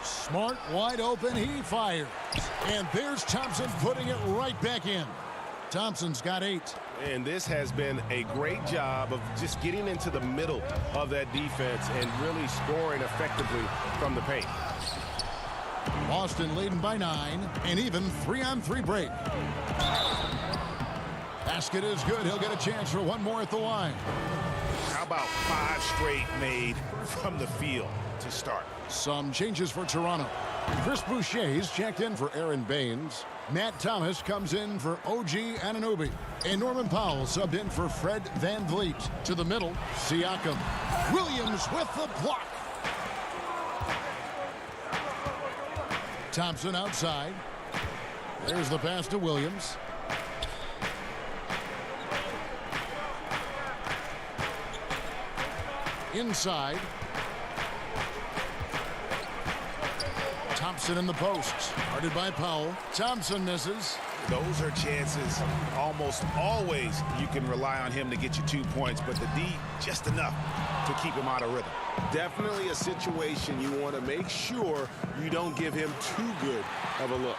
[SPEAKER 1] Smart wide open. He fires. And there's Thompson putting it right back in. Thompson's got 8.
[SPEAKER 8] And this has been a great job of just getting into the middle of that defense and really scoring effectively from the paint.
[SPEAKER 1] Boston leading by 9, and even 3-on-3 break. Basket is good. He'll get a chance for one more at the line.
[SPEAKER 8] How about 5 straight made from the field to start?
[SPEAKER 1] Some changes for Toronto. Chris Boucher's checked in for Aaron Baines. Matt Thomas comes in for OG Anunoby. And Norman Powell subbed in for Fred VanVleet. To the middle, Siakam. Williams with the block. Thompson outside. There's the pass to Williams. Inside. Thompson in the post. Guarded by Powell. Thompson misses.
[SPEAKER 8] Those are chances almost always you can rely on him to get you 2 points, but the D just enough to keep him out of rhythm.
[SPEAKER 14] Definitely a situation you want to make sure you don't give him too good of a look.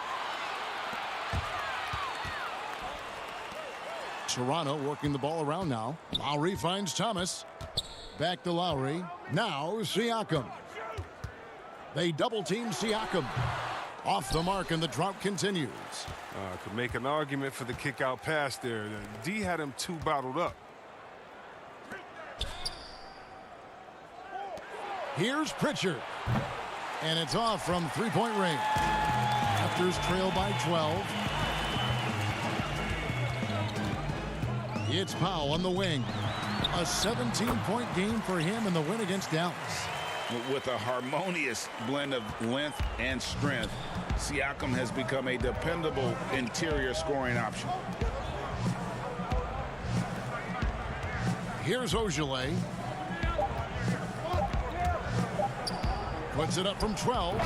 [SPEAKER 1] Toronto working the ball around now. Lowry finds Thomas. Back to Lowry. Now Siakam. They double-team Siakam. Off the mark, and the drought continues.
[SPEAKER 14] Could make an argument for the kick-out pass there. D had him too bottled up.
[SPEAKER 1] Here's Pritchard. And it's off from three-point range. Raptors trail by 12. It's Powell on the wing. A 17-point game for him in the win against Dallas.
[SPEAKER 8] With a harmonious blend of length and strength, Siakam has become a dependable interior scoring option.
[SPEAKER 1] Here's Ogilvy. Puts it up from 12,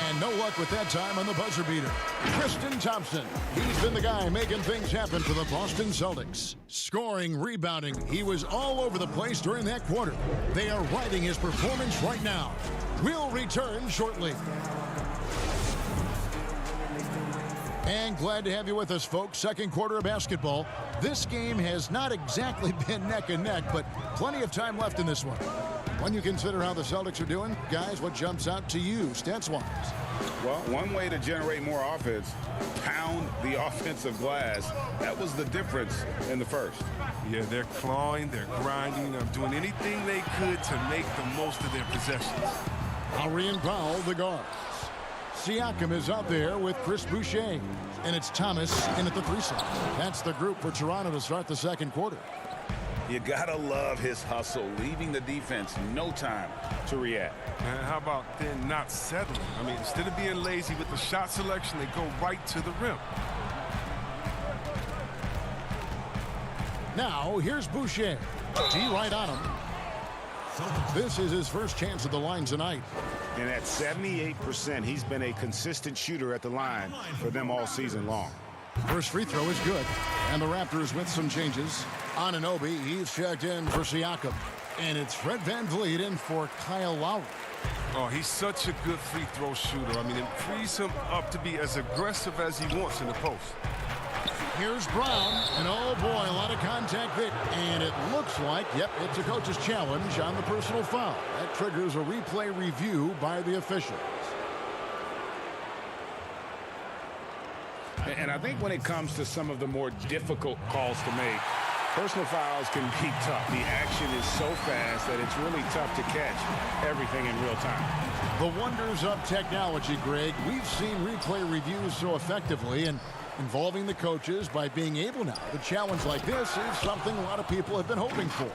[SPEAKER 1] and no luck with that time on the buzzer beater. Tristan Thompson. He's been the guy making things happen for the Boston Celtics. Scoring, rebounding. He was all over the place during that quarter. They are riding his performance right now. We'll return shortly. And glad to have you with us, folks. Second quarter of basketball. This game has not exactly been neck and neck, but plenty of time left in this one. When you consider how the Celtics are doing, guys, what jumps out to you, stats-wise?
[SPEAKER 8] Well, one way to generate more offense, pound the offensive glass. That was the difference in the first.
[SPEAKER 14] Yeah, they're clawing, they're grinding, they're doing anything they could to make the most of their possessions.
[SPEAKER 1] Lowry and Powell, the guards. Siakam is out there with Chris Boucher. And it's Thomas in at the 3 side. That's the group for Toronto to start the second quarter.
[SPEAKER 8] You gotta love his hustle, leaving the defense no time to react.
[SPEAKER 14] And how about then not settling? I mean, instead of being lazy with the shot selection, they go right to the rim.
[SPEAKER 1] Now, here's Boucher. D right on him. This is his first chance at the line tonight.
[SPEAKER 8] And at 78%, he's been a consistent shooter at the line for them all season long.
[SPEAKER 1] First free throw is good. And the Raptors with some changes. Anunoby, he's checked in for Siakam. And it's Fred VanVleet in for Kyle Lowry.
[SPEAKER 14] Oh, he's such a good free throw shooter. I mean, it frees him up to be as aggressive as he wants in the post.
[SPEAKER 1] Here's Brown, and oh boy, a lot of contact there. And it looks like, yep, it's a coach's challenge on the personal foul. That triggers a replay review by the officials.
[SPEAKER 3] And I think when it comes to some of the more difficult calls to make, personal fouls can be tough. The action is so fast that it's really tough to catch everything in real time.
[SPEAKER 1] The wonders of technology, Greg. We've seen replay reviews so effectively, and involving the coaches by being able now to challenge like this is something a lot of people have been hoping for.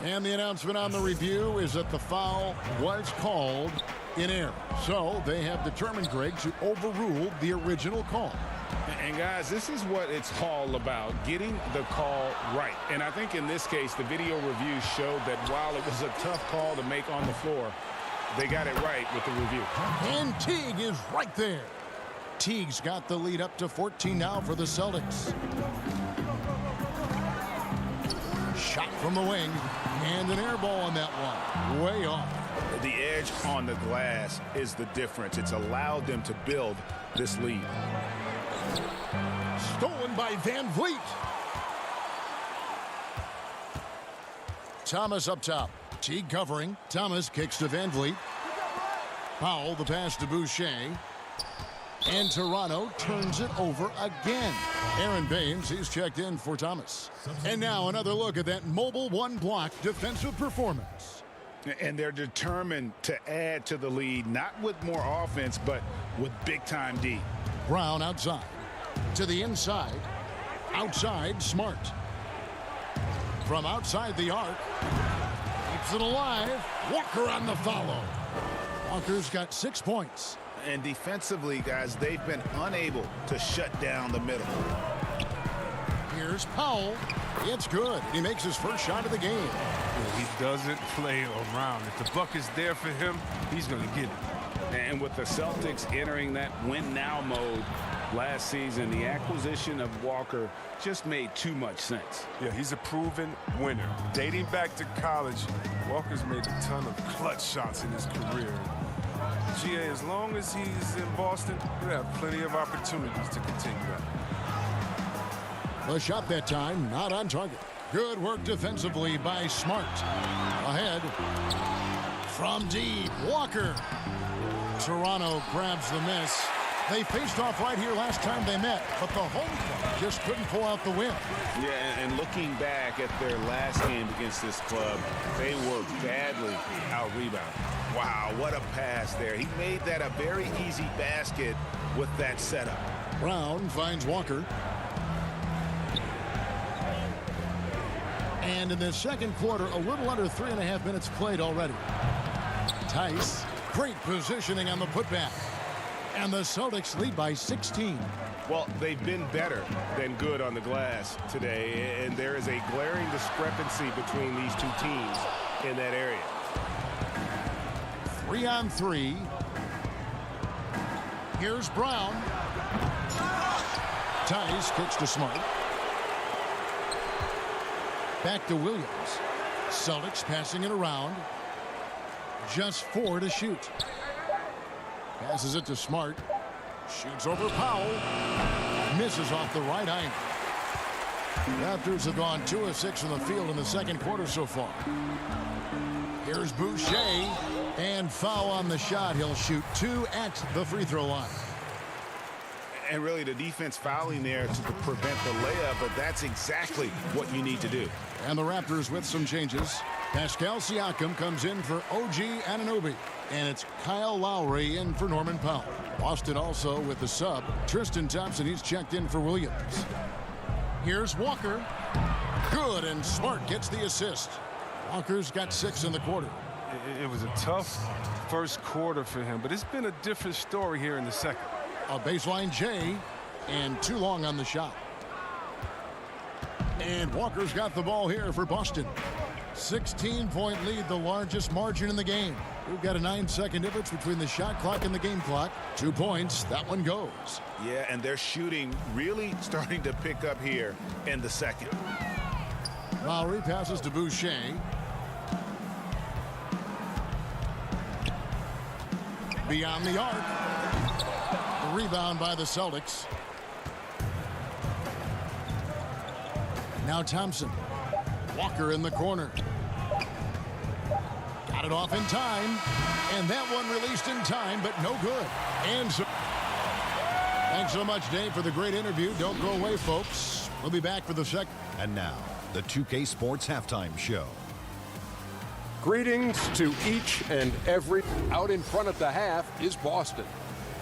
[SPEAKER 1] And the announcement on the review is that the foul was called in error. So they have determined, Greg, to overrule the original call.
[SPEAKER 3] And guys, this is what it's all about, getting the call right. And I think in this case, the video review showed that while it was a tough call to make on the floor, they got it right with the review.
[SPEAKER 1] And Teague is right there. Teague's got the lead up to 14 now for the Celtics. Shot from the wing, and an air ball on that one. Way off.
[SPEAKER 8] The edge on the glass is the difference. It's allowed them to build this lead.
[SPEAKER 1] Stolen by VanVleet. Thomas up top. Teague covering. Thomas kicks to VanVleet. Powell, the pass to Boucher. And Toronto turns it over again. Aaron Baines, he's checked in for Thomas. And now another look at that mobile one-block defensive performance.
[SPEAKER 3] And they're determined to add to the lead, not with more offense, but with big-time D.
[SPEAKER 1] Brown outside. To the inside. Outside, Smart. From outside the arc. Keeps it alive. Walker on the follow. Walker's got 6 points.
[SPEAKER 8] And defensively, guys, they've been unable to shut down the middle.
[SPEAKER 1] Here's Powell. It's good. He makes his first shot of the game.
[SPEAKER 14] He doesn't play around. If the buck is there for him, he's going to get it.
[SPEAKER 3] And with the Celtics entering that win-now mode last season, the acquisition of Walker just made too much sense.
[SPEAKER 14] Yeah, he's a proven winner. Dating back to college, Walker's made a ton of clutch shots in his career. GA, as long as he's in Boston, he'll have plenty of opportunities to continue that.
[SPEAKER 1] The shot that time, not on target. Good work defensively by Smart. Ahead. From deep, Walker. Toronto grabs the miss. They faced off right here last time they met, but the home club just couldn't pull out the win.
[SPEAKER 2] Yeah, and looking back at their last game against this club, they were badly out-rebounded. Wow, what a pass there. He made that a very easy basket with that setup.
[SPEAKER 1] Brown finds Walker. And in the second quarter, a little under 3.5 minutes played already. Tice, great positioning on the putback. And the Celtics lead by 16.
[SPEAKER 3] Well, they've been better than good on the glass today, and there is a glaring discrepancy between these two teams in that area.
[SPEAKER 1] 3-on-3. Here's Brown. Tice kicks to Smart. Back to Williams. Celtics passing it around. Just 4 to shoot. Passes it to Smart. Shoots over Powell. Misses off the right angle. Raptors have gone 2 of 6 from the field in the second quarter so far. Here's Boucher. And foul on the shot. He'll shoot 2 at the free throw line.
[SPEAKER 2] And really the defense fouling there to prevent the layup, but that's exactly what you need to do.
[SPEAKER 1] And the Raptors with some changes. Pascal Siakam comes in for OG Anunoby. And it's Kyle Lowry in for Norman Powell. Boston also with the sub. Tristan Thompson, he's checked in for Williams. Here's Walker. Good, and Smart gets the assist. Walker's got 6 in the quarter.
[SPEAKER 14] It was a tough first quarter for him, but it's been a different story here in the second.
[SPEAKER 1] A baseline J, and too long on the shot. And Walker's got the ball here for Boston. 16-point lead, the largest margin in the game. We've got a 9-second difference between the shot clock and the game clock. 2 points, that one goes.
[SPEAKER 2] Yeah, and their shooting really starting to pick up here in the second.
[SPEAKER 1] Lowry passes to Boucher. Beyond the arc. The rebound by the Celtics. Now Thompson. Walker in the corner. Got it off in time. And that one released in time, but no good. And so thanks so much, Dave, for the great interview. Don't go away, folks. We'll be back for the second.
[SPEAKER 6] And now, the 2K Sports Halftime Show.
[SPEAKER 7] Greetings to each and every. Out in front at the half is Boston.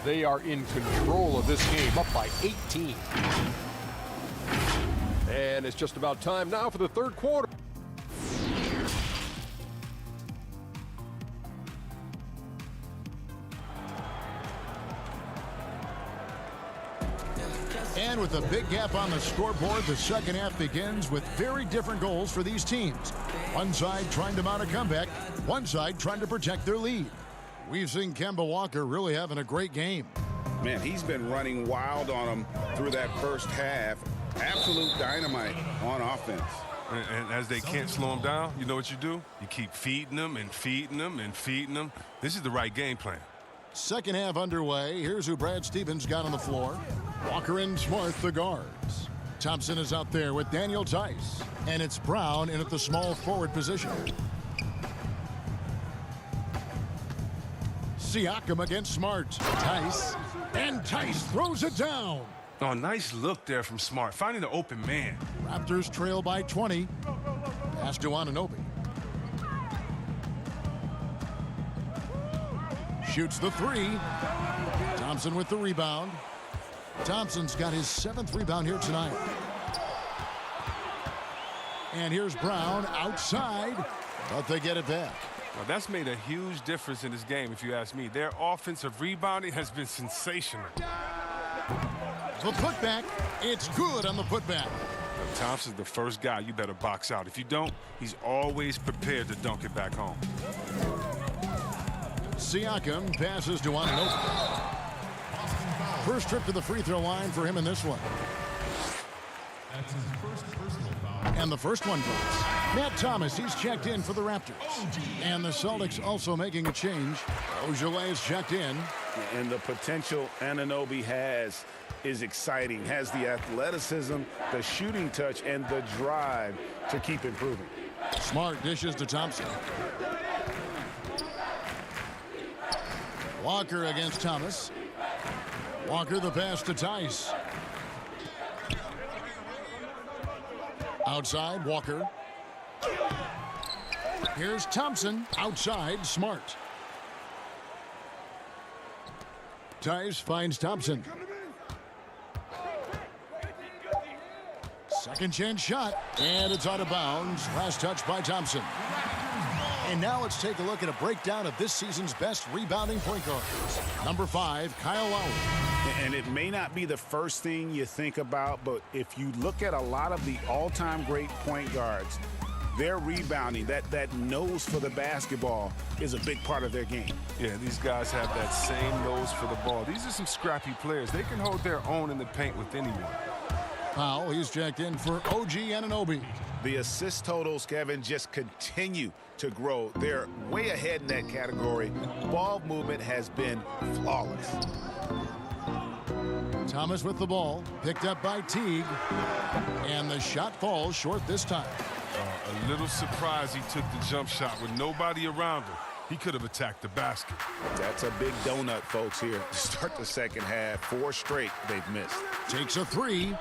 [SPEAKER 7] They are in control of this game, up by 18. And it's just about time now for the third quarter.
[SPEAKER 1] And with a big gap on the scoreboard, the second half begins with very different goals for these teams. One side trying to mount a comeback, one side trying to protect their lead. We've seen Kemba Walker really having a great game.
[SPEAKER 3] Man, he's been running wild on them through that first half. Absolute dynamite on offense.
[SPEAKER 14] And as they can't slow him down, you know what you do? You keep feeding them and feeding them and feeding them. This is the right game plan.
[SPEAKER 1] Second half underway. Here's who Brad Stevens got on the floor. Walker and Smart, the guards. Thompson is out there with Daniel Tice. And it's Brown in at the small forward position. Siakam against Smart. Tice And Tice throws it down.
[SPEAKER 14] Oh, nice look there from Smart, finding the open man.
[SPEAKER 1] Raptors trail by 20. Pass to Anunoby. Shoots the three. Thompson with the rebound. Thompson's got his 7th rebound here tonight. And here's Brown outside, but they get it back.
[SPEAKER 14] Well, that's made a huge difference in this game, if you ask me. Their offensive rebounding has been sensational.
[SPEAKER 1] The putback, it's good on the putback.
[SPEAKER 14] If Thompson's the first guy, you better box out. If you don't, he's always prepared to dunk it back home.
[SPEAKER 1] Siakam passes to Anunoby. First trip to the free throw line for him in this one.
[SPEAKER 5] That's his first personal foul.
[SPEAKER 1] And the first one drops. Matt Thomas, he's checked in for the Raptors. And the Celtics also making a change. Ojale is checked in.
[SPEAKER 2] And the potential Anunoby has is exciting. Has the athleticism, the shooting touch, and the drive to keep improving.
[SPEAKER 1] Smart dishes to Thompson. Walker against Thomas. Walker the pass to Tice. Outside, Walker. Here's Thompson. Outside, Smart. Tice finds Thompson. Second chance shot, and it's out of bounds. Last touch by Thompson. And now let's take a look at a breakdown of this season's best rebounding point guards. Number 5, Kyle Lowry.
[SPEAKER 2] And it may not be the first thing you think about, but if you look at a lot of the all-time great point guards, their rebounding, that nose for the basketball is a big part of their game.
[SPEAKER 14] Yeah, these guys have that same nose for the ball. These are some scrappy players. They can hold their own in the paint with anyone.
[SPEAKER 1] Powell, he's checked in for OG Anunoby.
[SPEAKER 2] The assist totals, Kevin, just continue to grow. They're way ahead in that category. Ball movement has been flawless.
[SPEAKER 1] Thomas with the ball, picked up by Teague. And the shot falls short this time.
[SPEAKER 14] A little surprised he took the jump shot with nobody around him. He could have attacked the basket.
[SPEAKER 2] That's a big donut, folks, here to start the second half. 4 straight they've missed.
[SPEAKER 1] Takes a 3.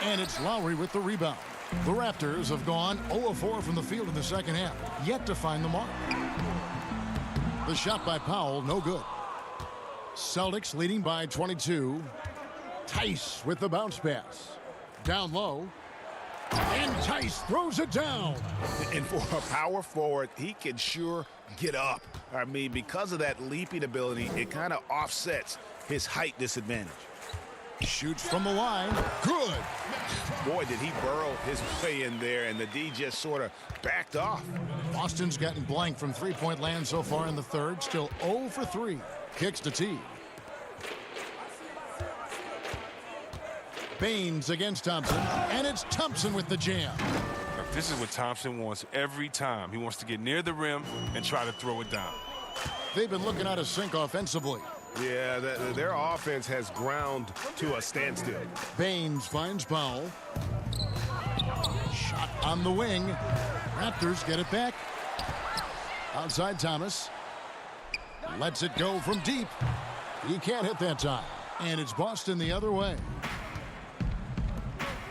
[SPEAKER 1] And it's Lowry with the rebound. The Raptors have gone 0 of 4 from the field in the second half, yet to find the mark. The shot by Powell, no good. Celtics leading by 22. Tice with the bounce pass. Down low. And Tice throws it down.
[SPEAKER 2] And for a power forward, he can sure get up. I mean, because of that leaping ability, it kind of offsets his height disadvantage.
[SPEAKER 1] Shoots from the line. Good.
[SPEAKER 2] Boy, did he burrow his way in there, and the D just sort of backed off.
[SPEAKER 1] Boston's gotten blank from three-point land so far in the third. Still 0 for 3. Kicks to Teague. Baines against Thompson, and it's Thompson with the jam.
[SPEAKER 14] This is what Thompson wants every time. He wants to get near the rim and try to throw it down.
[SPEAKER 1] They've been looking out of sync offensively.
[SPEAKER 2] Yeah, their offense has ground to a standstill.
[SPEAKER 1] Baines finds Powell. Shot on the wing. Raptors get it back. Outside Thomas. Lets it go from deep. He can't hit that time. And it's Boston the other way.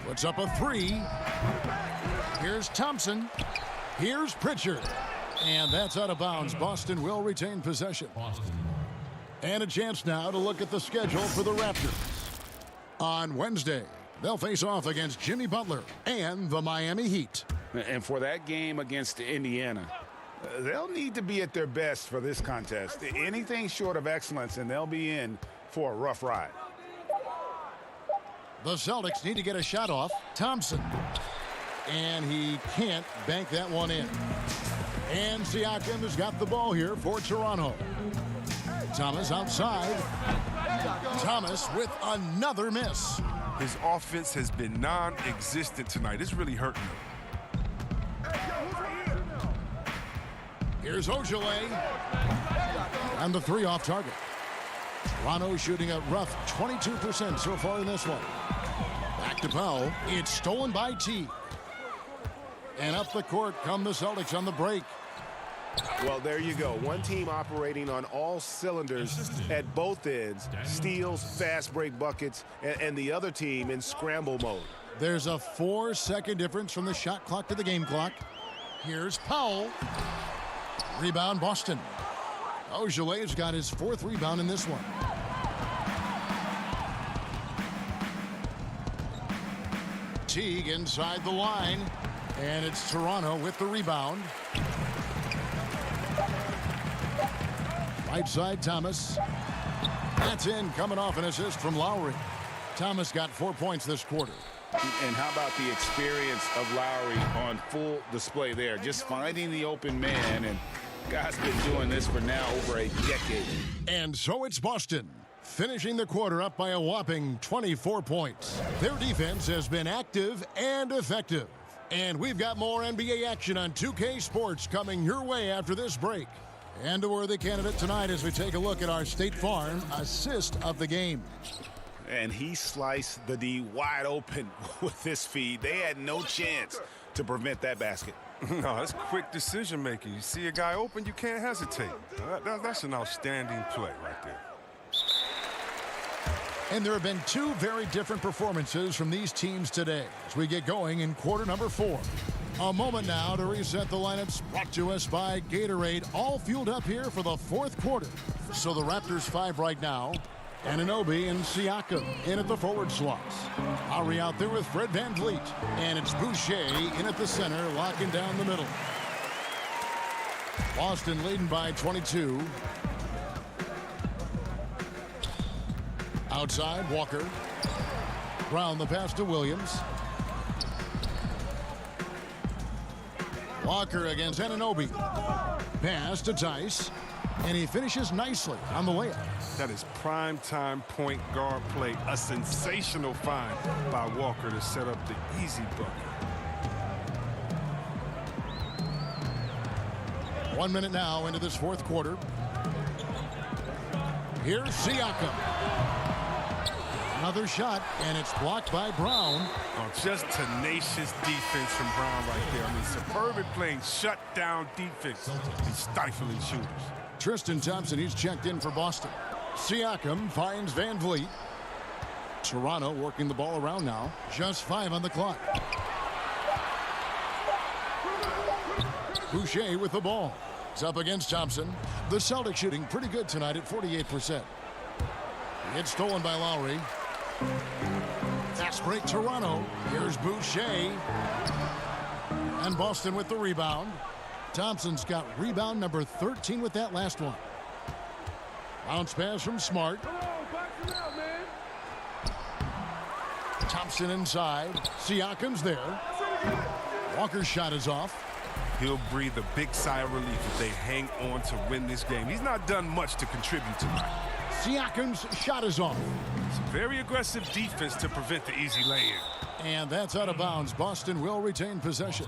[SPEAKER 1] Puts up a 3. Here's Thompson. Here's Pritchard. And that's out of bounds. Boston will retain possession. And a chance now to look at the schedule for the Raptors. On Wednesday, they'll face off against Jimmy Butler and the Miami Heat.
[SPEAKER 2] And for that game against Indiana, they'll need to be at their best for this contest. Anything short of excellence, and they'll be in for a rough ride.
[SPEAKER 1] The Celtics need to get a shot off. Thompson. And he can't bank that one in. And Siakam has got the ball here for Toronto. Thomas outside. Thomas with another miss.
[SPEAKER 14] His offense has been non-existent tonight. It's really hurting him.
[SPEAKER 1] Here's Ojale. And the 3 off target. Toronto shooting a rough 22% so far in this one. Back to Powell. It's stolen by Teague. And up the court come the Celtics on the break.
[SPEAKER 8] Well, there you go. One team operating on all cylinders at both ends. Steals, fast break buckets, and the other team in scramble mode.
[SPEAKER 1] There's a 4-second difference from the shot clock to the game clock. Here's Powell. Rebound, Boston. Ojeley's got his 4th rebound in this one. Teague inside the line. And it's Toronto with the rebound. Right side, Thomas. That's in, coming off an assist from Lowry. Thomas got 4 points this quarter.
[SPEAKER 8] And how about the experience of Lowry on full display there? Just finding the open man, and guy's been doing this for now over a decade.
[SPEAKER 1] And so it's Boston, finishing the quarter up by a whopping 24 points. Their defense has been active and effective. And we've got more NBA action on 2K Sports coming your way after this break. And a worthy candidate tonight as we take a look at our State Farm assist of the game.
[SPEAKER 8] And he sliced the D wide open with this feed. They had no chance to prevent that basket.
[SPEAKER 14] No, that's quick decision making. You see a guy open, you can't hesitate. That's an outstanding play right there.
[SPEAKER 1] And there have been 2 very different performances from these teams today as we get going in quarter number 4. A moment now to reset the lineups, brought to us by Gatorade, all fueled up here for the 4th quarter. So the Raptors 5 right now. Anunoby and Siakam in at the forward slots. Lowry out there with Fred VanVleet. And it's Boucher in at the center, locking down the middle. Boston leading by 22. Outside, Walker. Brown the pass to Williams. Walker against Anunoby. Pass to Tice. And he finishes nicely on the layup.
[SPEAKER 14] That is prime-time point guard play. A sensational find by Walker to set up the easy bucket.
[SPEAKER 1] 1 minute now into this 4th quarter. Here's Siakam. Another shot, and it's blocked by Brown.
[SPEAKER 14] Oh, just tenacious defense from Brown right there. I mean, superb at playing shut-down defense and stifling shooters.
[SPEAKER 1] Tristan Thompson, he's checked in for Boston. Siakam finds VanVleet. Toronto working the ball around now. Just 5 on the clock. Boucher with the ball. It's up against Thompson. The Celtics shooting pretty good tonight at 48%. It's stolen by Lowry. Fast break Toronto. Here's Boucher. And Boston with the rebound. Thompson's got rebound number 13 with that last one. Bounce pass from Smart. Thompson inside. Siakam's there. Walker's shot is off.
[SPEAKER 14] He'll breathe a big sigh of relief if they hang on to win this game. He's not done much to contribute tonight.
[SPEAKER 1] Siakam's shot is off.
[SPEAKER 14] It's a very aggressive defense to prevent the easy lay-in.
[SPEAKER 1] And that's out of bounds. Boston will retain possession.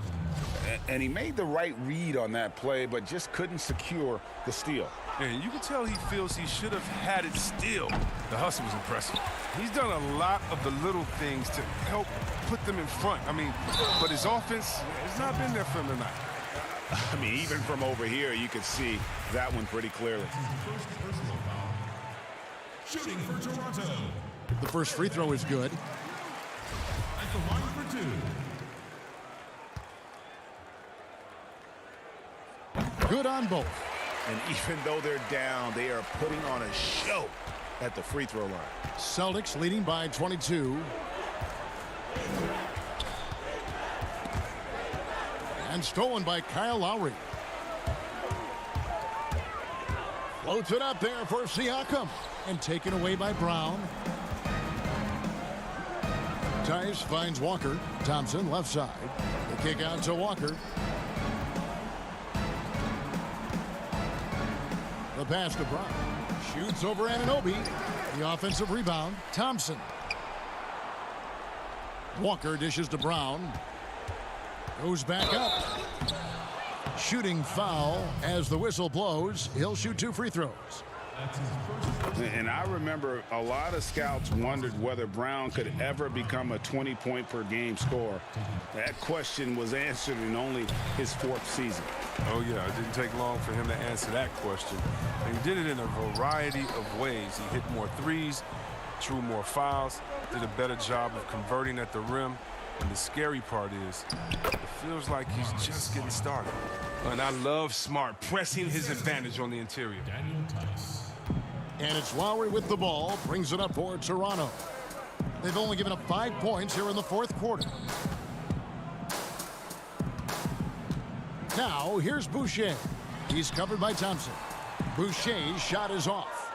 [SPEAKER 8] And he made the right read on that play, but just couldn't secure the steal.
[SPEAKER 14] And you can tell he feels he should have had it still. The hustle was impressive. He's done a lot of the little things to help put them in front. I mean, but his offense has not been there for him tonight.
[SPEAKER 8] I mean, even from over here, you could see that one pretty clearly.
[SPEAKER 5] First personal foul. Shooting for Toronto.
[SPEAKER 1] The first free throw is good.
[SPEAKER 5] At the line for 2.
[SPEAKER 1] Good on both.
[SPEAKER 8] And even though they're down, they are putting on a show at the free throw line.
[SPEAKER 1] Celtics leading by 22. And stolen by Kyle Lowry. Floats it up there for Siakam. And taken away by Brown. Tice finds Walker. Thompson left side. The kick out to Walker. The pass to Brown. Shoots over Anunoby. The offensive rebound. Thompson. Walker dishes to Brown. Goes back up. Shooting foul as the whistle blows. He'll shoot 2 free throws.
[SPEAKER 3] And I remember a lot of scouts wondered whether Brown could ever become a 20-point-per-game scorer. That question was answered in only his 4th season.
[SPEAKER 14] Oh, yeah, it didn't take long for him to answer that question. And he did it in a variety of ways. He hit more threes, drew more fouls, did a better job of converting at the rim. And the scary part is, it feels like he's just getting started. And I love Smart pressing his advantage on the interior.
[SPEAKER 1] And it's Lowry with the ball, brings it up for Toronto. They've only given up 5 points here in the 4th quarter. Now, here's Boucher. He's covered by Thompson. Boucher's shot is off.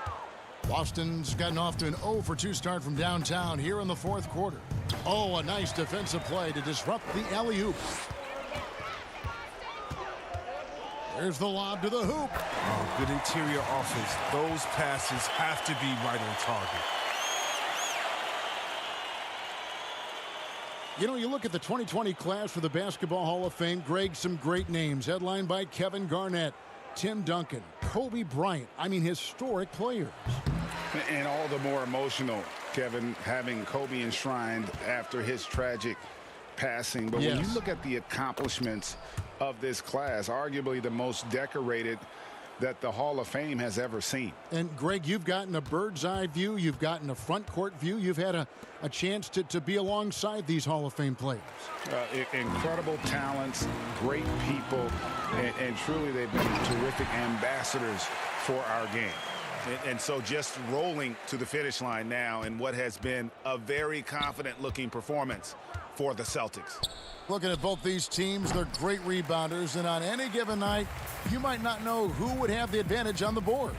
[SPEAKER 1] Boston's gotten off to an 0 for 2 start from downtown here in the 4th quarter. Oh, a nice defensive play to disrupt the alley-oop. There's the lob to the hoop.
[SPEAKER 14] Oh, good interior offense. Those passes have to be right on target.
[SPEAKER 1] You know, you look at the 2020 class for the Basketball Hall of Fame, Greg, some great names, headlined by Kevin Garnett, Tim Duncan, Kobe Bryant. I mean, historic players.
[SPEAKER 3] And all the more emotional, Kevin, having Kobe enshrined after his tragic passing. But when you look at the accomplishments of this class, arguably the most decorated that the Hall of Fame has ever seen.
[SPEAKER 1] And Greg, you've gotten a bird's eye view, you've gotten a front court view, you've had a chance to be alongside these Hall of Fame players.
[SPEAKER 3] Incredible talents, great people, and truly they've been terrific ambassadors for our game. And so just rolling to the finish line now in what has been a very confident looking performance for the Celtics.
[SPEAKER 1] Looking at both these teams, they're great rebounders, and on any given night, you might not know who would have the advantage on the boards.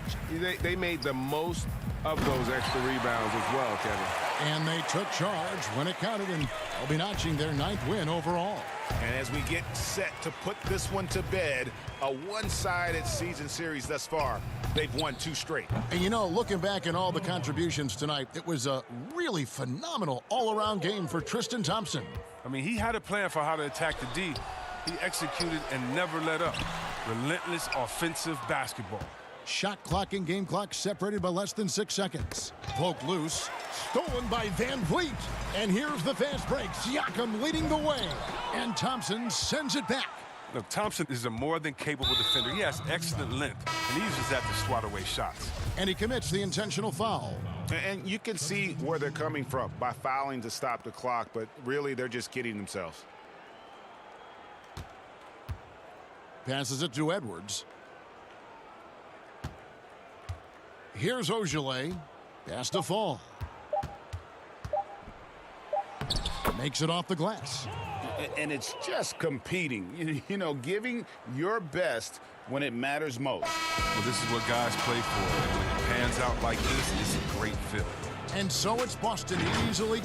[SPEAKER 14] They made the most of those extra rebounds as well, Kevin.
[SPEAKER 1] And they took charge when it counted, and they'll be notching their 9th win overall.
[SPEAKER 3] And as we get set to put this one to bed, a one-sided season series thus far, they've won 2 straight.
[SPEAKER 1] And you know, looking back at all the contributions tonight, it was a really phenomenal all-around game for Tristan Thompson.
[SPEAKER 14] I mean, he had a plan for how to attack the D. He executed and never let up. Relentless offensive basketball.
[SPEAKER 1] Shot clock and game clock separated by less than 6 seconds. Poked loose, stolen by Van Vliet. And here's the fast break. Siakam leading the way. And Thompson sends it back.
[SPEAKER 14] Look, Thompson is a more than capable defender. He has excellent length, and he uses that to swat away shots.
[SPEAKER 1] And he commits the intentional foul.
[SPEAKER 3] And you can see where they're coming from by fouling to stop the clock, but really they're just kidding themselves.
[SPEAKER 1] Passes it to Edwards. Here's Ogilvy. Pass to Fall. Makes it off the glass.
[SPEAKER 3] And it's just competing, you know, giving your best when it matters most.
[SPEAKER 14] Well, this is what guys play for. And when it pans out like this, it's a great feeling.
[SPEAKER 1] And so it's Boston easily.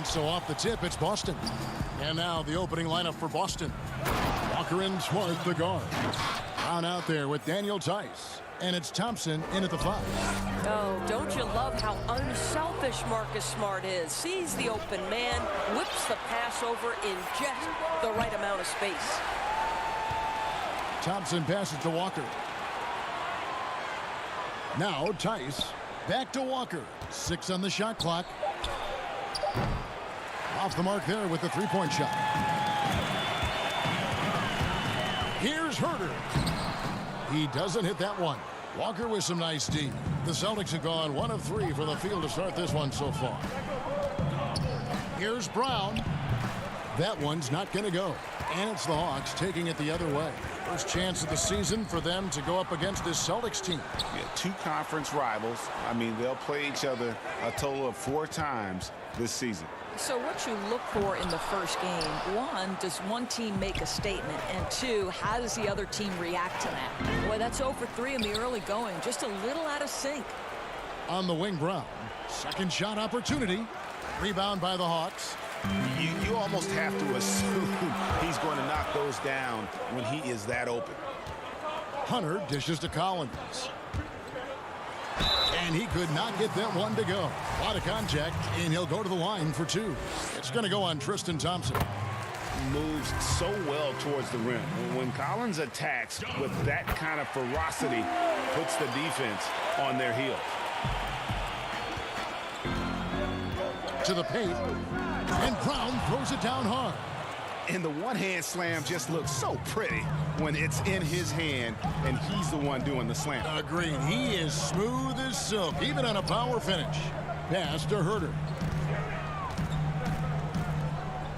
[SPEAKER 1] And so off the tip, it's Boston. And now the opening lineup for Boston. Walker in, Smart, the guard. Brown out there with Daniel Tice. And it's Thompson in at the 5.
[SPEAKER 11] Oh, don't you love how unselfish Marcus Smart is? Sees the open man, whips the pass over in just the right amount of space.
[SPEAKER 1] Thompson passes to Walker. Now Tice back to Walker. 6 on the shot clock. Off the mark there with the three-point shot. Here's Herter. He doesn't hit that one. Walker with some nice D. The Celtics have gone 1 of 3 from the field to start this one so far. Here's Brown. That one's not going to go. And it's the Hawks taking it the other way. First chance of the season for them to go up against this Celtics team.
[SPEAKER 8] Yeah, 2 conference rivals. I mean, they'll play each other a total of 4 times this season.
[SPEAKER 4] So what you look for in the first game, 1, does one team make a statement? And 2, how does the other team react to that? Boy, that's 0 for 3 in the early going. Just a little out of sync.
[SPEAKER 1] On the wing, Brown. Second shot opportunity. Rebound by the Hawks.
[SPEAKER 8] You almost have to assume he's going to knock those down when he is that open.
[SPEAKER 1] Hunter dishes to Collins. And he could not get that one to go. A lot of contact, and he'll go to the line for 2. It's going to go on Tristan Thompson.
[SPEAKER 8] Moves so well towards the rim. When Collins attacks with that kind of ferocity, puts the defense on their heels.
[SPEAKER 1] To the paint, and Brown throws it down hard.
[SPEAKER 8] And the one-hand slam just looks so pretty when it's in his hand and he's the one doing the slam.
[SPEAKER 1] Agreed. He is smooth as silk, even on a power finish. Pass to Herter.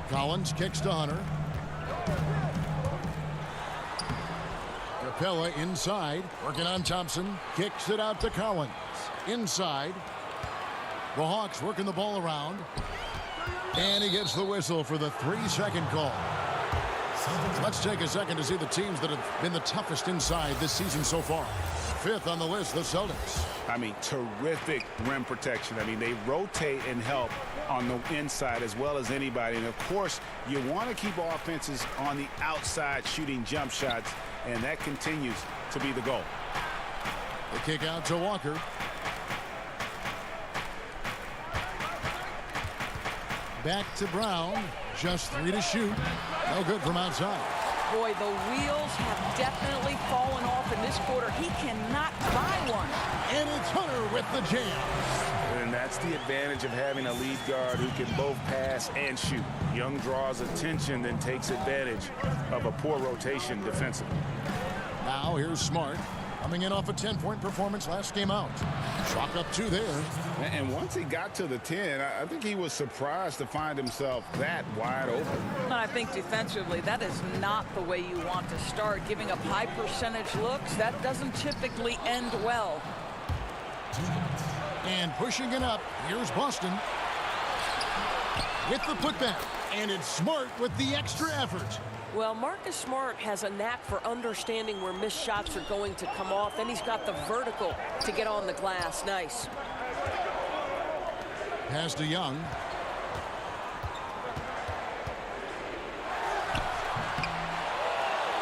[SPEAKER 1] Collins kicks to Hunter. Capella inside, working on Thompson. Kicks it out to Collins. Inside. The Hawks working the ball around. And he gets the whistle for the 3-second call. Let's take a second to see the teams that have been the toughest inside this season so far. 5th on the list, the Celtics.
[SPEAKER 8] I mean, terrific rim protection. I mean, they rotate and help on the inside as well as anybody. And, of course, you want to keep offenses on the outside shooting jump shots, and that continues to be the goal.
[SPEAKER 1] The kick out to Walker. Back to Brown. Just 3 to shoot. No good from outside.
[SPEAKER 4] Boy, the wheels have definitely fallen off in this quarter. He cannot buy one.
[SPEAKER 1] And it's Hunter with the jam.
[SPEAKER 8] And that's the advantage of having a lead guard who can both pass and shoot. Young draws attention, then takes advantage of a poor rotation defensively.
[SPEAKER 1] Now here's Smart. Coming in off a 10-point performance last game out. Chalk up 2 there.
[SPEAKER 8] And once he got to the 10, I think he was surprised to find himself that wide open.
[SPEAKER 4] I think defensively, that is not the way you want to start. Giving up high percentage looks, that doesn't typically end well.
[SPEAKER 1] And pushing it up, here's Boston. With the putback. And it's Smart with the extra effort.
[SPEAKER 11] Well, Marcus Smart has a knack for understanding where missed shots are going to come off. Then he's got the vertical to get on the glass. Nice.
[SPEAKER 1] Pass to Young.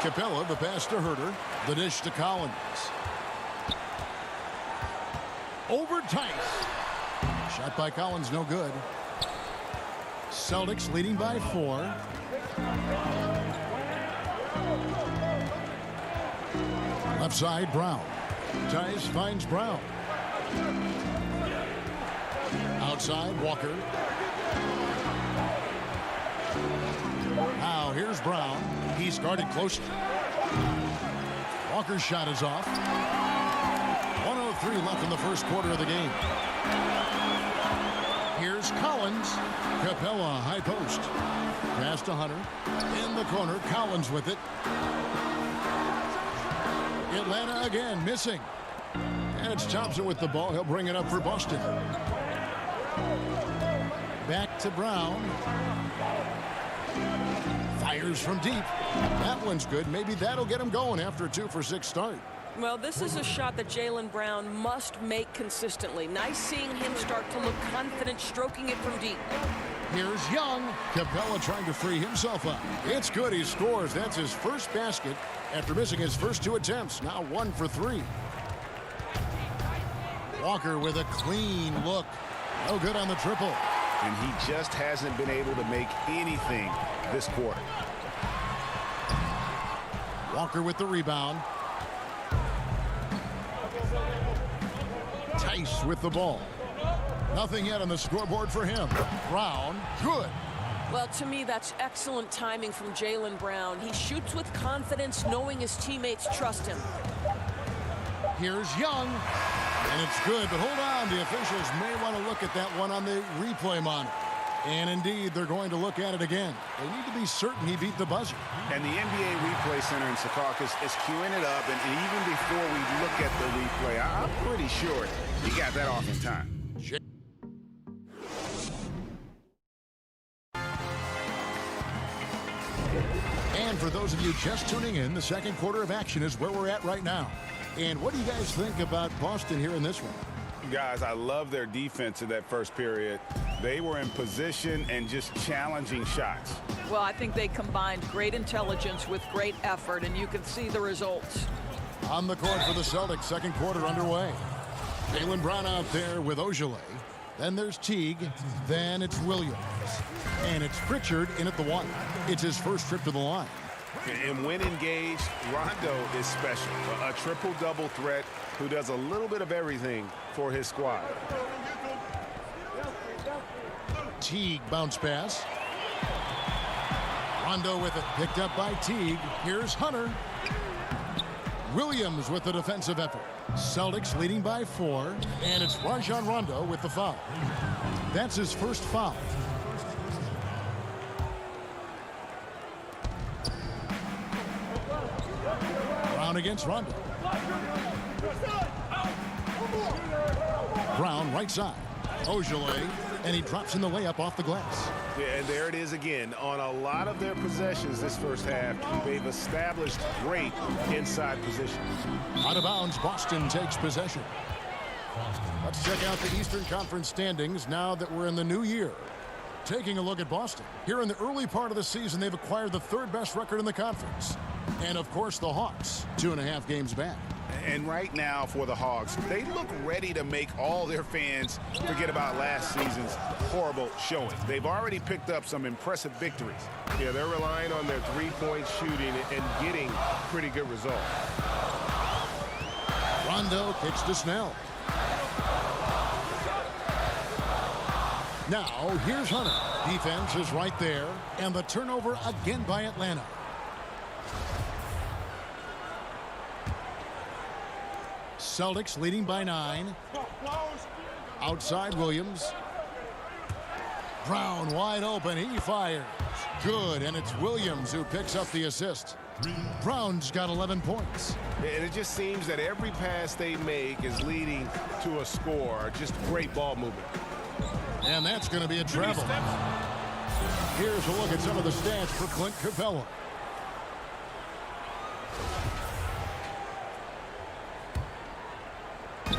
[SPEAKER 1] Capella, the pass to Herter. The dish to Collins. Over Tice. Shot by Collins, no good. Celtics leading by 4. Left side, Brown. Tice finds Brown. Outside, Walker. Now here's Brown. He's guarded closely. Walker's shot is off. 1:03 left in the first quarter of the game. Here's Collins. Capella, high post. Pass to Hunter. In the corner, Collins with it. Atlanta again, missing. And it's Thompson with the ball. He'll bring it up for Boston. Back to Brown. Fires from deep. That one's good. Maybe that'll get him going after a 2-for-6 start.
[SPEAKER 11] Well, this is a shot that Jaylen Brown must make consistently. Nice seeing him start to look confident, stroking it from deep.
[SPEAKER 1] Here's Young. Capella trying to free himself up. It's good. He scores. That's his first basket after missing his first 2 attempts. Now 1 for 3. Walker with a clean look. No good on the triple.
[SPEAKER 8] And he just hasn't been able to make anything this quarter.
[SPEAKER 1] Walker with the rebound. Tice with the ball. Nothing yet on the scoreboard for him. Brown, good.
[SPEAKER 11] Well, to me, that's excellent timing from Jaylen Brown. He shoots with confidence, knowing his teammates trust him.
[SPEAKER 1] Here's Young. And it's good, but hold on. The officials may want to look at that one on the replay monitor. And indeed, they're going to look at it again. They need to be certain he beat the buzzer.
[SPEAKER 8] And the NBA Replay Center in Secaucus is queuing it up. And even before we look at the replay, I'm pretty sure he got that off in time.
[SPEAKER 1] And for those of you just tuning in, the second quarter of action is where we're at right now. And what do you guys think about Boston here in this one?
[SPEAKER 8] Guys, I love their defense in that first period. They were in position and just challenging shots.
[SPEAKER 4] Well, I think they combined great intelligence with great effort, and you can see the results.
[SPEAKER 1] On the court for the Celtics, second quarter underway. Jaylen Brown out there with Ogilvy. Then there's Teague. Then it's Williams. And it's Pritchard in at the 1. It's his first trip to the line.
[SPEAKER 8] And when engaged, Rondo is special. A triple-double threat who does a little bit of everything for his squad.
[SPEAKER 1] Teague bounce pass. Rondo with it, picked up by Teague. Here's Hunter. Williams with the defensive effort. Celtics leading by 4. And it's Rajon Rondo with the foul. That's his first foul. Brown against Rondo. Brown right side. Ogilvy, and he drops in the layup off the glass.
[SPEAKER 8] Yeah, and there it is again. On a lot of their possessions this first half, they've established great inside position.
[SPEAKER 1] Out of bounds, Boston takes possession. Let's check out the Eastern Conference standings now that we're in the new year. Taking a look at Boston. Here in the early part of the season, they've acquired the 3rd best record in the conference. And, of course, the Hawks, 2.5 games back.
[SPEAKER 8] And right now for the Hawks, they look ready to make all their fans forget about last season's horrible showing. They've already picked up some impressive victories.
[SPEAKER 14] Yeah, they're relying on their three-point shooting and getting pretty good results.
[SPEAKER 1] Rondo kicks to Snell. Now, here's Hunter. Defense is right there, and the turnover again by Atlanta. Celtics leading by 9. Outside Williams. Brown wide open. He fires. Good, and it's Williams who picks up the assist. Brown's got 11 points.
[SPEAKER 14] And it just seems that every pass they make is leading to a score. Just great ball movement.
[SPEAKER 1] And that's going to be a travel. Here's a look at some of the stats for Clint Capella.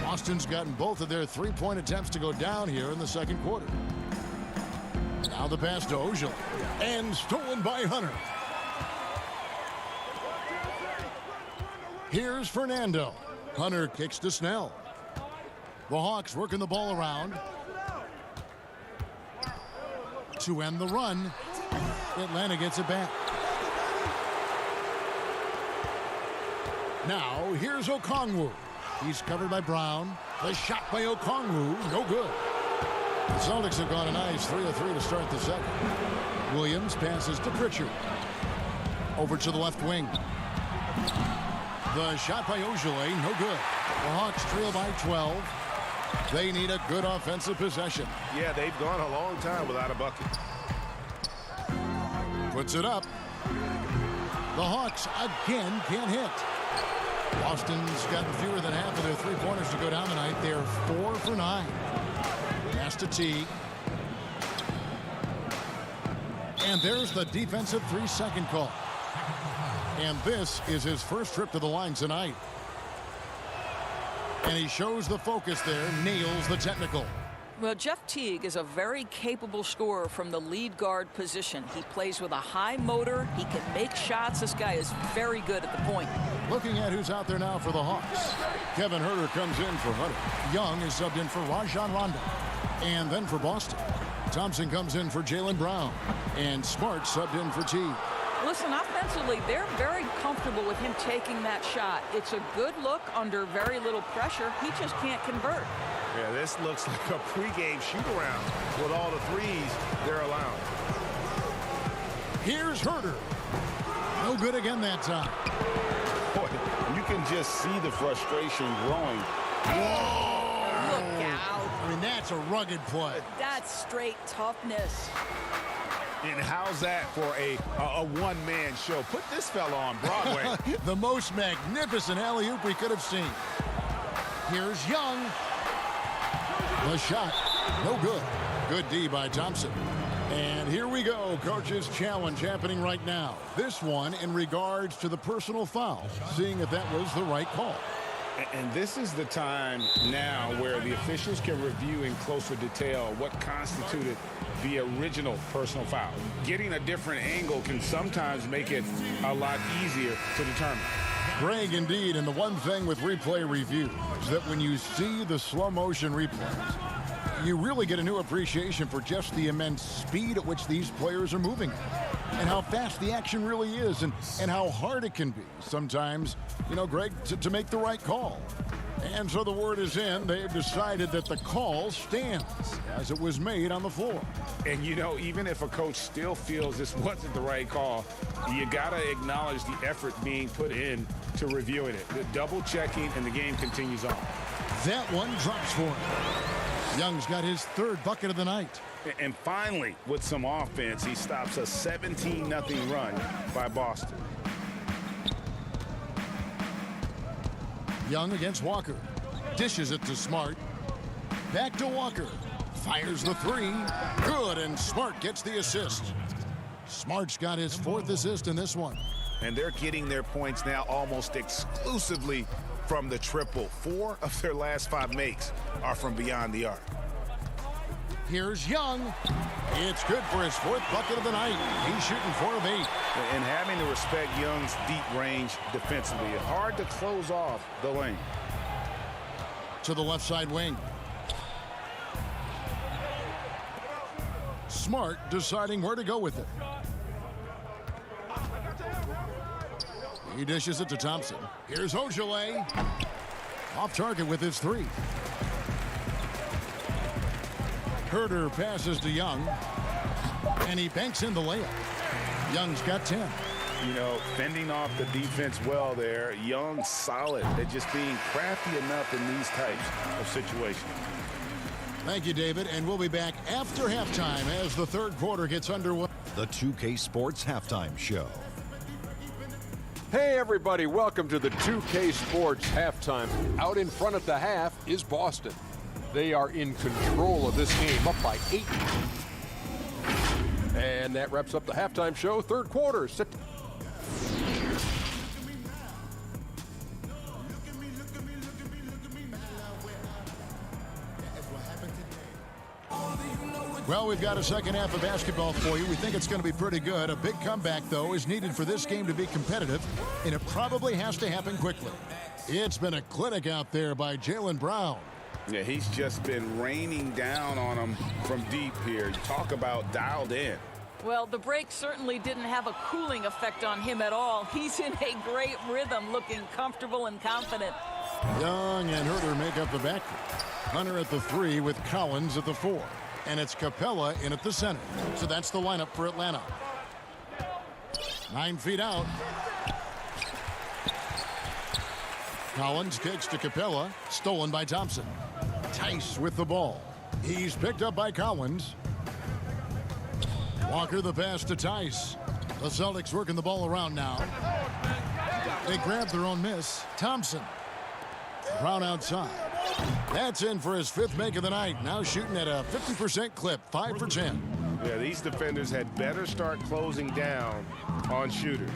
[SPEAKER 1] Boston's gotten both of their three-point attempts to go down here in the second quarter. Now the pass to Ojal. And stolen by Hunter. Here's Fernando. Hunter kicks to Snell. The Hawks working the ball around. To end the run, Atlanta gets it back. Now, here's Okongwu. He's covered by Brown. The shot by Okongwu, no good. The Celtics have gone a nice 3 of 3 to start the second. Williams passes to Pritchard. Over to the left wing. The shot by Ogilvy, no good. The Hawks trail by 12. They need a good offensive possession.
[SPEAKER 14] Yeah, they've gone a long time without a bucket.
[SPEAKER 1] Puts it up. The Hawks again can't hit. Boston's gotten fewer than half of their three-pointers to go down tonight. They're 4 for 9. Pass to Teague. And there's the defensive 3-second call. And this is his first trip to the line tonight. And he shows the focus there, nails the technical.
[SPEAKER 4] Well, Jeff Teague is a very capable scorer from the lead guard position. He plays with a high motor. He can make shots. This guy is very good at the point.
[SPEAKER 1] Looking at who's out there now for the Hawks. Kevin Huerter comes in for Hutter. Young is subbed in for Rajon Rondo. And then for Boston, Thompson comes in for Jaylen Brown. And Smart subbed in for Teague.
[SPEAKER 4] Listen, offensively, they're very comfortable with him taking that shot. It's a good look under very little pressure. He just can't convert.
[SPEAKER 8] Yeah, this looks like a pregame shoot-around with all the threes they're allowing.
[SPEAKER 1] Here's Huerter. No good again that time.
[SPEAKER 2] Boy, you can just see the frustration growing.
[SPEAKER 4] Look out.
[SPEAKER 1] I mean, that's a rugged play.
[SPEAKER 4] That's straight toughness.
[SPEAKER 8] And how's that for a one-man show? Put this fella on Broadway.
[SPEAKER 1] The most magnificent alley-oop we could have seen. Here's Young. The shot, no good. Good D by Thompson. And here we go, coach's challenge happening right now. This one in regards to the personal foul, seeing if that was the right call.
[SPEAKER 2] And this is the time now where the officials can review in closer detail what constituted the original personal foul. Getting a different angle can sometimes make it a lot easier to determine.
[SPEAKER 1] Greg, indeed, and the one thing with replay review is that when you see the slow motion replays, you really get a new appreciation for just the immense speed at which these players are moving and how fast the action really is and how hard it can be sometimes, you know, Greg, to make the right call. And so the word is in. They've decided that the call stands as it was made on the floor.
[SPEAKER 2] And, you know, even if a coach still feels this wasn't the right call, you got to acknowledge the effort being put in to reviewing it. The double checking, and the game continues on.
[SPEAKER 1] That one drops for him. Young's got his third bucket of the night.
[SPEAKER 8] And finally, with some offense, he stops a 17-0 run by Boston.
[SPEAKER 1] Young against Walker. Dishes it to Smart. Back to Walker. Fires the three. Good, and Smart gets the assist. Smart's got his fourth assist in this one.
[SPEAKER 8] And they're getting their points now almost exclusively from the triple. 4 of their last 5 makes are from beyond the arc.
[SPEAKER 1] Here's Young. It's good for his fourth bucket of the night. He's shooting 4 of 8.
[SPEAKER 8] And having to respect Young's deep range defensively, it's hard to close off the lane.
[SPEAKER 1] To the left side wing. Smart deciding where to go with it. He dishes it to Thompson. Here's Ojale. Off target with his 3. Huerter passes to Young. And he banks in the layup. Young's got 10.
[SPEAKER 8] You know, fending off the defense well there. Young solid at just being crafty enough in these types of situations.
[SPEAKER 1] Thank you, David. And we'll be back after halftime as the third quarter gets underway.
[SPEAKER 6] The 2K Sports Halftime Show.
[SPEAKER 7] Hey, everybody. Welcome to the 2K Sports Halftime. Out in front at the half is Boston. They are in control of this game, up by 8. And that wraps up the halftime show. Third quarter.
[SPEAKER 1] Well, we've got a second half of basketball for you. We think it's going to be pretty good. A big comeback, though, is needed for this game to be competitive, and it probably has to happen quickly. It's been a clinic out there by Jaylen Brown.
[SPEAKER 8] Yeah, he's just been raining down on him from deep here. Talk about dialed in.
[SPEAKER 4] Well, the break certainly didn't have a cooling effect on him at all. He's in a great rhythm, looking comfortable and confident.
[SPEAKER 1] Young and Huerter make up the backcourt. Hunter at the 3 with Collins at the 4. And it's Capella in at the center. So that's the lineup for Atlanta. 9 feet out. Collins kicks to Capella. Stolen by Thompson. Tice with the ball. He's picked up by Collins. Walker the pass to Tice. The Celtics working the ball around now. They grab their own miss. Thompson. Brown outside. That's in for his 5th make of the night. Now shooting at a 50% clip. 5 for 10.
[SPEAKER 8] Yeah, these defenders had better start closing down on shooters.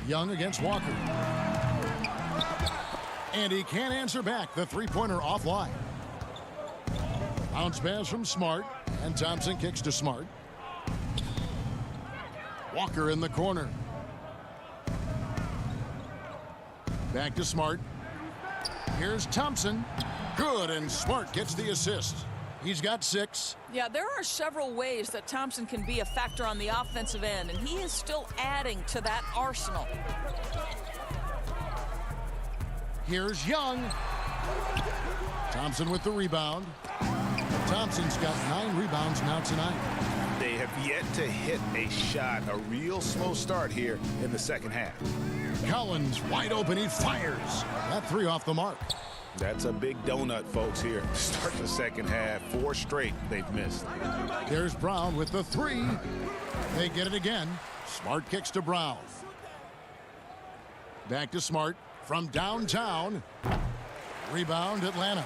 [SPEAKER 1] Young against Walker. And he can't answer back. The three-pointer offline. Bounce pass from Smart. And Thompson kicks to Smart. Walker in the corner. Back to Smart. Here's Thompson. Good, and Smart gets the assist. He's got 6.
[SPEAKER 4] Yeah, there are several ways that Thompson can be a factor on the offensive end, and he is still adding to that arsenal.
[SPEAKER 1] Here's Young. Thompson with the rebound. Thompson's got 9 rebounds now tonight.
[SPEAKER 8] They have yet to hit a shot, a real slow start here in the second half.
[SPEAKER 1] Collins wide open, he fires. That 3 off the mark.
[SPEAKER 8] That's a big donut, folks, here. Start the second half. 4 straight they've missed.
[SPEAKER 1] There's Brown with the 3. They get it again. Smart kicks to Brown. Back to Smart from downtown. Rebound, Atlanta.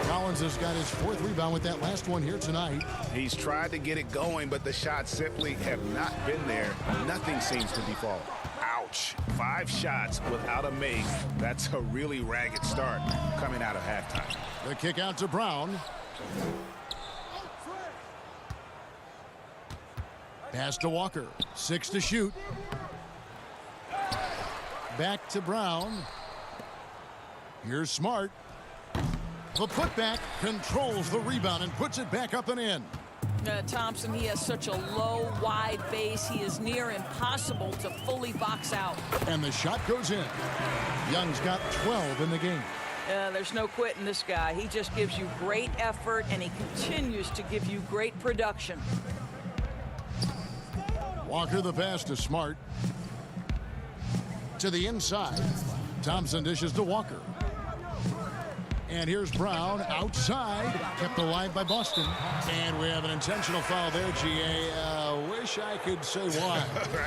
[SPEAKER 1] Collins has got his 4th rebound with that last one here tonight.
[SPEAKER 8] He's tried to get it going, but the shots simply have not been there. Nothing seems to be falling. Ouch. 5 shots without a make. That's a really ragged start coming out of halftime.
[SPEAKER 1] The kick out to Brown. Pass to Walker. 6 to shoot. Back to Brown. Here's Smart. The putback controls the rebound and puts it back up and in.
[SPEAKER 4] Thompson, he has such a low, wide base. He is near impossible to fully box out.
[SPEAKER 1] And the shot goes in. Young's got 12 in the game.
[SPEAKER 4] There's no quitting this guy. He just gives you great effort, and he continues to give you great production.
[SPEAKER 1] Walker the pass to Smart. To the inside. Thompson dishes to Walker. And here's Brown outside, kept alive by Boston. And we have an intentional foul there, GA. Wish I could say why.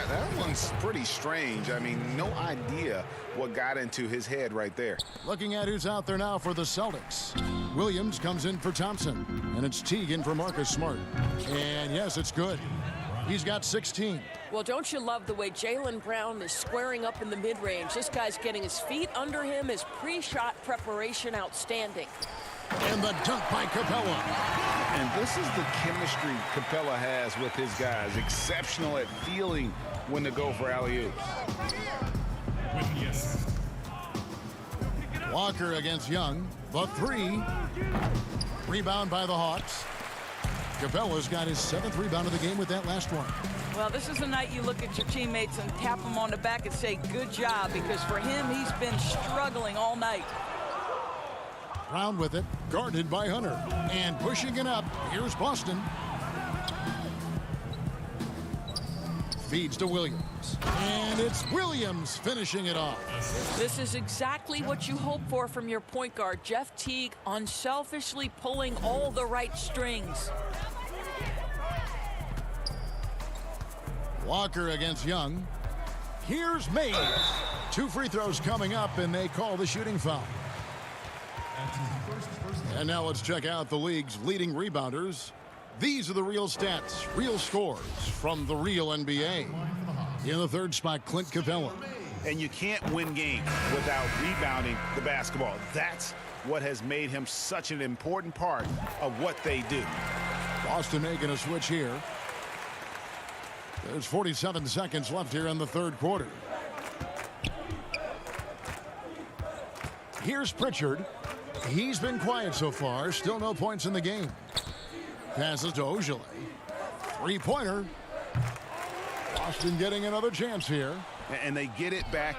[SPEAKER 8] That one's pretty strange. I mean, no idea what got into his head right there.
[SPEAKER 1] Looking at who's out there now for the Celtics. Williams comes in for Thompson. And it's Teague in for Marcus Smart. And yes, it's good. He's got 16.
[SPEAKER 11] Well, don't you love the way Jaylen Brown is squaring up in the mid-range? This guy's getting his feet under him. His pre-shot preparation outstanding.
[SPEAKER 1] And the dunk by Capella.
[SPEAKER 8] And this is the chemistry Capella has with his guys. Exceptional at feeling when to go for alley-oops.
[SPEAKER 1] Walker against Young. The 3. Rebound by the Hawks. Capella's got his 7th rebound of the game with that last one.
[SPEAKER 4] Well, this is the night you look at your teammates and tap them on the back and say, good job, because for him, he's been struggling all night.
[SPEAKER 1] Brown with it, guarded by Hunter. And pushing it up, here's Boston. Feeds to Williams. And it's Williams finishing it off.
[SPEAKER 4] This is exactly what you hope for from your point guard, Jeff Teague, unselfishly pulling all the right strings.
[SPEAKER 1] Walker against Young. Here's Mays. 2 free throws coming up, and they call the shooting foul. And now let's check out the league's leading rebounders. These are the real stats, real scores from the real NBA. In the 3rd spot, Clint Capella.
[SPEAKER 8] And you can't win games without rebounding the basketball. That's what has made him such an important part of what they do.
[SPEAKER 1] Boston making a switch here. There's 47 seconds left here in the 3rd quarter. Here's Pritchard. He's been quiet so far. Still no points in the game. Passes to Ojale. 3-pointer. Boston getting another chance here.
[SPEAKER 8] And they get it back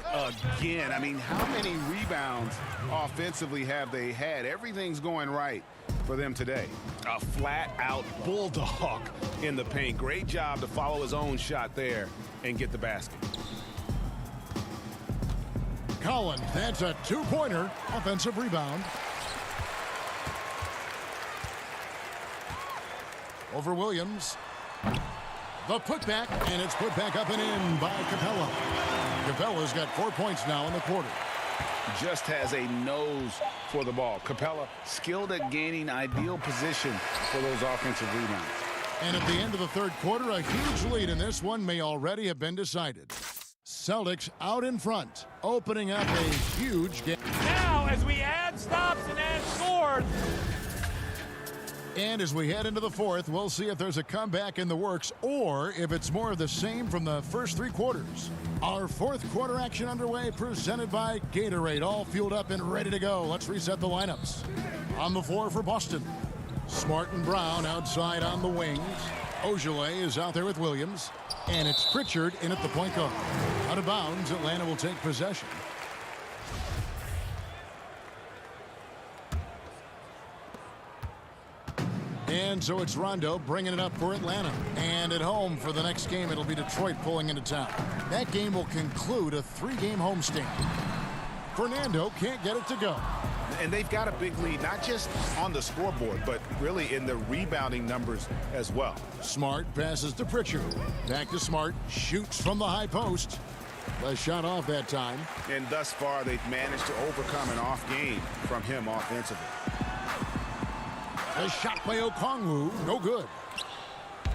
[SPEAKER 8] again. I mean, how many rebounds offensively have they had? Everything's going right for them today. A flat-out bulldog in the paint. Great job to follow his own shot there and get the basket.
[SPEAKER 1] Collins, that's a 2-pointer. Offensive rebound. Over Williams. The putback, and it's put back up and in by Capella. Capella's got 4 points now in the quarter.
[SPEAKER 8] Just has a nose for the ball. Capella skilled at gaining ideal position for those offensive rebounds.
[SPEAKER 1] And at the end of the 3rd quarter, a huge lead in this one may already have been decided. Celtics out in front, opening up a huge game.
[SPEAKER 12] Now, as we add stops and add scores.
[SPEAKER 1] And as we head into the fourth, we'll see if there's a comeback in the works or if it's more of the same from the first three quarters. Our fourth quarter action underway, presented by Gatorade, all fueled up and ready to go. Let's reset the lineups. On the floor for Boston, Smart and Brown outside on the wings. Ogilvy is out there with Williams, and it's Pritchard in at the point guard. Out of bounds, Atlanta will take possession. And so it's Rondo bringing it up for Atlanta. And at home for the next game, it'll be Detroit pulling into town. That game will conclude a three-game homestand. Fernando can't get it to go.
[SPEAKER 8] And they've got a big lead, not just on the scoreboard, but really in the rebounding numbers as well.
[SPEAKER 1] Smart passes to Pritchard. Back to Smart. Shoots from the high post. A shot off that time.
[SPEAKER 8] And thus far, they've managed to overcome an off game from him offensively.
[SPEAKER 1] A shot by Okongwu, no good.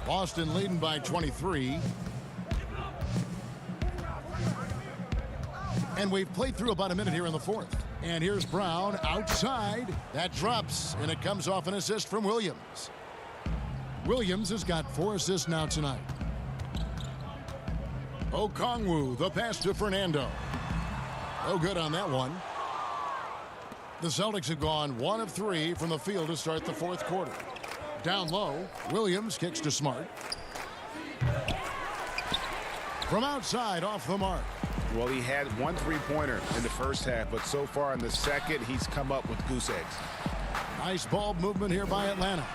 [SPEAKER 1] Boston leading by 23. And we've played through about a minute here in the fourth. And here's Brown outside. That drops, and it comes off an assist from Williams. Williams has got 4 assists now tonight. Okongwu, the pass to Fernando. No good on that one. The Celtics have gone 1 of 3 from the field to start the fourth quarter. Down low, Williams kicks to Smart. From outside, off the mark.
[SPEAKER 8] Well, he had 1 3-pointer in the first half, but so far in the second, he's come up with goose eggs.
[SPEAKER 1] Nice ball movement here by Atlanta.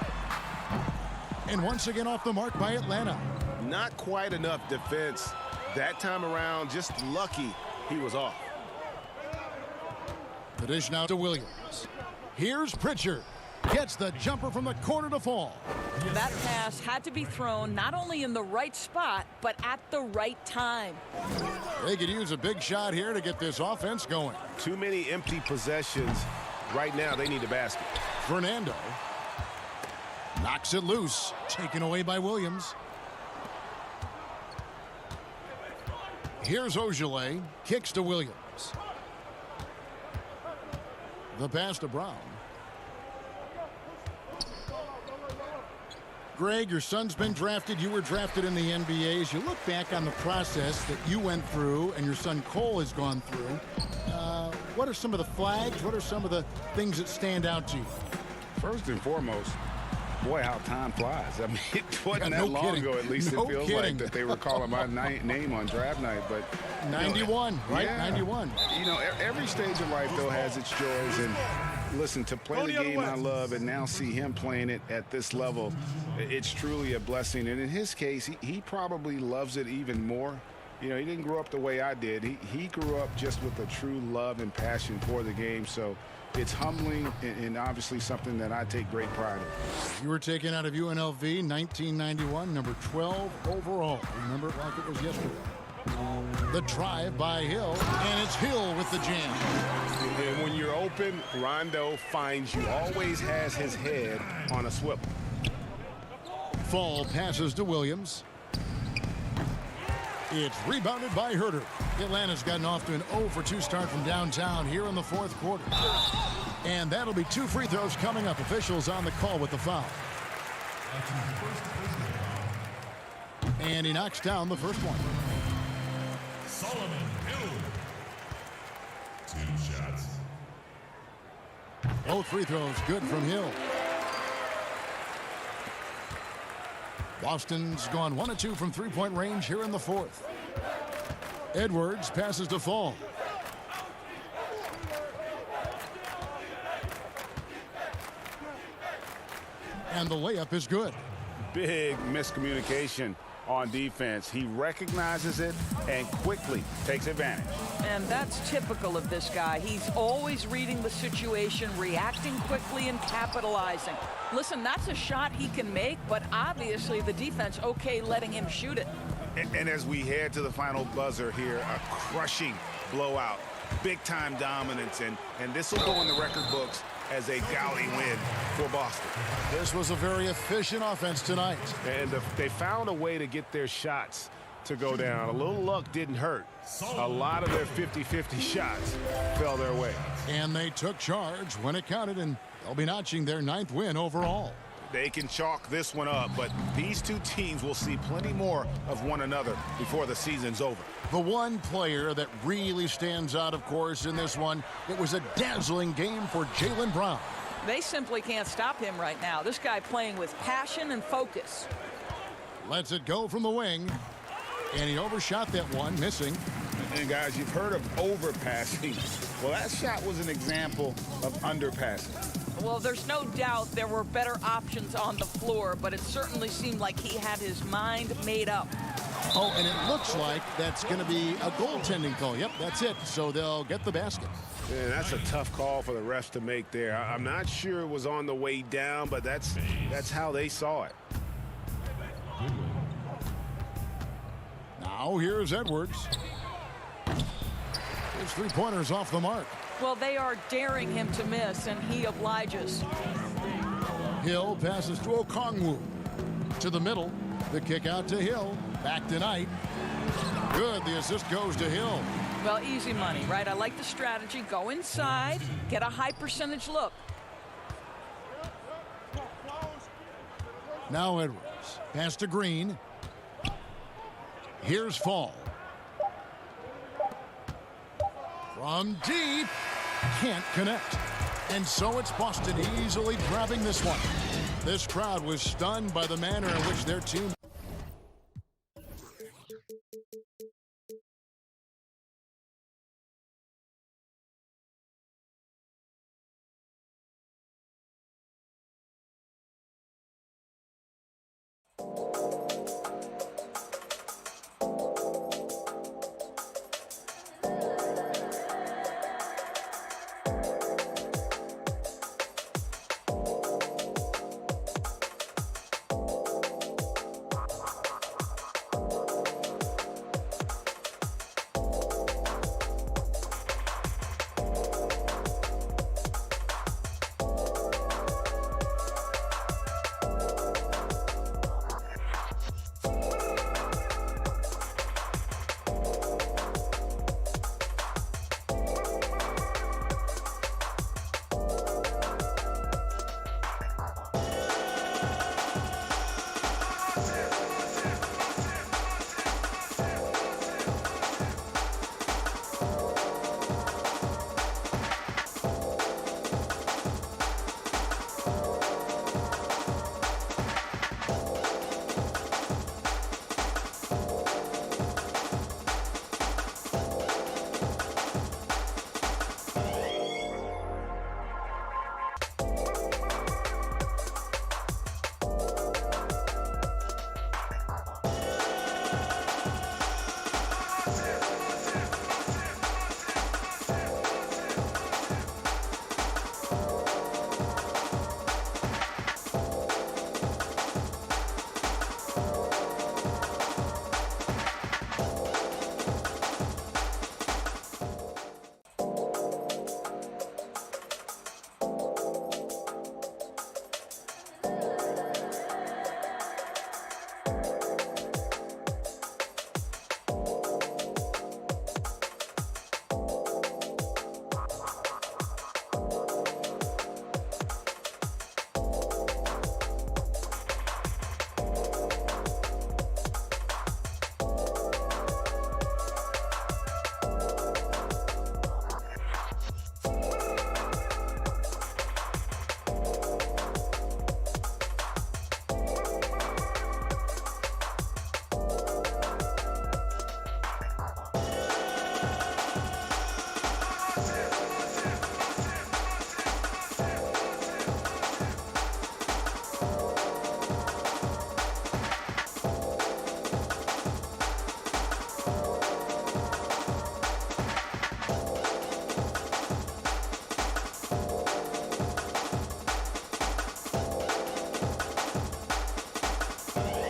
[SPEAKER 1] And once again off the mark by Atlanta.
[SPEAKER 8] Not quite enough defense that time around. Just lucky he was off.
[SPEAKER 1] The dish now to Williams. Here's Pritchard. Gets the jumper from the corner to fall.
[SPEAKER 4] That pass had to be thrown not only in the right spot, but at the right time.
[SPEAKER 1] They could use a big shot here to get this offense going.
[SPEAKER 8] Too many empty possessions. Right now, they need a basket.
[SPEAKER 1] Fernando knocks it loose. Taken away by Williams. Here's Ogilvy. Kicks to Williams. The pass to Brown. Greg, your son's been drafted. You were drafted in the NBA. As you look back on the process that you went through and your son Cole has gone through, what are some of the flags? What are some of the things that stand out to you?
[SPEAKER 3] First and foremost, boy, how time flies. I mean, it wasn't
[SPEAKER 1] Yeah,
[SPEAKER 3] that
[SPEAKER 1] no
[SPEAKER 3] long
[SPEAKER 1] kidding.
[SPEAKER 3] ago, at least
[SPEAKER 1] No
[SPEAKER 3] it feels
[SPEAKER 1] kidding.
[SPEAKER 3] like, that they were calling my name on draft night. But
[SPEAKER 1] 91, right?
[SPEAKER 3] Yeah.
[SPEAKER 1] 91.
[SPEAKER 3] You know, every stage of life, though, has its joys. And listen, to play the game I love and now see him playing it at this level, it's truly a blessing. And in his case, he probably loves it even more. You know, he didn't grow up the way I did. He grew up just with a true love and passion for the game. So it's humbling and obviously something that I take great pride in.
[SPEAKER 1] You were taken out of UNLV 1991, number 12 overall. Remember it like it was yesterday. The drive by Hill, and it's Hill with the jam.
[SPEAKER 8] And when you're open, Rondo finds you. Always has his head on a swivel.
[SPEAKER 1] Fall passes to Williams. It's rebounded by Herter. Atlanta's gotten off to an 0-for-2 start from downtown here in the fourth quarter. And that'll be 2 free throws coming up. Officials on the call with the foul. And he knocks down the first one.
[SPEAKER 5] Solomon Hill. 2 shots.
[SPEAKER 1] Both free throws good from Hill. Boston's gone 1 of 2 from three-point range here in the fourth. Edwards passes to Fall. And the layup is good.
[SPEAKER 8] Big miscommunication on defense. He recognizes it and quickly takes advantage.
[SPEAKER 4] And that's typical of this guy. He's always reading the situation, reacting quickly and capitalizing. Listen, that's a shot he can make, but obviously the defense okay letting him shoot it.
[SPEAKER 8] And as we head to the final buzzer here, a crushing blowout, big-time dominance, and this will go in the record books as a gaudy win for Boston.
[SPEAKER 1] This was a very efficient offense tonight.
[SPEAKER 8] And they found a way to get their shots
[SPEAKER 3] to go down. A little luck didn't hurt. A lot of their 50-50 shots fell their way.
[SPEAKER 1] And they took charge when it counted, and they'll be notching their 9th win overall.
[SPEAKER 8] They can chalk this one up, but these two teams will see plenty more of one another before the season's over.
[SPEAKER 1] The one player that really stands out, of course, in this one, it was a dazzling game for Jaylen Brown.
[SPEAKER 4] They simply can't stop him right now. This guy playing with passion and focus.
[SPEAKER 1] Lets it go from the wing, and he overshot that one, missing.
[SPEAKER 2] And guys, you've heard of overpassing. Well, that shot was an example of underpassing.
[SPEAKER 4] Well, there's no doubt there were better options on the floor, but it certainly seemed like he had his mind made up.
[SPEAKER 1] Oh, and it looks like that's going to be a goaltending call. Yep, that's it. So they'll get the basket.
[SPEAKER 3] Man, that's a tough call for the refs to make there. I'm not sure it was on the way down, but that's how they saw it.
[SPEAKER 1] Now here's Edwards. His 3-pointers off the mark.
[SPEAKER 4] Well, they are daring him to miss, and he obliges.
[SPEAKER 1] Hill passes to Okongwu. To the middle. The kick out to Hill. Back to Knight. Good. The assist goes to Hill.
[SPEAKER 4] Well, easy money, right? I like the strategy. Go inside. Get a high percentage look.
[SPEAKER 1] Now Edwards. Pass to Green. Here's Fall. From deep. Can't connect. And so it's Boston easily grabbing this one. This crowd was stunned by the manner in which their team